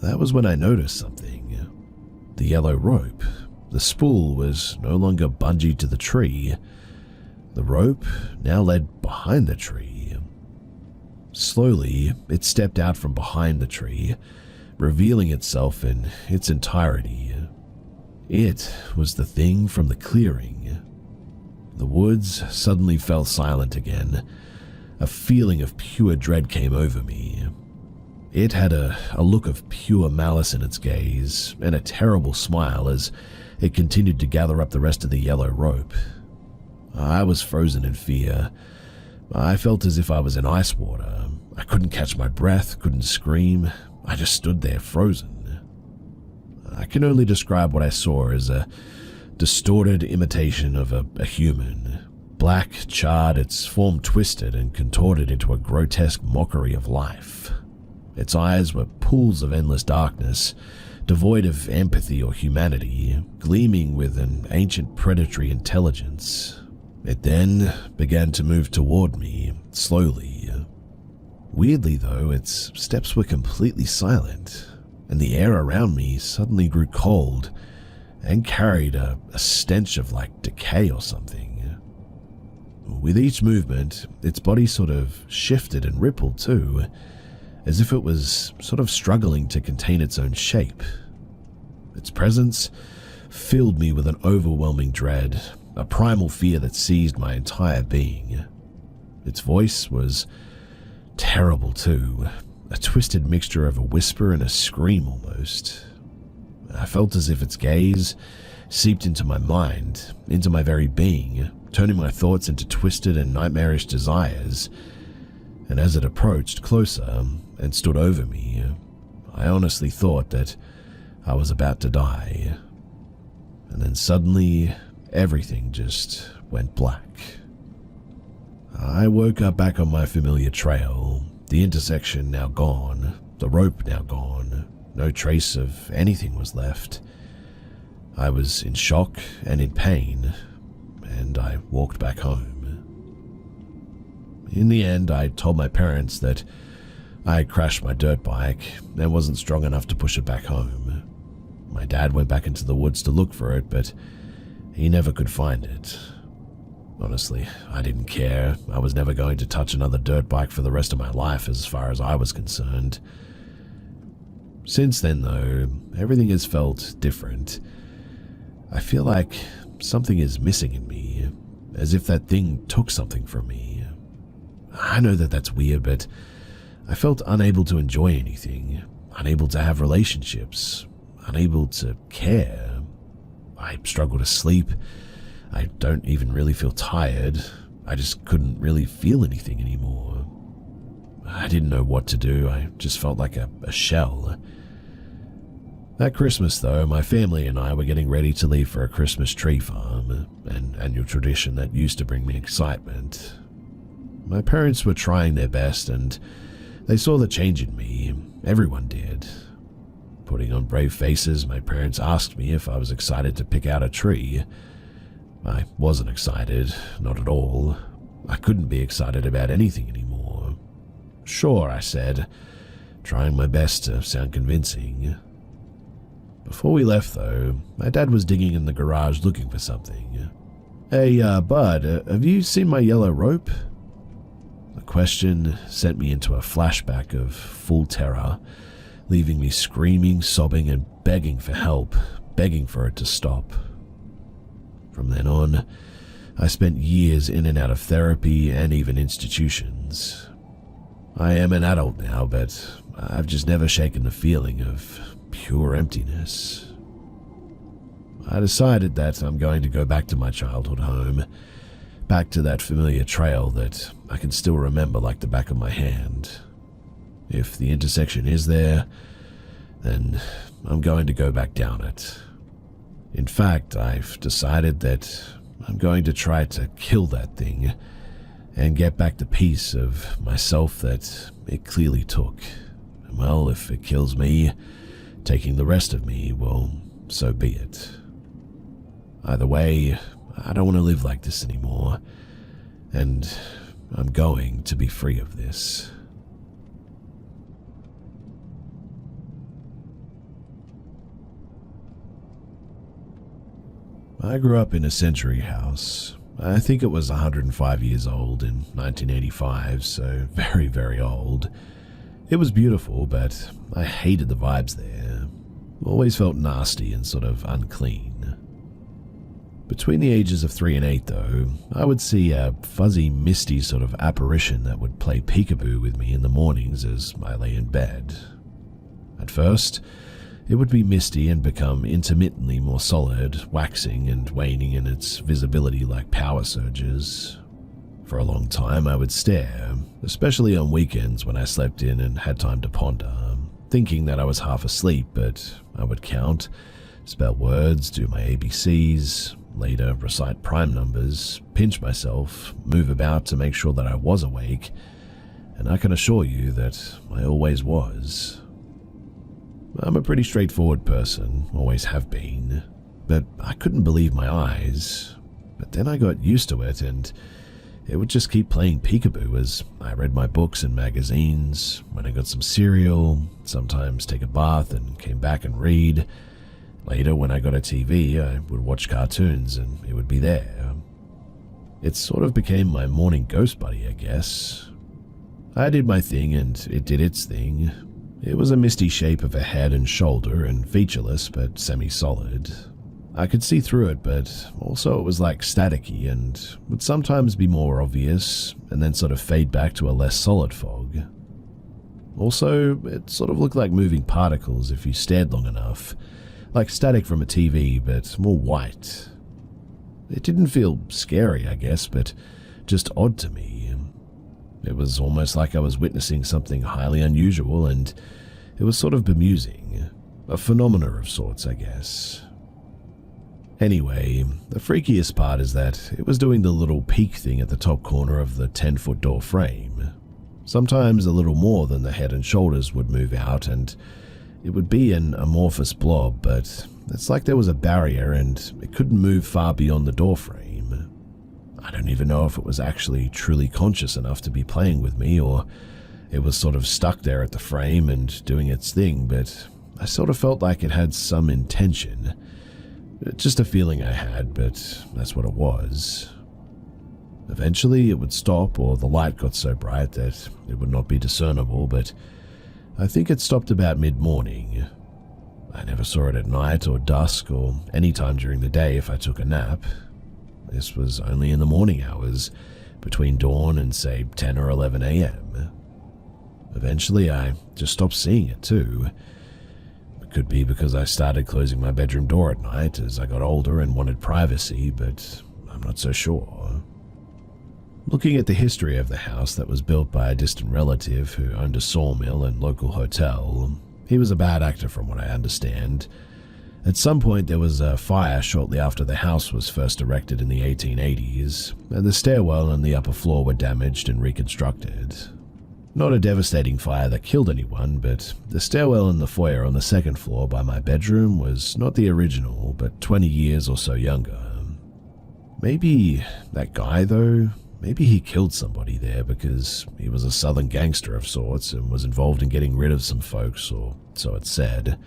that was when I noticed something. The yellow rope, the spool, was no longer bungeed to the tree. The rope now led behind the tree. Slowly, it stepped out from behind the tree, revealing itself in its entirety. It was the thing from the clearing. The woods suddenly fell silent again. A feeling of pure dread came over me. It had a look of pure malice in its gaze, and a terrible smile as it continued to gather up the rest of the yellow rope. I was frozen in fear. I felt as if I was in ice water. I couldn't catch my breath, couldn't scream. I just stood there frozen. I can only describe what I saw as a distorted imitation of a human. Black, charred, its form twisted and contorted into a grotesque mockery of life. Its eyes were pools of endless darkness, devoid of empathy or humanity, gleaming with an ancient predatory intelligence. It then began to move toward me, slowly. Weirdly though, its steps were completely silent, and the air around me suddenly grew cold and carried a stench of like decay or something. With each movement, its body sort of shifted and rippled too, as if it was sort of struggling to contain its own shape. Its presence filled me with an overwhelming dread, a primal fear that seized my entire being. Its voice was terrible too, a twisted mixture of a whisper and a scream almost. I felt as if its gaze seeped into my mind, into my very being, turning my thoughts into twisted and nightmarish desires. And as it approached closer and stood over me, I honestly thought that I was about to die. And then suddenly, everything just went black. I woke up back on my familiar trail, the intersection now gone, the rope now gone, no trace of anything was left. I was in shock and in pain, and I walked back home. In the end, I told my parents that I had crashed my dirt bike and wasn't strong enough to push it back home. My dad went back into the woods to look for it, but he never could find it. Honestly, I didn't care. I was never going to touch another dirt bike for the rest of my life as far as I was concerned. Since then, though, everything has felt different. I feel like something is missing in me, as if that thing took something from me. I know that that's weird, but I felt unable to enjoy anything, unable to have relationships, unable to care. I struggle to sleep. I don't even really feel tired. I just couldn't really feel anything anymore. I didn't know what to do. I just felt like a shell. That Christmas, though, my family and I were getting ready to leave for a Christmas tree farm, an annual tradition that used to bring me excitement. My parents were trying their best, and they saw the change in me. Everyone did. Putting on brave faces, my parents asked me if I was excited to pick out a tree. I wasn't excited, not at all. I couldn't be excited about anything anymore. Sure, I said, trying my best to sound convincing. Before we left, though, my dad was digging in the garage looking for something. Hey, bud, have you seen my yellow rope? The question sent me into a flashback of full terror, leaving me screaming, sobbing, and begging for help, begging for it to stop. From then on, I spent years in and out of therapy and even institutions. I am an adult now, but I've just never shaken the feeling of pure emptiness. I decided that I'm going to go back to my childhood home, back to that familiar trail that I can still remember like the back of my hand. If the intersection is there, then I'm going to go back down it. In fact, I've decided that I'm going to try to kill that thing and get back the piece of myself that it clearly took. And well, if it kills me, taking the rest of me, well, so be it. Either way, I don't want to live like this anymore, and I'm going to be free of this. I grew up in a century house. I think it was 105 years old in 1985, so very, very old. It was beautiful, but I hated the vibes there. Always felt nasty and sort of unclean. Between the ages of 3 and 8, though, I would see a fuzzy, misty sort of apparition that would play peekaboo with me in the mornings as I lay in bed. At first, it would be misty and become intermittently more solid, waxing and waning in its visibility like power surges. For a long time I would stare, especially on weekends when I slept in and had time to ponder, thinking that I was half asleep, but I would count, spell words, do my ABCs, later recite prime numbers, pinch myself, move about to make sure that I was awake, and I can assure you that I always was. I'm a pretty straightforward person, always have been, but I couldn't believe my eyes. But then I got used to it, and it would just keep playing peekaboo as I read my books and magazines, when I got some cereal, sometimes take a bath and came back and read. Later, when I got a TV, I would watch cartoons and it would be there. It sort of became my morning ghost buddy, I guess. I did my thing and it did its thing. It was a misty shape of a head and shoulder and featureless but semi-solid. I could see through it, but also it was like staticky and would sometimes be more obvious and then sort of fade back to a less solid fog. Also, it sort of looked like moving particles if you stared long enough, like static from a TV, but more white. It didn't feel scary, I guess, but just odd to me. It was almost like I was witnessing something highly unusual, and it was sort of bemusing. A phenomena of sorts, I guess. Anyway, the freakiest part is that it was doing the little peek thing at the top corner of the 10-foot door frame. Sometimes a little more than the head and shoulders would move out, and it would be an amorphous blob, but it's like there was a barrier and it couldn't move far beyond the door frame. I don't even know if it was actually truly conscious enough to be playing with me, or it was sort of stuck there at the frame and doing its thing, but I sort of felt like it had some intention. Just a feeling I had, but that's what it was. Eventually it would stop, or the light got so bright that it would not be discernible, but I think it stopped about mid-morning. I never saw it at night or dusk or any time during the day if I took a nap. This was only in the morning hours, between dawn and say 10 or 11 a.m. Eventually I just stopped seeing it too. It could be because I started closing my bedroom door at night as I got older and wanted privacy, but I'm not so sure. Looking at the history of the house that was built by a distant relative who owned a sawmill and local hotel, he was a bad actor from what I understand. At some point there was a fire shortly after the house was first erected in the 1880s, and the stairwell and the upper floor were damaged and reconstructed. Not a devastating fire that killed anyone, but the stairwell in the foyer on the second floor by my bedroom was not the original, but 20 years or so younger. Maybe that guy, though, maybe he killed somebody there because he was a southern gangster of sorts and was involved in getting rid of some folks, or so it said.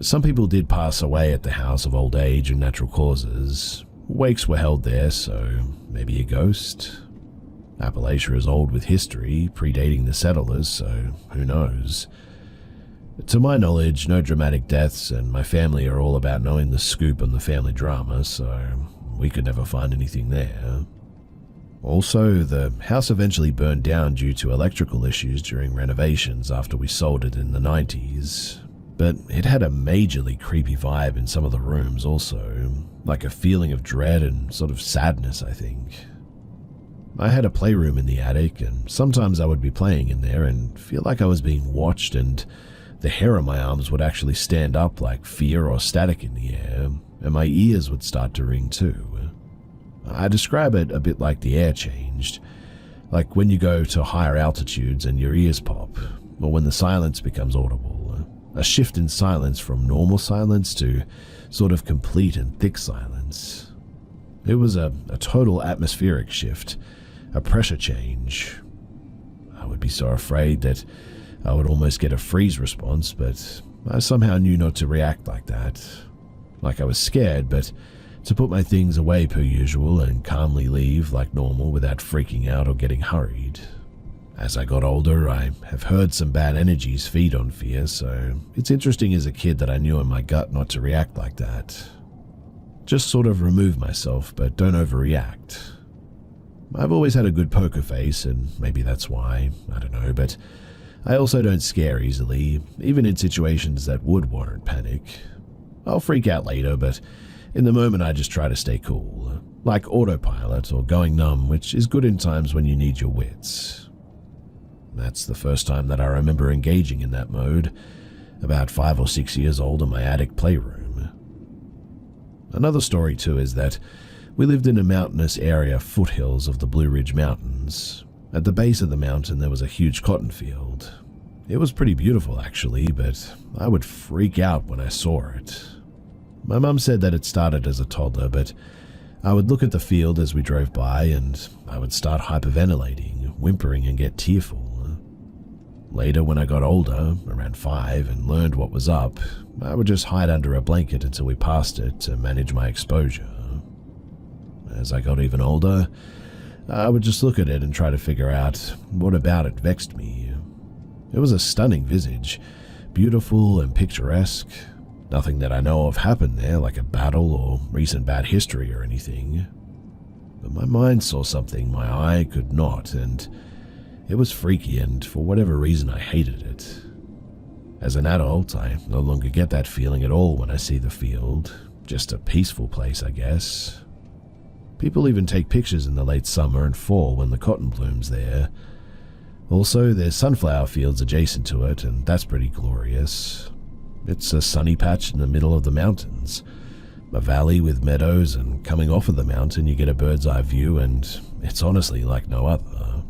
Some people did pass away at the house of old age and natural causes. Wakes were held there, so maybe a ghost. Appalachia is old with history, predating the settlers, so who knows. To my knowledge, no dramatic deaths, and my family are all about knowing the scoop on the family drama, so we could never find anything there. Also, the house eventually burned down due to electrical issues during renovations after we sold it in the 90s. But it had a majorly creepy vibe in some of the rooms also, like a feeling of dread and sort of sadness, I think. I had a playroom in the attic, and sometimes I would be playing in there and feel like I was being watched, and the hair on my arms would actually stand up like fear or static in the air, and my ears would start to ring too. I describe it a bit like the air changed, like when you go to higher altitudes and your ears pop, or when the silence becomes audible, a shift in silence from normal silence to sort of complete and thick silence. It was a total atmospheric shift, a pressure change. I would be so afraid that I would almost get a freeze response, but I somehow knew not to react like that. Like I was scared, but to put my things away per usual and calmly leave like normal without freaking out or getting hurried. As I got older, I have heard some bad energies feed on fear, so it's interesting as a kid that I knew in my gut not to react like that. Just sort of remove myself, but don't overreact. I've always had a good poker face, and maybe that's why, I don't know, but I also don't scare easily, even in situations that would warrant panic. I'll freak out later, but in the moment I just try to stay cool, like autopilot or going numb, which is good in times when you need your wits. That's the first time that I remember engaging in that mode, about 5 or 6 years old in my attic playroom. Another story too is that we lived in a mountainous area foothills of the Blue Ridge Mountains. At the base of the mountain there was a huge cotton field. It was pretty beautiful actually, but I would freak out when I saw it. My mum said that it started as a toddler, but I would look at the field as we drove by and I would start hyperventilating, whimpering and get tearful. Later, when I got older, around 5, and learned what was up, I would just hide under a blanket until we passed it to manage my exposure. As I got even older, I would just look at it and try to figure out what about it vexed me. It was a stunning visage, beautiful and picturesque. Nothing that I know of happened there, like a battle or recent bad history or anything. But my mind saw something my eye could not, and it was freaky, and for whatever reason I hated it. As an adult, I no longer get that feeling at all when I see the field. Just a peaceful place, I guess. People even take pictures in the late summer and fall when the cotton blooms there. Also, there's sunflower fields adjacent to it, and that's pretty glorious. It's a sunny patch in the middle of the mountains. A valley with meadows, and coming off of the mountain you get a bird's eye view, and it's honestly like no other.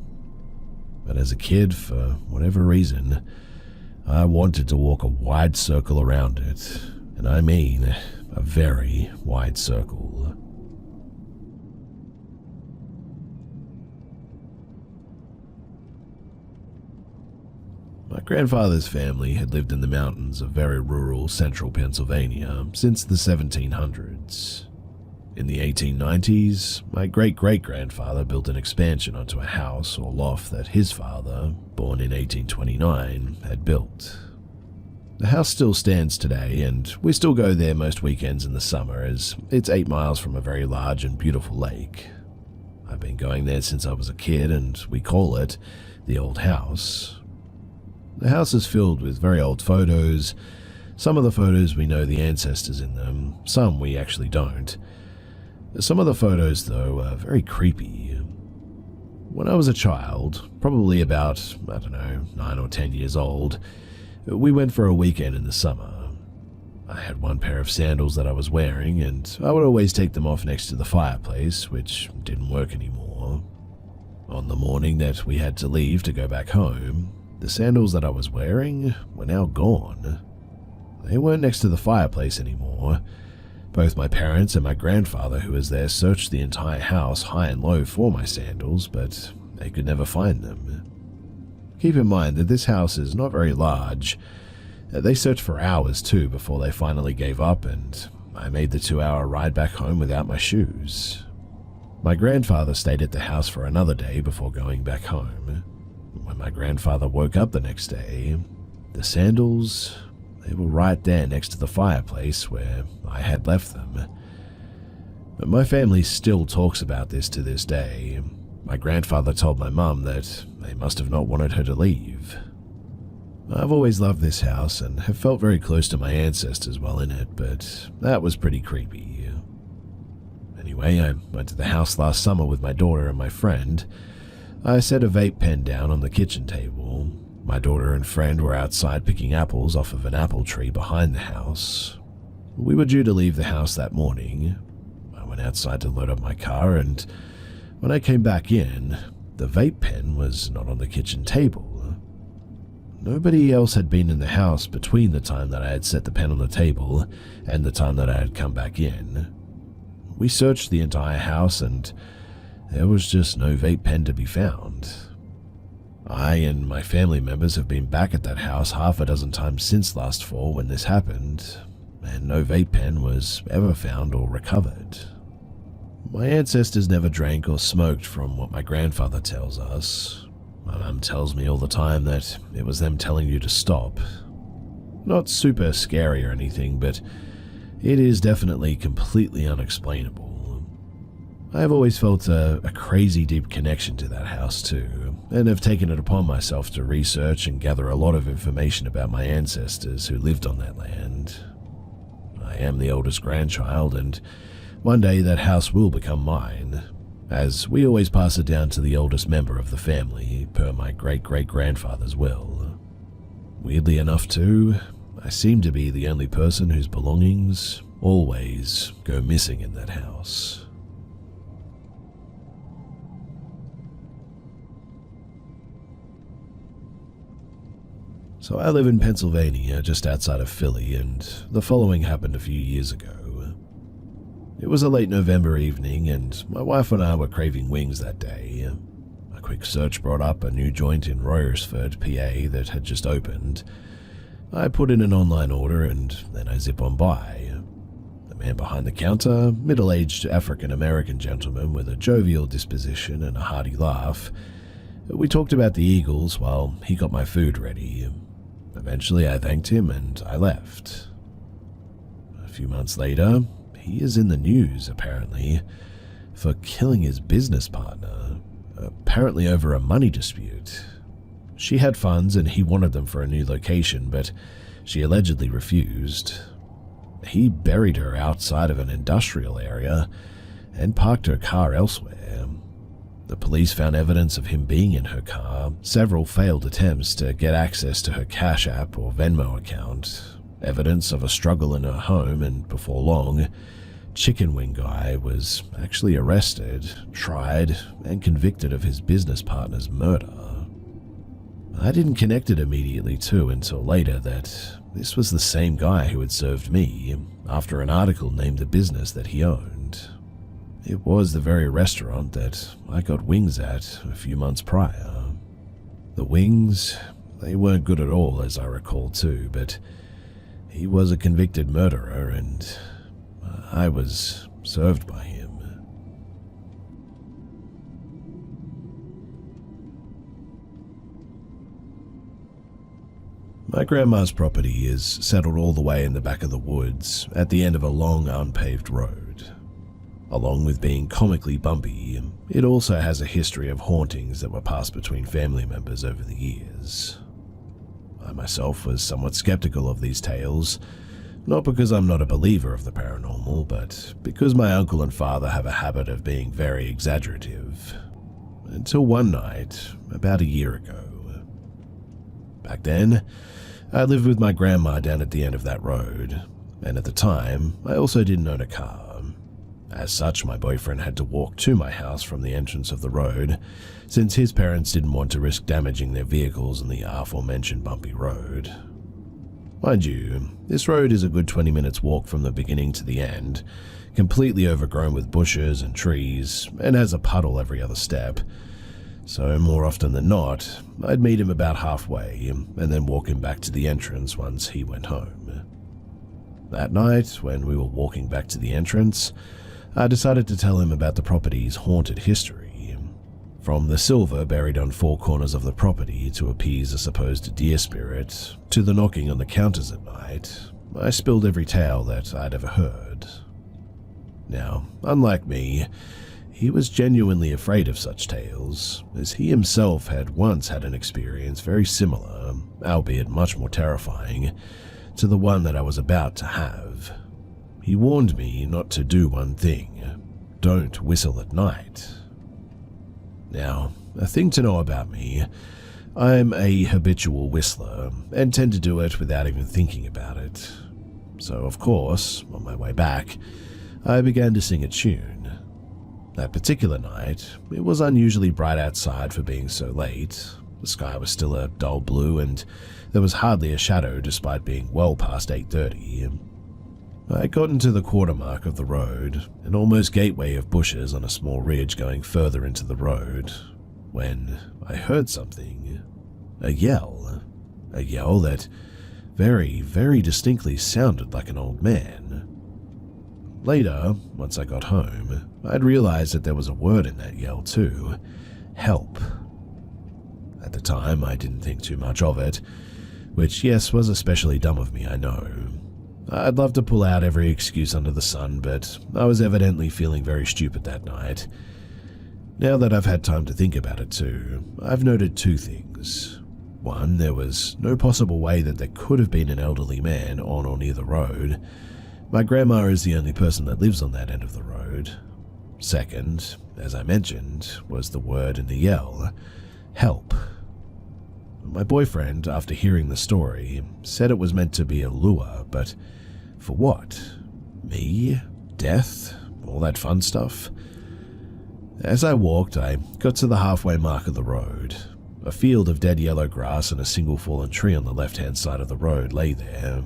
But as a kid, for whatever reason, I wanted to walk a wide circle around it, and I mean a very wide circle. My grandfather's family had lived in the mountains of very rural central Pennsylvania since the 1700s. In the 1890s, my great-great-grandfather built an expansion onto a house or loft that his father, born in 1829, had built. The house still stands today, and we still go there most weekends in the summer as it's 8 miles from a very large and beautiful lake. I've been going there since I was a kid, and we call it the old house. The house is filled with very old photos. Some of the photos we know the ancestors in them, some we actually don't. Some of the photos, though, are very creepy. When I was a child, probably about, 9 or 10 years old, we went for a weekend in the summer. I had one pair of sandals that I was wearing, and I would always take them off next to the fireplace, which didn't work anymore. On the morning that we had to leave to go back home, the sandals that I was wearing were now gone. They weren't next to the fireplace anymore. Both my parents and my grandfather who was there searched the entire house high and low for my sandals, but they could never find them. Keep in mind that this house is not very large. They searched for hours too before they finally gave up, and I made the 2-hour ride back home without my shoes. My grandfather stayed at the house for another day before going back home. When my grandfather woke up the next day, the sandals, they were right there next to the fireplace where I had left them. But my family still talks about this to this day. My grandfather told my mum that they must have not wanted her to leave. I've always loved this house and have felt very close to my ancestors while in it, but that was pretty creepy. Anyway, I went to the house last summer with my daughter and my friend. I set a vape pen down on the kitchen table. My daughter and friend were outside picking apples off of an apple tree behind the house. We were due to leave the house that morning. I went outside to load up my car, and when I came back in, the vape pen was not on the kitchen table. Nobody else had been in the house between the time that I had set the pen on the table and the time that I had come back in. We searched the entire house, and there was just no vape pen to be found. I and my family members have been back at that house half a dozen times since last fall when this happened, and no vape pen was ever found or recovered. My ancestors never drank or smoked from what my grandfather tells us. My mum tells me all the time that it was them telling you to stop. Not super scary or anything, but it is definitely completely unexplainable. I have always felt a crazy deep connection to that house too, and have taken it upon myself to research and gather a lot of information about my ancestors who lived on that land. I am the oldest grandchild, and one day that house will become mine. as we always pass it down to the oldest member of the family, per my great-great-grandfather's will. Weirdly enough too, I seem to be the only person whose belongings always go missing in that house. So I live in Pennsylvania, just outside of Philly, and the following happened a few years ago. It was a late November evening, and my wife and I were craving wings that day. A quick search brought up a new joint in Royersford, PA that had just opened. I put in an online order, and then I zip on by. The man behind the counter, middle-aged African-American gentleman with a jovial disposition and a hearty laugh. We talked about the Eagles while he got my food ready. Eventually, I thanked him and I left. A few months later, he is in the news, apparently, for killing his business partner, apparently over a money dispute. She had funds and he wanted them for a new location, but she allegedly refused. He buried her outside of an industrial area and parked her car elsewhere. The police found evidence of him being in her car, several failed attempts to get access to her Cash App or Venmo account, evidence of a struggle in her home, and before long, Chicken Wing Guy was actually arrested, tried, and convicted of his business partner's murder. I didn't connect it immediately too until later that this was the same guy who had served me after an article named the business that he owned. It was the very restaurant that I got wings at a few months prior. The wings, they weren't good at all as I recall too, but he was a convicted murderer and I was served by him. My grandma's property is settled all the way in the back of the woods at the end of a long unpaved road. Along with being comically bumpy, it also has a history of hauntings that were passed between family members over the years. I myself was somewhat skeptical of these tales, not because I'm not a believer of the paranormal, but because my uncle and father have a habit of being very exaggerative. Until one night, about a year ago. Back then, I lived with my grandma down at the end of that road, and at the time, I also didn't own a car. As such, my boyfriend had to walk to my house from the entrance of the road, since his parents didn't want to risk damaging their vehicles on the aforementioned bumpy road. Mind you, this road is a good 20 minutes walk from the beginning to the end, completely overgrown with bushes and trees, and has a puddle every other step. So more often than not, I'd meet him about halfway, and then walk him back to the entrance once he went home. That night, when we were walking back to the entrance, I decided to tell him about the property's haunted history. From the silver buried on four corners of the property to appease a supposed deer spirit, to the knocking on the counters at night, I spilled every tale that I'd ever heard. Now, unlike me, he was genuinely afraid of such tales, as he himself had once had an experience very similar, albeit much more terrifying, to the one that I was about to have. He warned me not to do one thing: don't whistle at night. Now, a thing to know about me, I'm a habitual whistler and tend to do it without even thinking about it. So of course, on my way back, I began to sing a tune. That particular night, it was unusually bright outside for being so late. The sky was still a dull blue and there was hardly a shadow despite being well past 8:30. I got into the quarter mark of the road, an almost gateway of bushes on a small ridge going further into the road, when I heard something. A yell that very, very distinctly sounded like an old man. Later, once I got home, I'd realized that there was a word in that yell too: help. At the time, I didn't think too much of it, which, yes, was especially dumb of me, I know. I'd love to pull out every excuse under the sun, but I was evidently feeling very stupid that night. Now that I've had time to think about it too, I've noted two things. One, there was no possible way that there could have been an elderly man on or near the road. My grandma is the only person that lives on that end of the road. Second, as I mentioned, was the word in the yell, help. My boyfriend, after hearing the story, said it was meant to be a lure, but for what? Me? Death? All that fun stuff? As I walked, I got to the halfway mark of the road. A field of dead yellow grass and a single fallen tree on the left-hand side of the road lay there.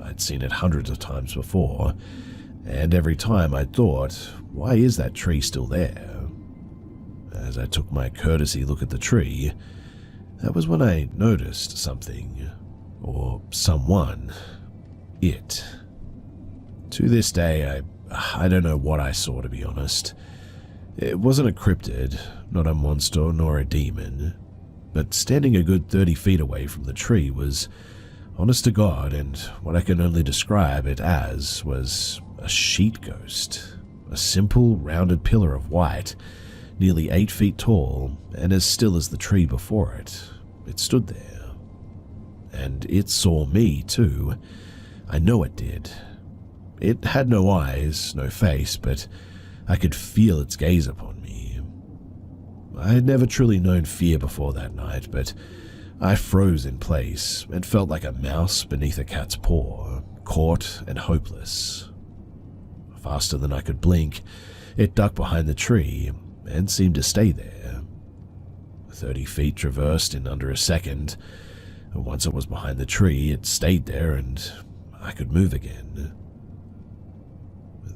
I'd seen it hundreds of times before, and every time I thought, why is that tree still there? As I took my courtesy look at the tree, that was when I noticed something, or someone, it. To this day, I don't know what I saw, to be honest. It wasn't a cryptid, not a monster nor a demon, but standing a good 30 feet away from the tree was, honest to God, and what I can only describe it as was a sheet ghost, a simple rounded pillar of white, nearly 8 feet tall and as still as the tree before it. It stood there. And it saw me too. I know it did. It had no eyes, no face, but I could feel its gaze upon me. I had never truly known fear before that night, but I froze in place and felt like a mouse beneath a cat's paw, caught and hopeless. Faster than I could blink, it ducked behind the tree and seemed to stay there. 30 feet traversed in under a second. Once it was behind the tree, it stayed there and I could move again.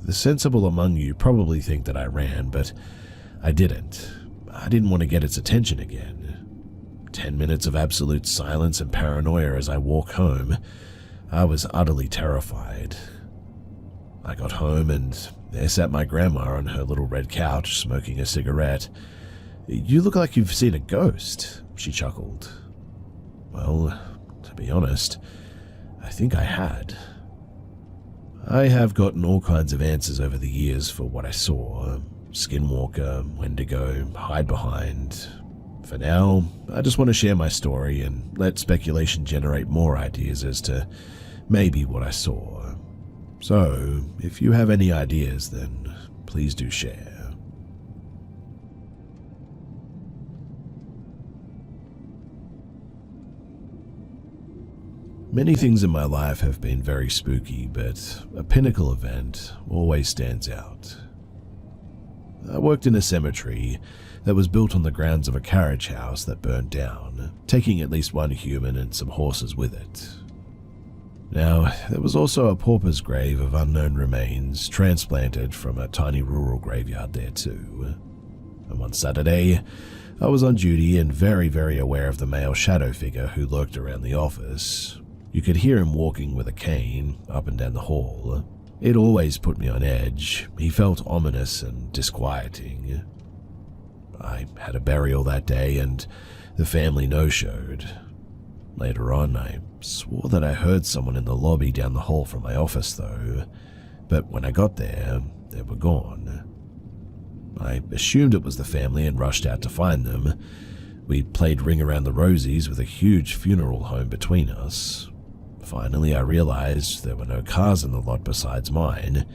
The sensible among you probably think that I ran, but I didn't. I didn't want to get its attention again. 10 minutes of absolute silence and paranoia as I walk home. I was utterly terrified. I got home and there sat my grandma on her little red couch smoking a cigarette. "You look like you've seen a ghost," she chuckled. Well, to be honest, I think I had. I have gotten all kinds of answers over the years for what I saw. Skinwalker, Wendigo, hide behind. For now, I just want to share my story and let speculation generate more ideas as to maybe what I saw. So, if you have any ideas, then please do share. Many things in my life have been very spooky, but a pinnacle event always stands out. I worked in a cemetery that was built on the grounds of a carriage house that burned down, taking at least one human and some horses with it. Now, there was also a pauper's grave of unknown remains transplanted from a tiny rural graveyard there too. And one Saturday, I was on duty and very, very aware of the male shadow figure who lurked around the office. You could hear him walking with a cane up and down the hall. It always put me on edge. He felt ominous and disquieting. I had a burial that day and the family no-showed. Later on, I swore that I heard someone in the lobby down the hall from my office though, but when I got there, they were gone. I assumed it was the family and rushed out to find them. We played Ring Around the Rosies with a huge funeral home between us. Finally, I realized there were no cars in the lot besides mine,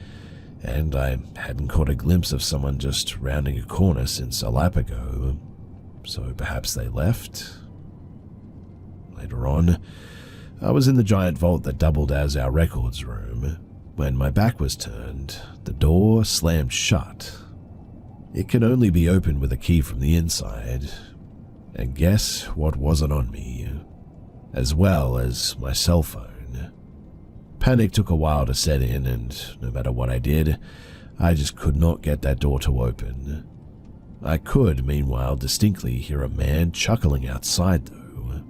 and I hadn't caught a glimpse of someone just rounding a corner since a lap ago, so perhaps they left? Later on, I was in the giant vault that doubled as our records room. When my back was turned, the door slammed shut. It could only be opened with a key from the inside, and guess what wasn't on me? As well as my cell phone. Panic took a while to set in, and no matter what I did, I just could not get that door to open. I could, meanwhile, distinctly hear a man chuckling outside though.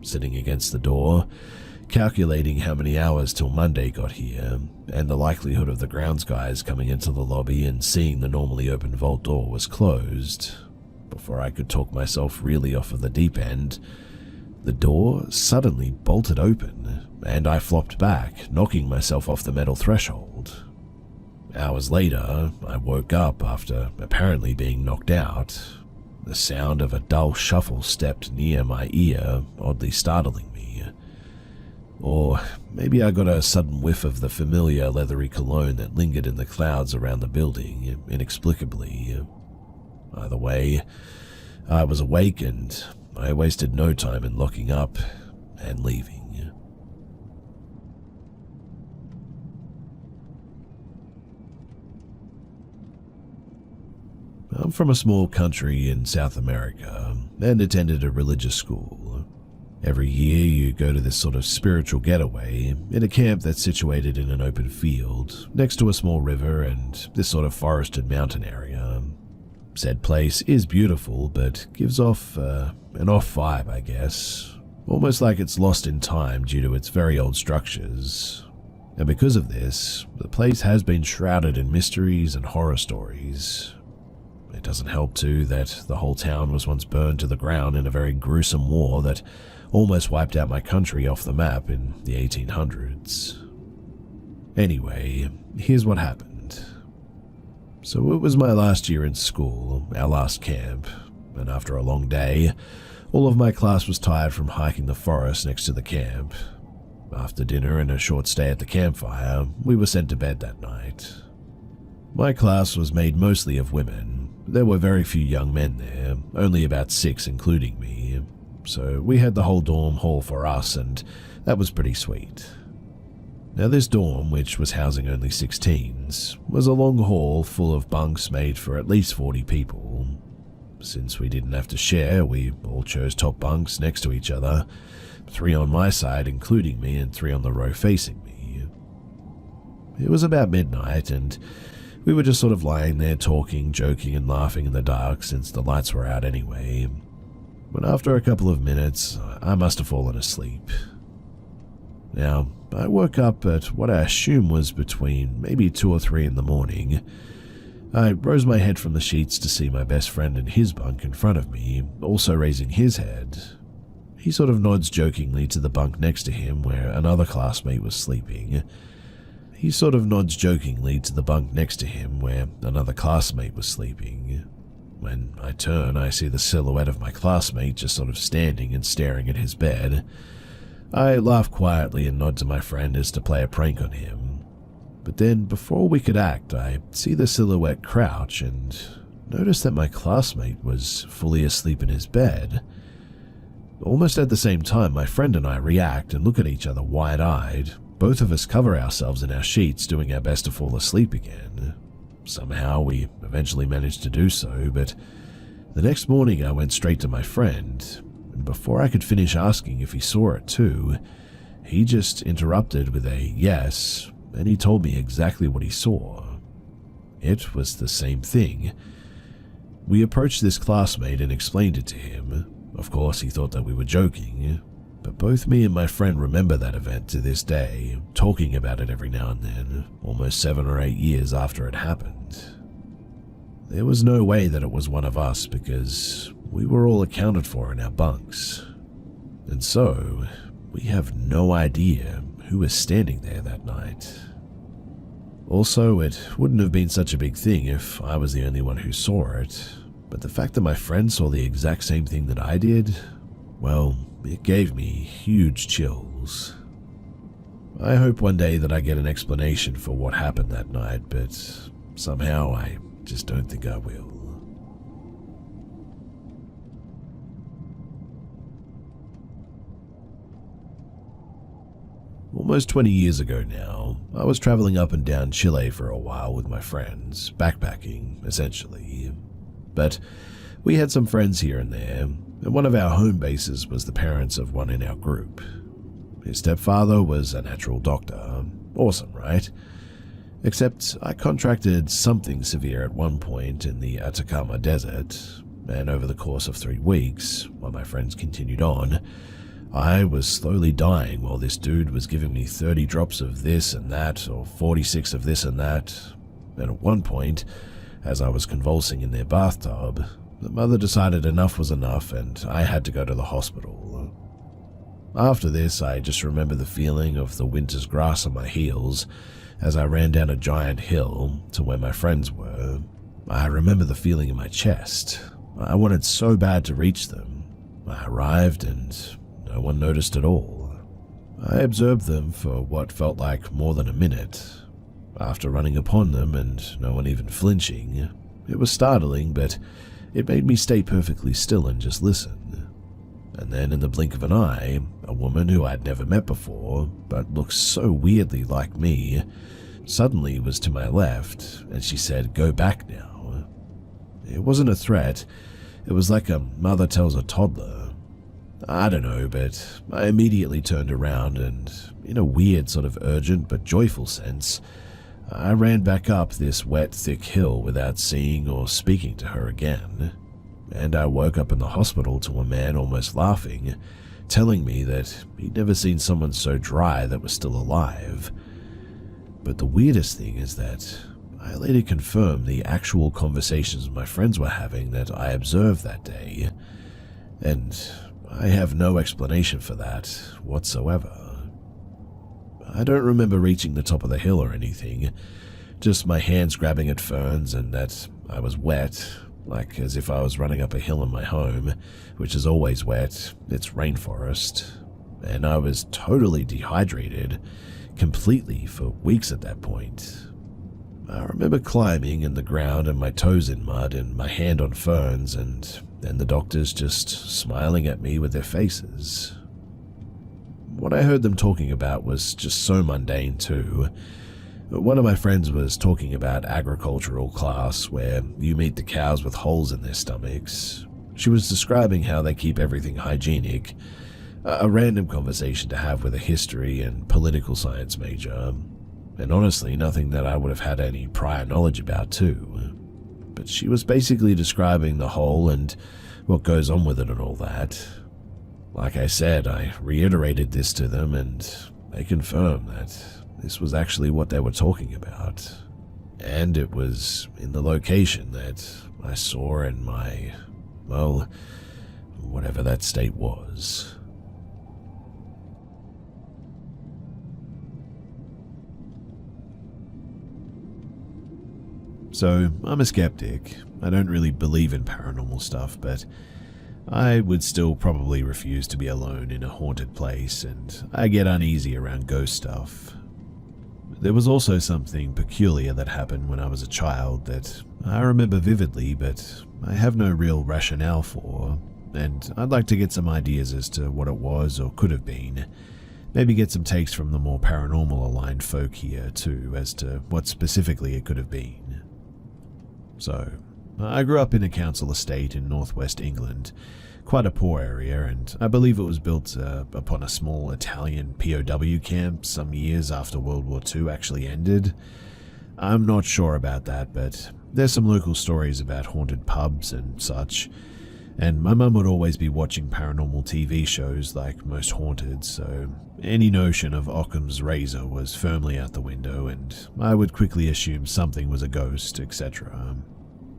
Sitting against the door, calculating how many hours till Monday got here, and the likelihood of the grounds guys coming into the lobby and seeing the normally open vault door was closed. Before I could talk myself really off of the deep end, the door suddenly bolted open, and I flopped back, knocking myself off the metal threshold. Hours later, I woke up after apparently being knocked out. The sound of a dull shuffle stepped near my ear, oddly startling me. Or maybe I got a sudden whiff of the familiar leathery cologne that lingered in the clouds around the building, inexplicably. Either way, I was awake and I wasted no time in locking up and leaving. I'm from a small country in South America and attended a religious school. Every year you go to this sort of spiritual getaway in a camp that's situated in an open field next to a small river and this sort of forested mountain area. Said place is beautiful but gives off an off vibe, I guess, almost like it's lost in time due to its very old structures. And because of this, the place has been shrouded in mysteries and horror stories. It doesn't help, too, that the whole town was once burned to the ground in a very gruesome war that almost wiped out my country off the map in the 1800s. Anyway, here's what happened. So it was my last year in school, our last camp, and after a long day, all of my class was tired from hiking the forest next to the camp. After dinner and a short stay at the campfire, we were sent to bed that night. My class was made mostly of women. There were very few young men there, only about 6 including me, so we had the whole dorm hall for us and that was pretty sweet. Now this dorm, which was housing only 16s, was a long hall full of bunks made for at least 40 people. Since we didn't have to share, we all chose top bunks next to each other, 3 on my side including me and 3 on the row facing me. It was about midnight and we were just sort of lying there talking, joking and laughing in the dark since the lights were out anyway. But after a couple of minutes, I must have fallen asleep. Now, I woke up at what I assume was between maybe 2 or 3 in the morning. I rose my head from the sheets to see my best friend in his bunk in front of me, also raising his head. He sort of nods jokingly to the bunk next to him where another classmate was sleeping. He sort of nods jokingly to the bunk next to him where another classmate was sleeping. When I turn, I see the silhouette of my classmate just sort of standing and staring at his bed. I laugh quietly and nod to my friend as to play a prank on him. But then, before we could act, I see the silhouette crouch and notice that my classmate was fully asleep in his bed. Almost at the same time, my friend and I react and look at each other wide-eyed. Both of us cover ourselves in our sheets, doing our best to fall asleep again. Somehow we eventually managed to do so, but the next morning I went straight to my friend, and before I could finish asking if he saw it too, he just interrupted with a yes, and he told me exactly what he saw. It was the same thing. We approached this classmate and explained it to him. Of course, he thought that we were joking, but both me and my friend remember that event to this day, talking about it every now and then, almost 7 or 8 years after it happened. There was no way that it was one of us because we were all accounted for in our bunks. And so, we have no idea who was standing there that night. Also, it wouldn't have been such a big thing if I was the only one who saw it, but the fact that my friend saw the exact same thing that I did, well, it gave me huge chills. I hope one day that I get an explanation for what happened that night, but somehow I just don't think I will. Almost 20 years ago now, I was traveling up and down Chile for a while with my friends, backpacking, essentially. But we had some friends here and there, and one of our home bases was the parents of one in our group. His stepfather was a natural doctor. Awesome, right? Except I contracted something severe at one point in the Atacama Desert, and over the course of 3 weeks, while my friends continued on, I was slowly dying while this dude was giving me 30 drops of this and that, or 46 of this and that, and at one point, as I was convulsing in their bathtub, the mother decided enough was enough and I had to go to the hospital. After this, I just remember the feeling of the winter's grass on my heels as I ran down a giant hill to where my friends were. I remember the feeling in my chest. I wanted so bad to reach them. I arrived and no one noticed at all. I observed them for what felt like more than a minute. After running upon them and no one even flinching, it was startling, but it made me stay perfectly still and just listen. And then in the blink of an eye, a woman who I'd never met before, but looked so weirdly like me, suddenly was to my left, and she said, "Go back now." It wasn't a threat, it was like a mother tells a toddler. I don't know, but I immediately turned around and, in a weird sort of urgent but joyful sense, I ran back up this wet, thick hill without seeing or speaking to her again. And I woke up in the hospital to a man almost laughing, telling me that he'd never seen someone so dry that was still alive. But the weirdest thing is that I later confirmed the actual conversations my friends were having that I observed that day, and I have no explanation for that whatsoever. I don't remember reaching the top of the hill or anything, just my hands grabbing at ferns and that I was wet, like as if I was running up a hill in my home, which is always wet, it's rainforest, and I was totally dehydrated, completely for weeks at that point. I remember climbing in the ground and my toes in mud and my hand on ferns, and then the doctors just smiling at me with their faces. What I heard them talking about was just so mundane too. One of my friends was talking about agricultural class where you meet the cows with holes in their stomachs. She was describing how they keep everything hygienic, a random conversation to have with a history and political science major, and honestly nothing that I would have had any prior knowledge about too. But she was basically describing the hole and what goes on with it and all that. Like I said, I reiterated this to them and they confirmed that this was actually what they were talking about. And it was in the location that I saw in my, well, whatever that state was. So, I'm a skeptic. I don't really believe in paranormal stuff, but I would still probably refuse to be alone in a haunted place, and I get uneasy around ghost stuff. There was also something peculiar that happened when I was a child that I remember vividly, but I have no real rationale for, and I'd like to get some ideas as to what it was or could have been. Maybe get some takes from the more paranormal aligned folk here too as to what specifically it could have been. So, I grew up in a council estate in northwest England, quite a poor area, and I believe it was built upon a small Italian POW camp some years after World War II actually ended. I'm not sure about that, but there's some local stories about haunted pubs and such, and my mum would always be watching paranormal TV shows like Most Haunted, so any notion of Occam's razor was firmly out the window, and I would quickly assume something was a ghost, etc.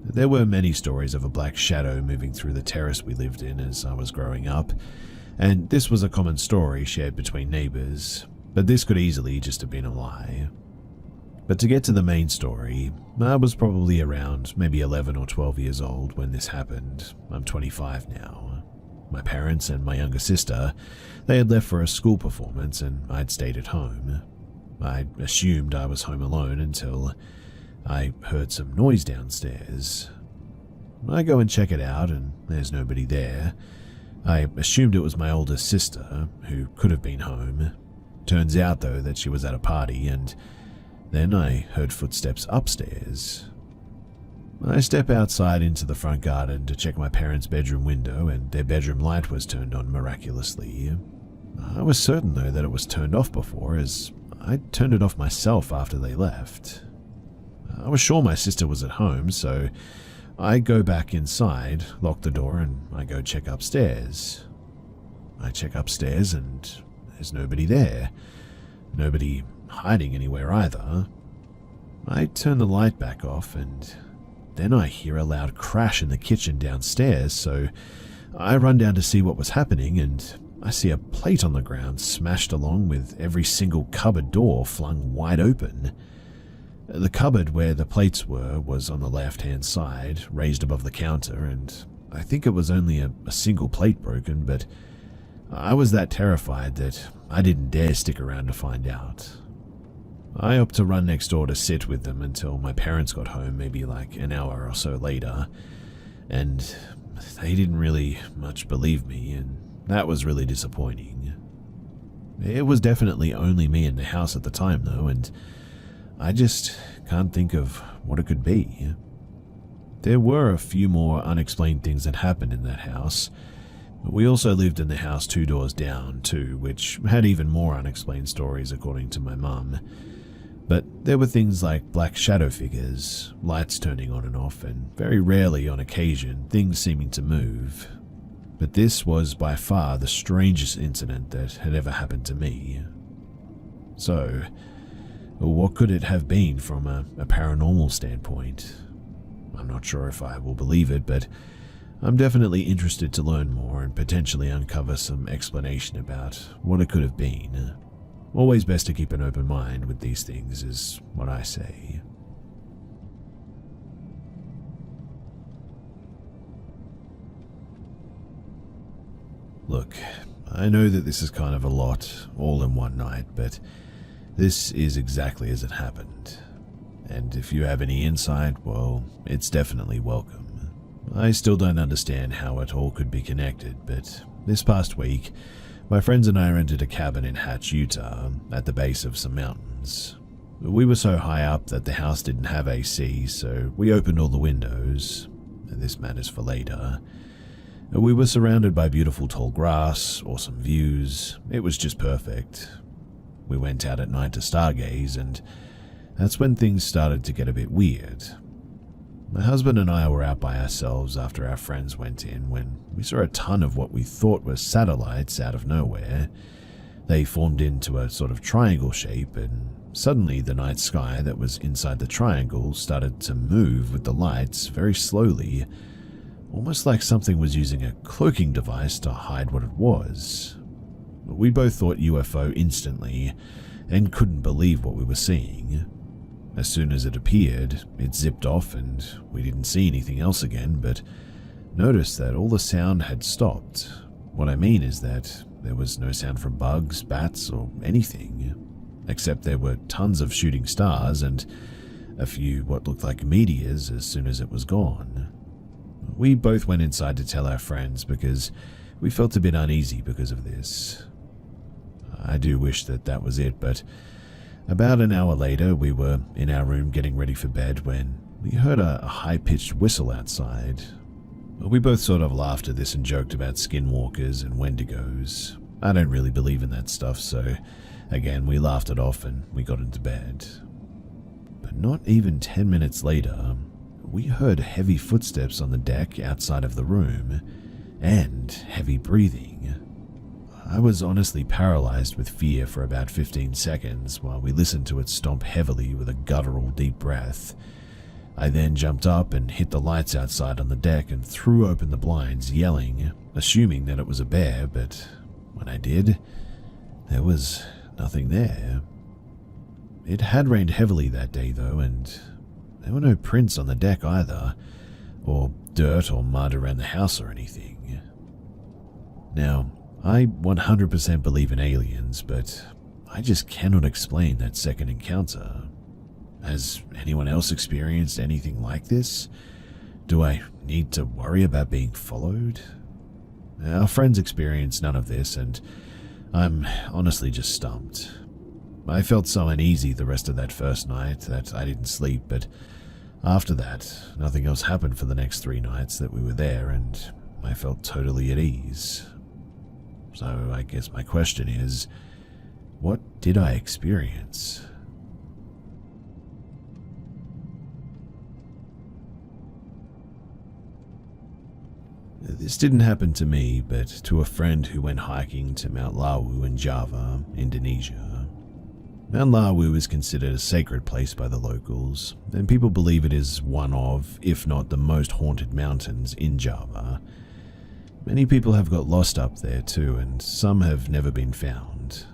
There were many stories of a black shadow moving through the terrace we lived in as I was growing up, and this was a common story shared between neighbors, but this could easily just have been a lie. But to get to the main story, I was probably around maybe 11 or 12 years old when this happened. I'm 25 now. My parents and my younger sister, they had left for a school performance and I'd stayed at home. I assumed I was home alone until I heard some noise downstairs. I go and check it out and there's nobody there. I assumed it was my oldest sister, who could have been home. Turns out though that she was at a party, and then I heard footsteps upstairs. I step outside into the front garden to check my parents' bedroom window, and their bedroom light was turned on miraculously. I was certain though that it was turned off before, as I turned it off myself after they left. I was sure my sister was at home, so I go back inside, lock the door, and I go check upstairs. I check upstairs and there's nobody there. Nobody hiding anywhere either. I turn the light back off and then I hear a loud crash in the kitchen downstairs, so I run down to see what was happening, and I see a plate on the ground smashed along with every single cupboard door flung wide open. The cupboard where the plates were was on the left-hand side, raised above the counter, and I think it was only a single plate broken, but I was that terrified that I didn't dare stick around to find out. I opted to run next door to sit with them until my parents got home, maybe like an hour or so later, and they didn't really much believe me, and that was really disappointing. It was definitely only me in the house at the time though, and I just can't think of what it could be. There were a few more unexplained things that happened in that house. We also lived in the house 2 doors down too, which had even more unexplained stories according to my mum. But there were things like black shadow figures, lights turning on and off, and very rarely on occasion, things seeming to move. But this was by far the strangest incident that had ever happened to me. So, what could it have been from a paranormal standpoint? I'm not sure if I will believe it, but I'm definitely interested to learn more and potentially uncover some explanation about what it could have been. Always best to keep an open mind with these things, is what I say. Look, I know that this is kind of a lot all in one night, but this is exactly as it happened. And if you have any insight, well, it's definitely welcome. I still don't understand how it all could be connected, but this past week, my friends and I rented a cabin in Hatch, Utah, at the base of some mountains. We were so high up that the house didn't have AC, so we opened all the windows. This matters for later. We were surrounded by beautiful tall grass, awesome views. It was just perfect. We went out at night to stargaze, and that's when things started to get a bit weird. My husband and I were out by ourselves after our friends went in when we saw a ton of what we thought were satellites out of nowhere. They formed into a sort of triangle shape, and suddenly the night sky that was inside the triangle started to move with the lights very slowly, almost like something was using a cloaking device to hide what it was. We both thought UFO instantly and couldn't believe what we were seeing. As soon as it appeared, it zipped off and we didn't see anything else again, but noticed that all the sound had stopped. What I mean is that there was no sound from bugs, bats, or anything, except there were tons of shooting stars and a few what looked like meteors as soon as it was gone. We both went inside to tell our friends because we felt a bit uneasy because of this. I do wish that that was it, but about an hour later, we were in our room getting ready for bed when we heard a high-pitched whistle outside. We both sort of laughed at this and joked about skinwalkers and wendigos. I don't really believe in that stuff, so again, we laughed it off and we got into bed. But not even 10 minutes later, we heard heavy footsteps on the deck outside of the room and heavy breathing. I was honestly paralyzed with fear for about 15 seconds while we listened to it stomp heavily with a guttural deep breath. I then jumped up and hit the lights outside on the deck and threw open the blinds, yelling, assuming that it was a bear, but when I did, there was nothing there. It had rained heavily that day though, and there were no prints on the deck either, or dirt or mud around the house or anything. Now, I 100% believe in aliens, but I just cannot explain that second encounter. Has anyone else experienced anything like this? Do I need to worry about being followed? Our friends experienced none of this, and I'm honestly just stumped. I felt so uneasy the rest of that first night that I didn't sleep, but after that, nothing else happened for the next 3 nights that we were there, and I felt totally at ease. So I guess my question is, what did I experience? This didn't happen to me, but to a friend who went hiking to Mount Lawu in Java, Indonesia. Mount Lawu is considered a sacred place by the locals, and people believe it is one of, if not the most haunted mountains in Java. Many people have got lost up there too, and some have never been found.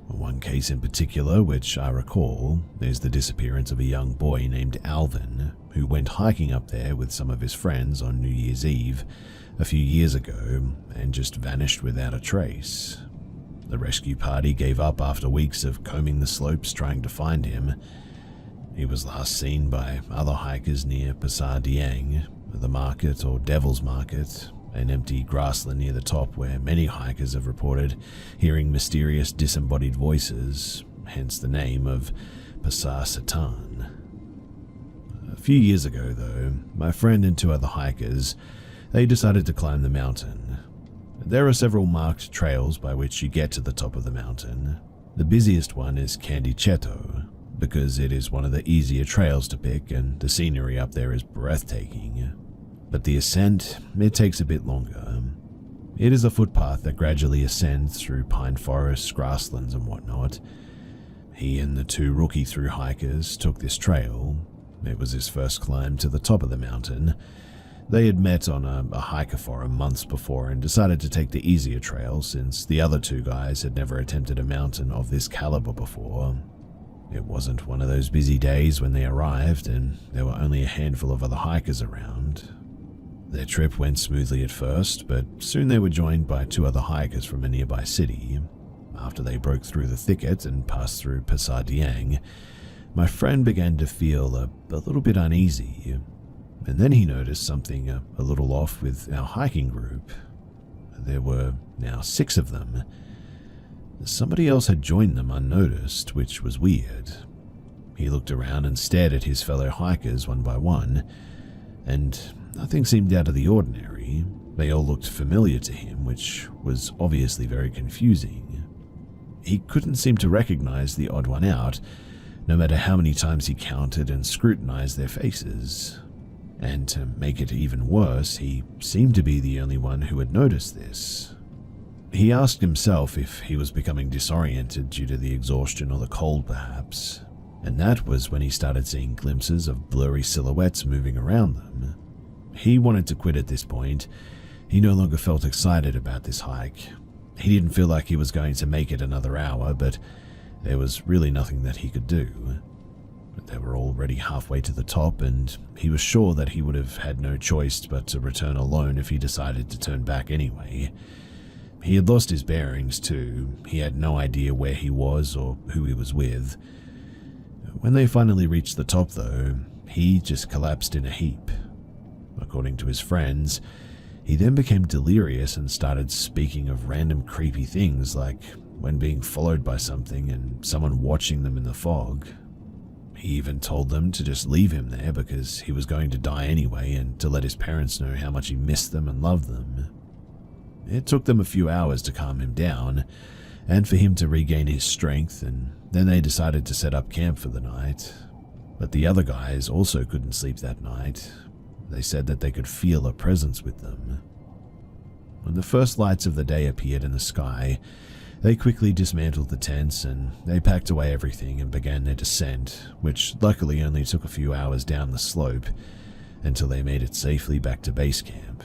One case in particular, which I recall, is the disappearance of a young boy named Alvin, who went hiking up there with some of his friends on New Year's Eve a few years ago and just vanished without a trace. The rescue party gave up after weeks of combing the slopes trying to find him. He was last seen by other hikers near Pasar Diang, the market or Devil's Market, an empty grassland near the top where many hikers have reported hearing mysterious disembodied voices, hence the name of Pasar Satan. A few years ago, though, my friend and two other hikers, they decided to climb the mountain. There are several marked trails by which you get to the top of the mountain. The busiest one is Candy Cheto, because it is one of the easier trails to pick and the scenery up there is breathtaking. But the ascent, it takes a bit longer. It is a footpath that gradually ascends through pine forests, grasslands and whatnot. He and the two rookie thru hikers took this trail. It was his first climb to the top of the mountain. They had met on a hiker forum months before and decided to take the easier trail since the other two guys had never attempted a mountain of this caliber before. It wasn't one of those busy days when they arrived and there were only a handful of other hikers around. Their trip went smoothly at first, but soon they were joined by two other hikers from a nearby city. After they broke through the thicket and passed through Pasar Diang, my friend began to feel a little bit uneasy, and then he noticed something a little off with our hiking group. There were now 6 of them. Somebody else had joined them unnoticed, which was weird. He looked around and stared at his fellow hikers one by one, and nothing seemed out of the ordinary. They all looked familiar to him, which was obviously very confusing. He couldn't seem to recognize the odd one out, no matter how many times he counted and scrutinized their faces. And to make it even worse, he seemed to be the only one who had noticed this. He asked himself if he was becoming disoriented due to the exhaustion or the cold perhaps, and that was when he started seeing glimpses of blurry silhouettes moving around them. He wanted to quit at this point. He no longer felt excited about this hike. He didn't feel like he was going to make it another hour, but there was really nothing that he could do. They were already halfway to the top, and he was sure that he would have had no choice but to return alone if he decided to turn back anyway. He had lost his bearings too. He had no idea where he was or who he was with. When they finally reached the top, though, he just collapsed in a heap. According to his friends, he then became delirious and started speaking of random creepy things like when being followed by something and someone watching them in the fog. He even told them to just leave him there because he was going to die anyway and to let his parents know how much he missed them and loved them. It took them a few hours to calm him down and for him to regain his strength, and then they decided to set up camp for the night. But the other guys also couldn't sleep that night. They said that they could feel a presence with them. When the first lights of the day appeared in the sky, they quickly dismantled the tents and they packed away everything and began their descent, which luckily only took a few hours down the slope until they made it safely back to base camp.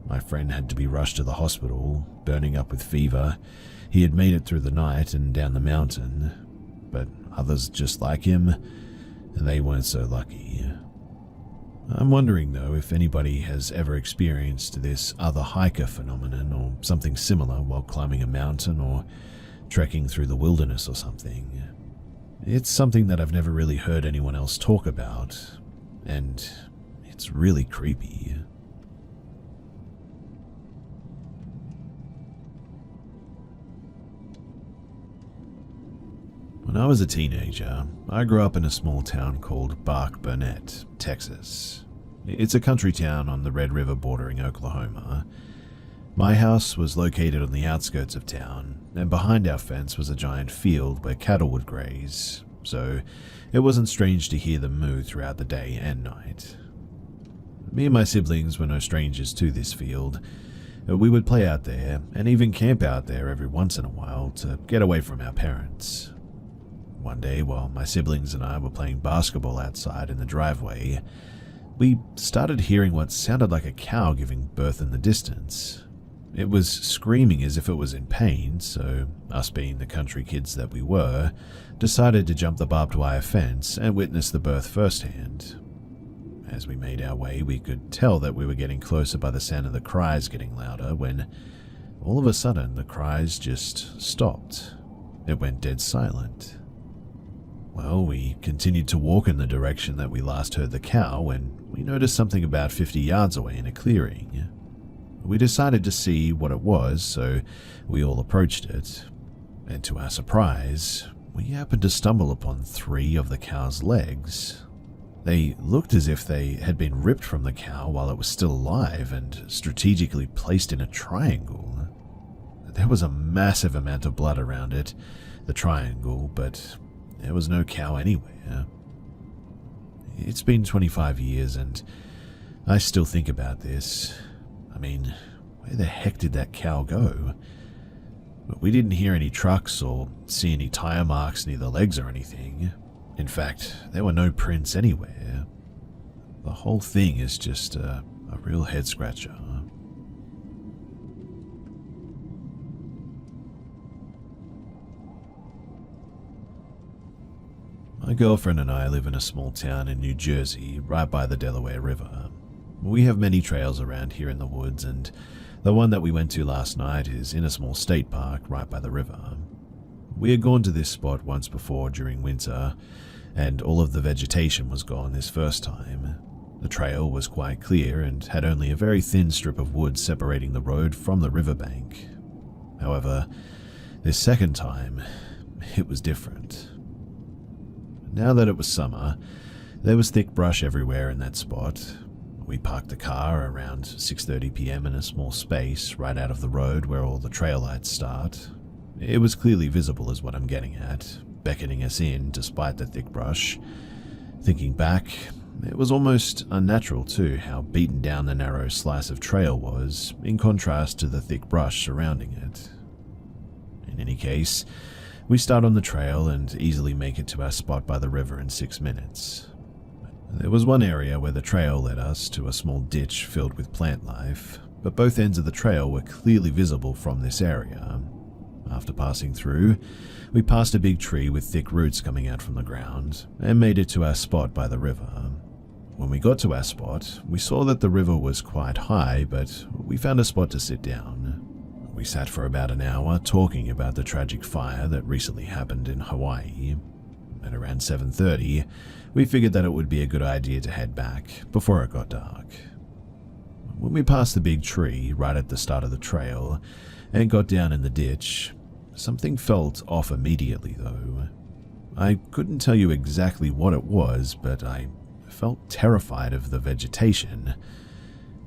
My friend had to be rushed to the hospital, burning up with fever. He had made it through the night and down the mountain, but others just like him, they weren't so lucky. I'm wondering though if anybody has ever experienced this other hiker phenomenon or something similar while climbing a mountain or trekking through the wilderness or something. It's something that I've never really heard anyone else talk about, and it's really creepy. When I was a teenager, I grew up in a small town called Bark Burnett, Texas. It's a country town on the Red River bordering Oklahoma. My house was located on the outskirts of town, and behind our fence was a giant field where cattle would graze, so it wasn't strange to hear them moo throughout the day and night. Me and my siblings were no strangers to this field. We would play out there and even camp out there every once in a while to get away from our parents. One day, while my siblings and I were playing basketball outside in the driveway, we started hearing what sounded like a cow giving birth in the distance. It was screaming as if it was in pain, so us being the country kids that we were, decided to jump the barbed wire fence and witness the birth firsthand. As we made our way, we could tell that we were getting closer by the sound of the cries getting louder when, all of a sudden, the cries just stopped. It went dead silent. Well, we continued to walk in the direction that we last heard the cow when we noticed something about 50 yards away in a clearing. We decided to see what it was, so we all approached it. And to our surprise, we happened to stumble upon 3 of the cow's legs. They looked as if they had been ripped from the cow while it was still alive and strategically placed in a triangle. There was a massive amount of blood around it, the triangle, but there was no cow anywhere. It's been 25 years and I still think about this. I mean, where the heck did that cow go? But we didn't hear any trucks or see any tire marks near the legs or anything. In fact, there were no prints anywhere. The whole thing is just a real head scratcher. My girlfriend and I live in a small town in New Jersey, right by the Delaware River. We have many trails around here in the woods, and the one that we went to last night is in a small state park right by the river. We had gone to this spot once before during winter, and all of the vegetation was gone this first time. The trail was quite clear and had only a very thin strip of wood separating the road from the riverbank. However, this second time, it was different. Now that it was summer, there was thick brush everywhere in that spot. We parked the car around 6:30 p.m. in a small space right out of the road where all the trail lights start. It was clearly visible is what I'm getting at, beckoning us in despite the thick brush. Thinking back, it was almost unnatural too how beaten down the narrow slice of trail was, in contrast to the thick brush surrounding it. In any case, we start on the trail and easily make it to our spot by the river in 6 minutes. There was one area where the trail led us to a small ditch filled with plant life, but both ends of the trail were clearly visible from this area. After passing through, we passed a big tree with thick roots coming out from the ground and made it to our spot by the river. When we got to our spot, we saw that the river was quite high, but we found a spot to sit down. We sat for about an hour talking about the tragic fire that recently happened in Hawaii. At around 7:30, we figured that it would be a good idea to head back before it got dark. When we passed the big tree right at the start of the trail and got down in the ditch, something felt off immediately though. I couldn't tell you exactly what it was, but I felt terrified of the vegetation.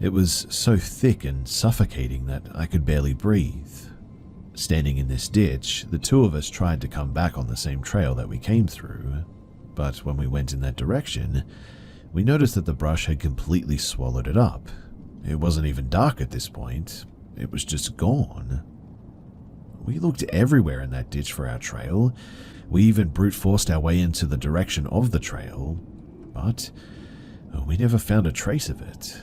It was so thick and suffocating that I could barely breathe. Standing in this ditch, the two of us tried to come back on the same trail that we came through, but when we went in that direction, we noticed that the brush had completely swallowed it up. It wasn't even dark at this point, it was just gone. We looked everywhere in that ditch for our trail. We even brute forced our way into the direction of the trail, but we never found a trace of it.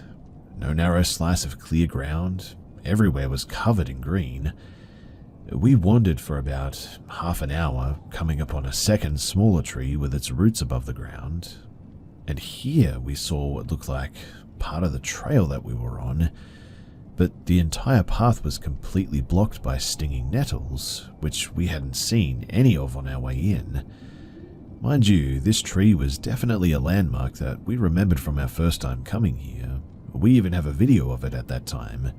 No narrow slice of clear ground, everywhere was covered in green. We wandered for about half an hour, coming upon a second smaller tree with its roots above the ground. And here we saw what looked like part of the trail that we were on, but the entire path was completely blocked by stinging nettles, which we hadn't seen any of on our way in. Mind you, this tree was definitely a landmark that we remembered from our first time coming here. We even have a video of it at that time.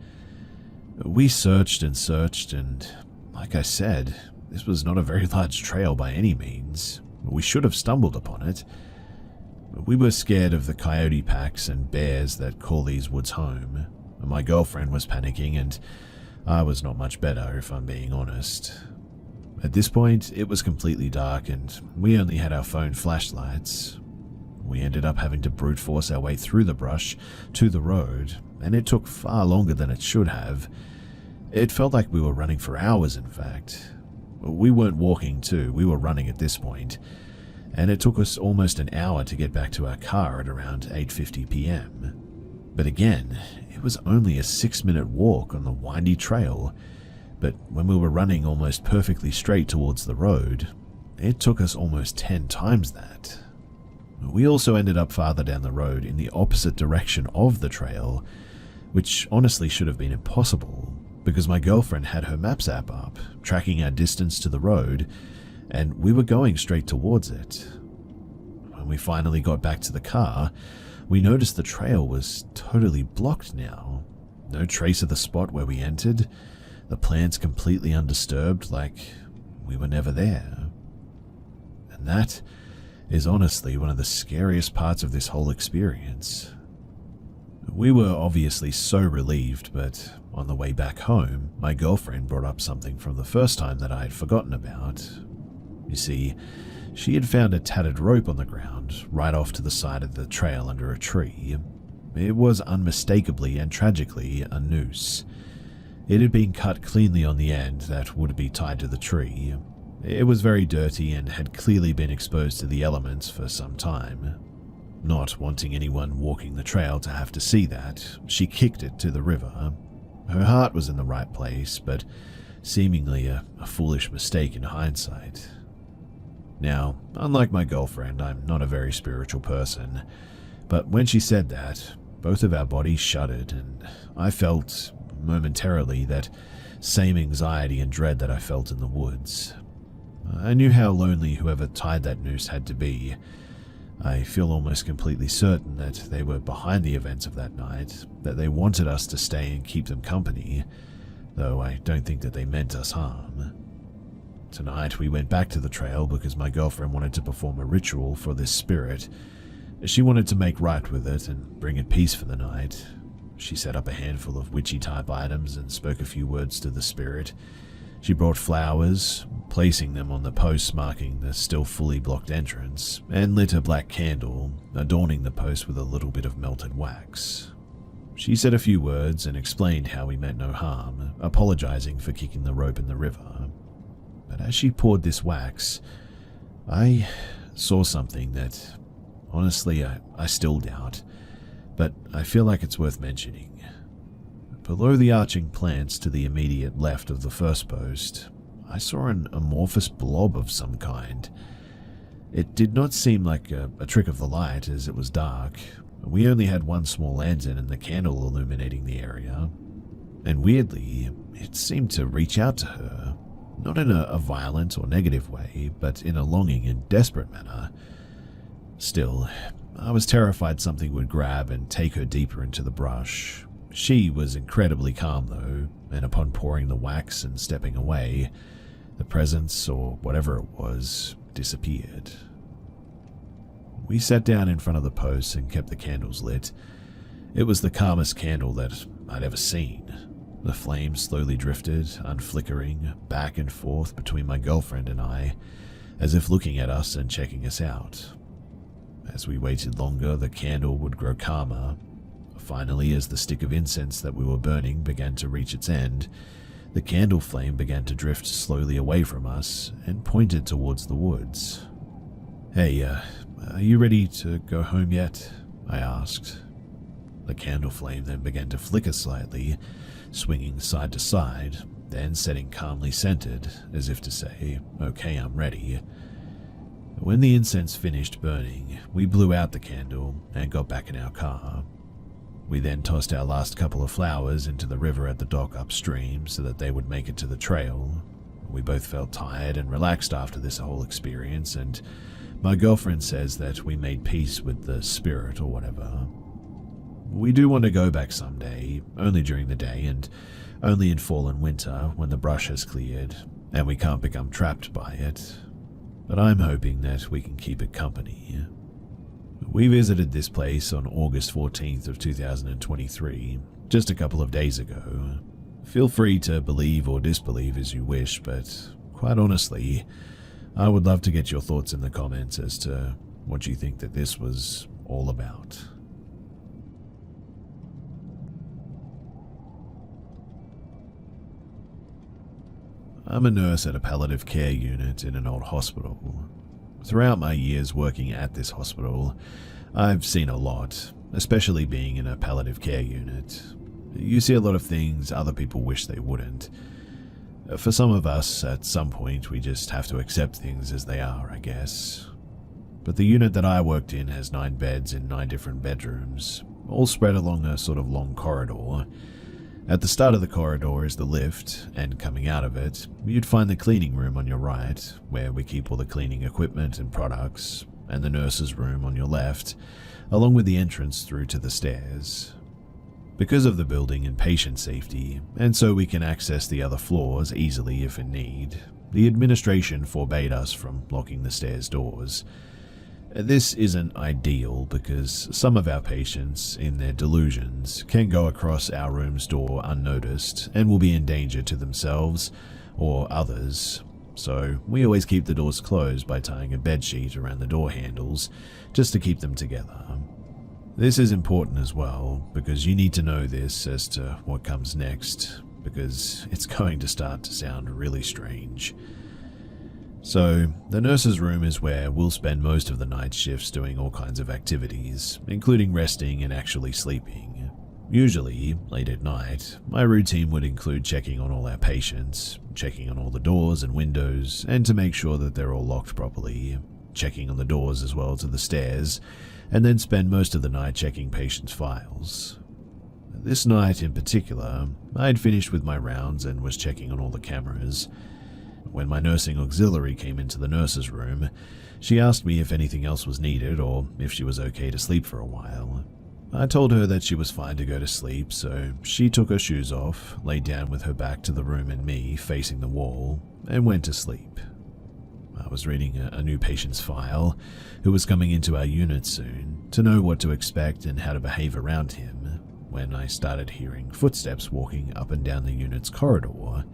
We searched and searched, and like I said, this was not a very large trail by any means. We should have stumbled upon it. We were scared of the coyote packs and bears that call these woods home. My girlfriend was panicking, and I was not much better, if I'm being honest. At this point, it was completely dark, and we only had our phone flashlights. We ended up having to brute force our way through the brush to the road, and it took far longer than it should have. It felt like we were running for hours, in fact. We weren't walking too, we were running at this point, and it took us almost an hour to get back to our car at around 8:50 p.m. But again, it was only a 6-minute walk on the windy trail, but when we were running almost perfectly straight towards the road, it took us almost 10 times that. We also ended up farther down the road in the opposite direction of the trail, which honestly should have been impossible, because my girlfriend had her Maps app up, tracking our distance to the road, and we were going straight towards it. When we finally got back to the car, we noticed the trail was totally blocked now. No trace of the spot where we entered, the plants completely undisturbed, like we were never there. And that is honestly one of the scariest parts of this whole experience. We were obviously so relieved, but on the way back home, my girlfriend brought up something from the first time that I had forgotten about. You see, she had found a tattered rope on the ground, right off to the side of the trail under a tree. It was unmistakably and tragically a noose. It had been cut cleanly on the end that would be tied to the tree. It was very dirty and had clearly been exposed to the elements for some time. Not wanting anyone walking the trail to have to see that, she kicked it to the river. Her heart was in the right place, but seemingly a foolish mistake in hindsight. Now, unlike my girlfriend, I'm not a very spiritual person, but when she said that, both of our bodies shuddered, and I felt, momentarily, that same anxiety and dread that I felt in the woods. I knew how lonely whoever tied that noose had to be. I feel almost completely certain that they were behind the events of that night, that they wanted us to stay and keep them company, though I don't think that they meant us harm. Tonight we went back to the trail because my girlfriend wanted to perform a ritual for this spirit. She wanted to make right with it and bring it peace for the night. She set up a handful of witchy-type items and spoke a few words to the spirit. She brought flowers, placing them on the posts marking the still fully blocked entrance, and lit a black candle, adorning the post with a little bit of melted wax. She said a few words and explained how we meant no harm, apologizing for kicking the rope in the river. But as she poured this wax, I saw something that, honestly, I still doubt, but I feel like it's worth mentioning. Below the arching plants to the immediate left of the first post, I saw an amorphous blob of some kind. It did not seem like a trick of the light, as it was dark. We only had one small lantern and the candle illuminating the area. And weirdly, it seemed to reach out to her, not in a violent or negative way, but in a longing and desperate manner. Still, I was terrified something would grab and take her deeper into the brush. She was incredibly calm though, and upon pouring the wax and stepping away, the presence, or whatever it was, disappeared. We sat down in front of the post and kept the candles lit. It was the calmest candle that I'd ever seen. The flames slowly drifted, unflickering, back and forth between my girlfriend and I, as if looking at us and checking us out. As we waited longer, the candle would grow calmer. Finally, as the stick of incense that we were burning began to reach its end, the candle flame began to drift slowly away from us and pointed towards the woods. "Hey, are you ready to go home yet?" I asked. The candle flame then began to flicker slightly, swinging side to side, then setting calmly centered, as if to say, "Okay, I'm ready." When the incense finished burning, we blew out the candle and got back in our car. We then tossed our last couple of flowers into the river at the dock upstream so that they would make it to the trail. We both felt tired and relaxed after this whole experience, and my girlfriend says that we made peace with the spirit or whatever. We do want to go back someday, only during the day and only in fall and winter when the brush has cleared and we can't become trapped by it. But I'm hoping that we can keep it company. We visited this place on August 14th of 2023, just a couple of days ago. Feel free to believe or disbelieve as you wish, but quite honestly, I would love to get your thoughts in the comments as to what you think that this was all about. I'm a nurse at a palliative care unit in an old hospital. Throughout my years working at this hospital, I've seen a lot, especially being in a palliative care unit. You see a lot of things other people wish they wouldn't. For some of us, at some point, we just have to accept things as they are, I guess. But the unit that I worked in has 9 beds in 9 different bedrooms, all spread along a sort of long corridor. At the start of the corridor is the lift, and coming out of it, you'd find the cleaning room on your right, where we keep all the cleaning equipment and products, and the nurse's room on your left, along with the entrance through to the stairs. Because of the building and patient safety, and so we can access the other floors easily if in need, the administration forbade us from locking the stairs doors. This isn't ideal because some of our patients, in their delusions, can go across our room's door unnoticed and will be in danger to themselves or others, so we always keep the doors closed by tying a bedsheet around the door handles just to keep them together. This is important as well, because you need to know this as to what comes next, because it's going to start to sound really strange. So, the nurse's room is where we'll spend most of the night shifts doing all kinds of activities, including resting and actually sleeping. Usually, late at night, my routine would include checking on all our patients, checking on all the doors and windows, and to make sure that they're all locked properly, checking on the doors as well to the stairs, and then spend most of the night checking patients' files. This night in particular, I'd finished with my rounds and was checking on all the cameras. When my nursing auxiliary came into the nurse's room, she asked me if anything else was needed or if she was okay to sleep for a while. I told her that she was fine to go to sleep, so she took her shoes off, laid down with her back to the room and me facing the wall, and went to sleep. I was reading a new patient's file, who was coming into our unit soon, to know what to expect and how to behave around him, when I started hearing footsteps walking up and down the unit's corridor.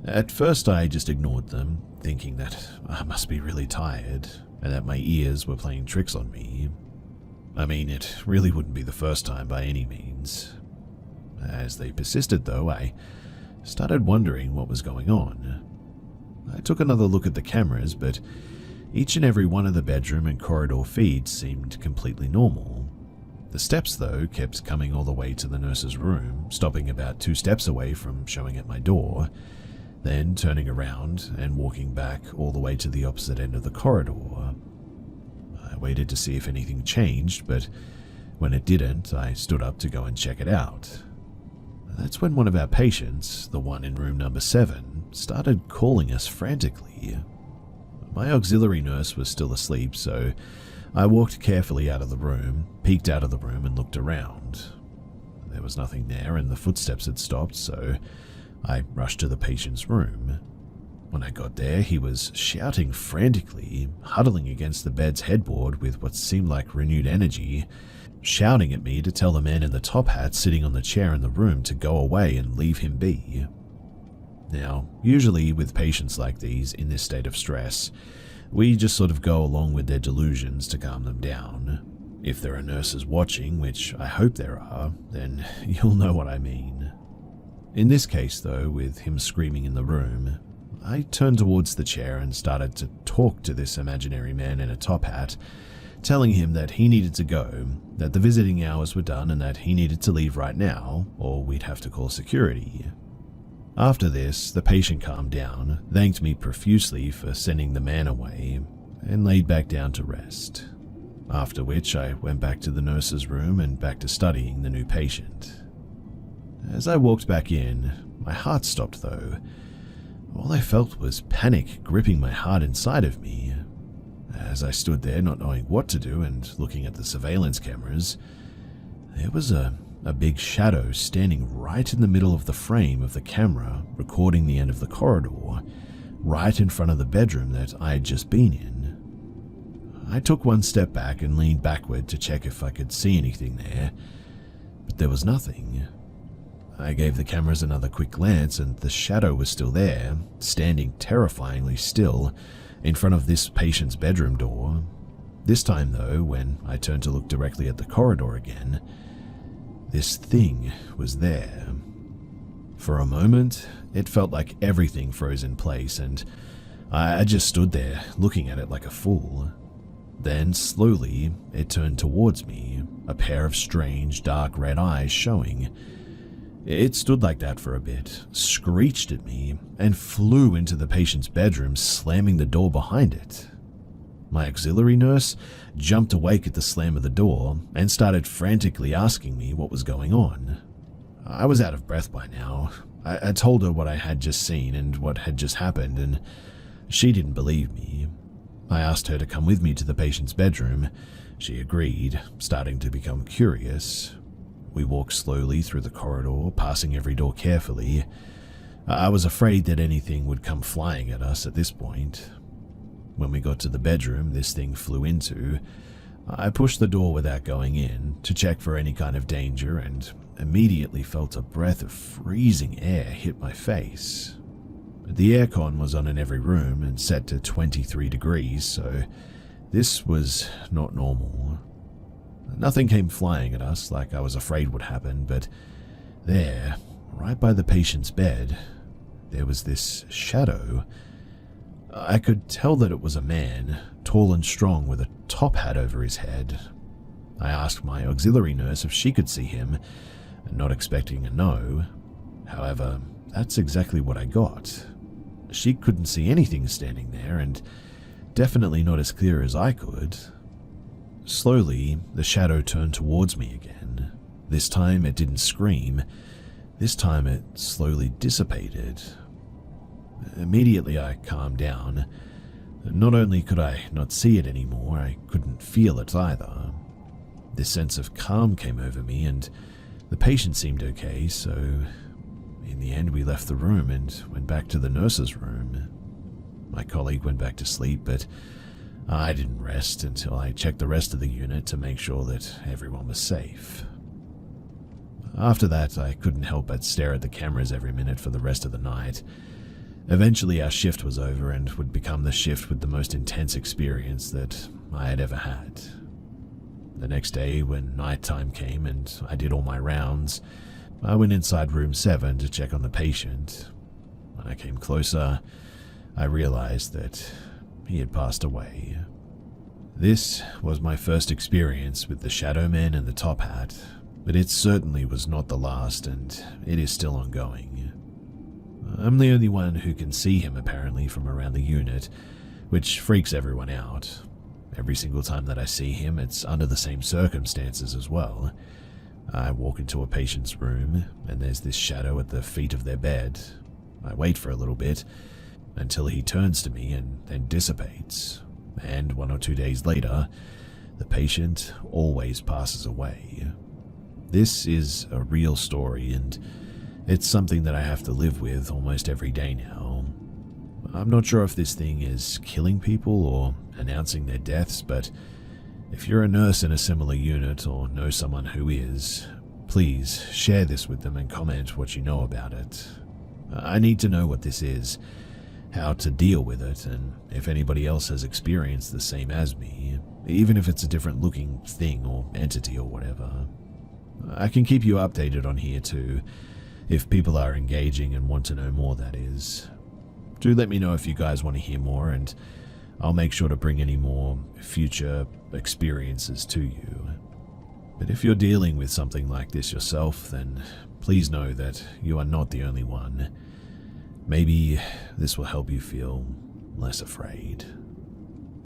At first I just ignored them, thinking that I must be really tired, and that my ears were playing tricks on me. I mean, it really wouldn't be the first time by any means. As they persisted though, I started wondering what was going on. I took another look at the cameras, but each and every one of the bedroom and corridor feeds seemed completely normal. The steps, though, kept coming all the way to the nurse's room, stopping about 2 steps away from showing at my door, then turning around and walking back all the way to the opposite end of the corridor. I waited to see if anything changed, but when it didn't, I stood up to go and check it out. That's when one of our patients, the one in room number 7, started calling us frantically. My auxiliary nurse was still asleep, so I walked carefully out of the room, peeked out of the room and looked around. There was nothing there and the footsteps had stopped, so I rushed to the patient's room. When I got there, he was shouting frantically, huddling against the bed's headboard with what seemed like renewed energy, shouting at me to tell the man in the top hat sitting on the chair in the room to go away and leave him be. Now, usually with patients like these in this state of stress, we just sort of go along with their delusions to calm them down. If there are nurses watching, which I hope there are, then you'll know what I mean. In this case though, with him screaming in the room, I turned towards the chair and started to talk to this imaginary man in a top hat, telling him that he needed to go, that the visiting hours were done and that he needed to leave right now, or we'd have to call security. After this, the patient calmed down, thanked me profusely for sending the man away, and laid back down to rest. After which I went back to the nurse's room and back to studying the new patient. As I walked back in, my heart stopped though. All I felt was panic gripping my heart inside of me. As I stood there not knowing what to do and looking at the surveillance cameras, there was a big shadow standing right in the middle of the frame of the camera recording the end of the corridor, right in front of the bedroom that I had just been in. I took one step back and leaned backward to check if I could see anything there, but there was nothing. I gave the cameras another quick glance and the shadow was still there, standing terrifyingly still in front of this patient's bedroom door. This time though, when I turned to look directly at the corridor again, this thing was there. For a moment, it felt like everything froze in place and I just stood there looking at it like a fool. Then slowly, it turned towards me, a pair of strange dark red eyes showing, It stood like that for a bit, screeched at me, and flew into the patient's bedroom, slamming the door behind it. My auxiliary nurse jumped awake at the slam of the door and started frantically asking me what was going on. I was out of breath by now. I told her what I had just seen and what had just happened, and she didn't believe me. I asked her to come with me to the patient's bedroom. She agreed, starting to become curious. We walked slowly through the corridor, passing every door carefully. I was afraid that anything would come flying at us at this point. When we got to the bedroom this thing flew into, I pushed the door without going in to check for any kind of danger and immediately felt a breath of freezing air hit my face. The aircon was on in every room and set to 23 degrees, so this was not normal. Nothing came flying at us like I was afraid would happen, but there, right by the patient's bed, there was this shadow. I could tell that it was a man, tall and strong with a top hat over his head. I asked my auxiliary nurse if she could see him, not expecting a no. However, that's exactly what I got. She couldn't see anything standing there, and definitely not as clear as I could. Slowly, the shadow turned towards me again. This time it didn't scream. This time it slowly dissipated. Immediately I calmed down. Not only could I not see it anymore, I couldn't feel it either. This sense of calm came over me, and the patient seemed okay, so in the end we left the room and went back to the nurse's room. My colleague went back to sleep, but I didn't rest until I checked the rest of the unit to make sure that everyone was safe. After that, I couldn't help but stare at the cameras every minute for the rest of the night. Eventually our shift was over and would become the shift with the most intense experience that I had ever had. The next day, when nighttime came and I did all my rounds, I went inside room 7 to check on the patient. When I came closer, I realized that he had passed away. This was my first experience with the Shadow Man and the Top Hat, but it certainly was not the last, and it is still ongoing. I'm the only one who can see him apparently from around the unit, which freaks everyone out. Every single time that I see him, it's under the same circumstances as well. I walk into a patient's room, and there's this shadow at the feet of their bed. I wait for a little bit, until he turns to me and then dissipates, and 1 or 2 days later, the patient always passes away. This is a real story, and it's something that I have to live with almost every day now. I'm not sure if this thing is killing people or announcing their deaths, but if you're a nurse in a similar unit or know someone who is, please share this with them and comment what you know about it. I need to know what this is, how to deal with it, and if anybody else has experienced the same as me, even if it's a different looking thing or entity or whatever. I can keep you updated on here too, if people are engaging and want to know more, that is. Do let me know if you guys want to hear more, and I'll make sure to bring any more future experiences to you. But if you're dealing with something like this yourself, then please know that you are not the only one. Maybe this will help you feel less afraid.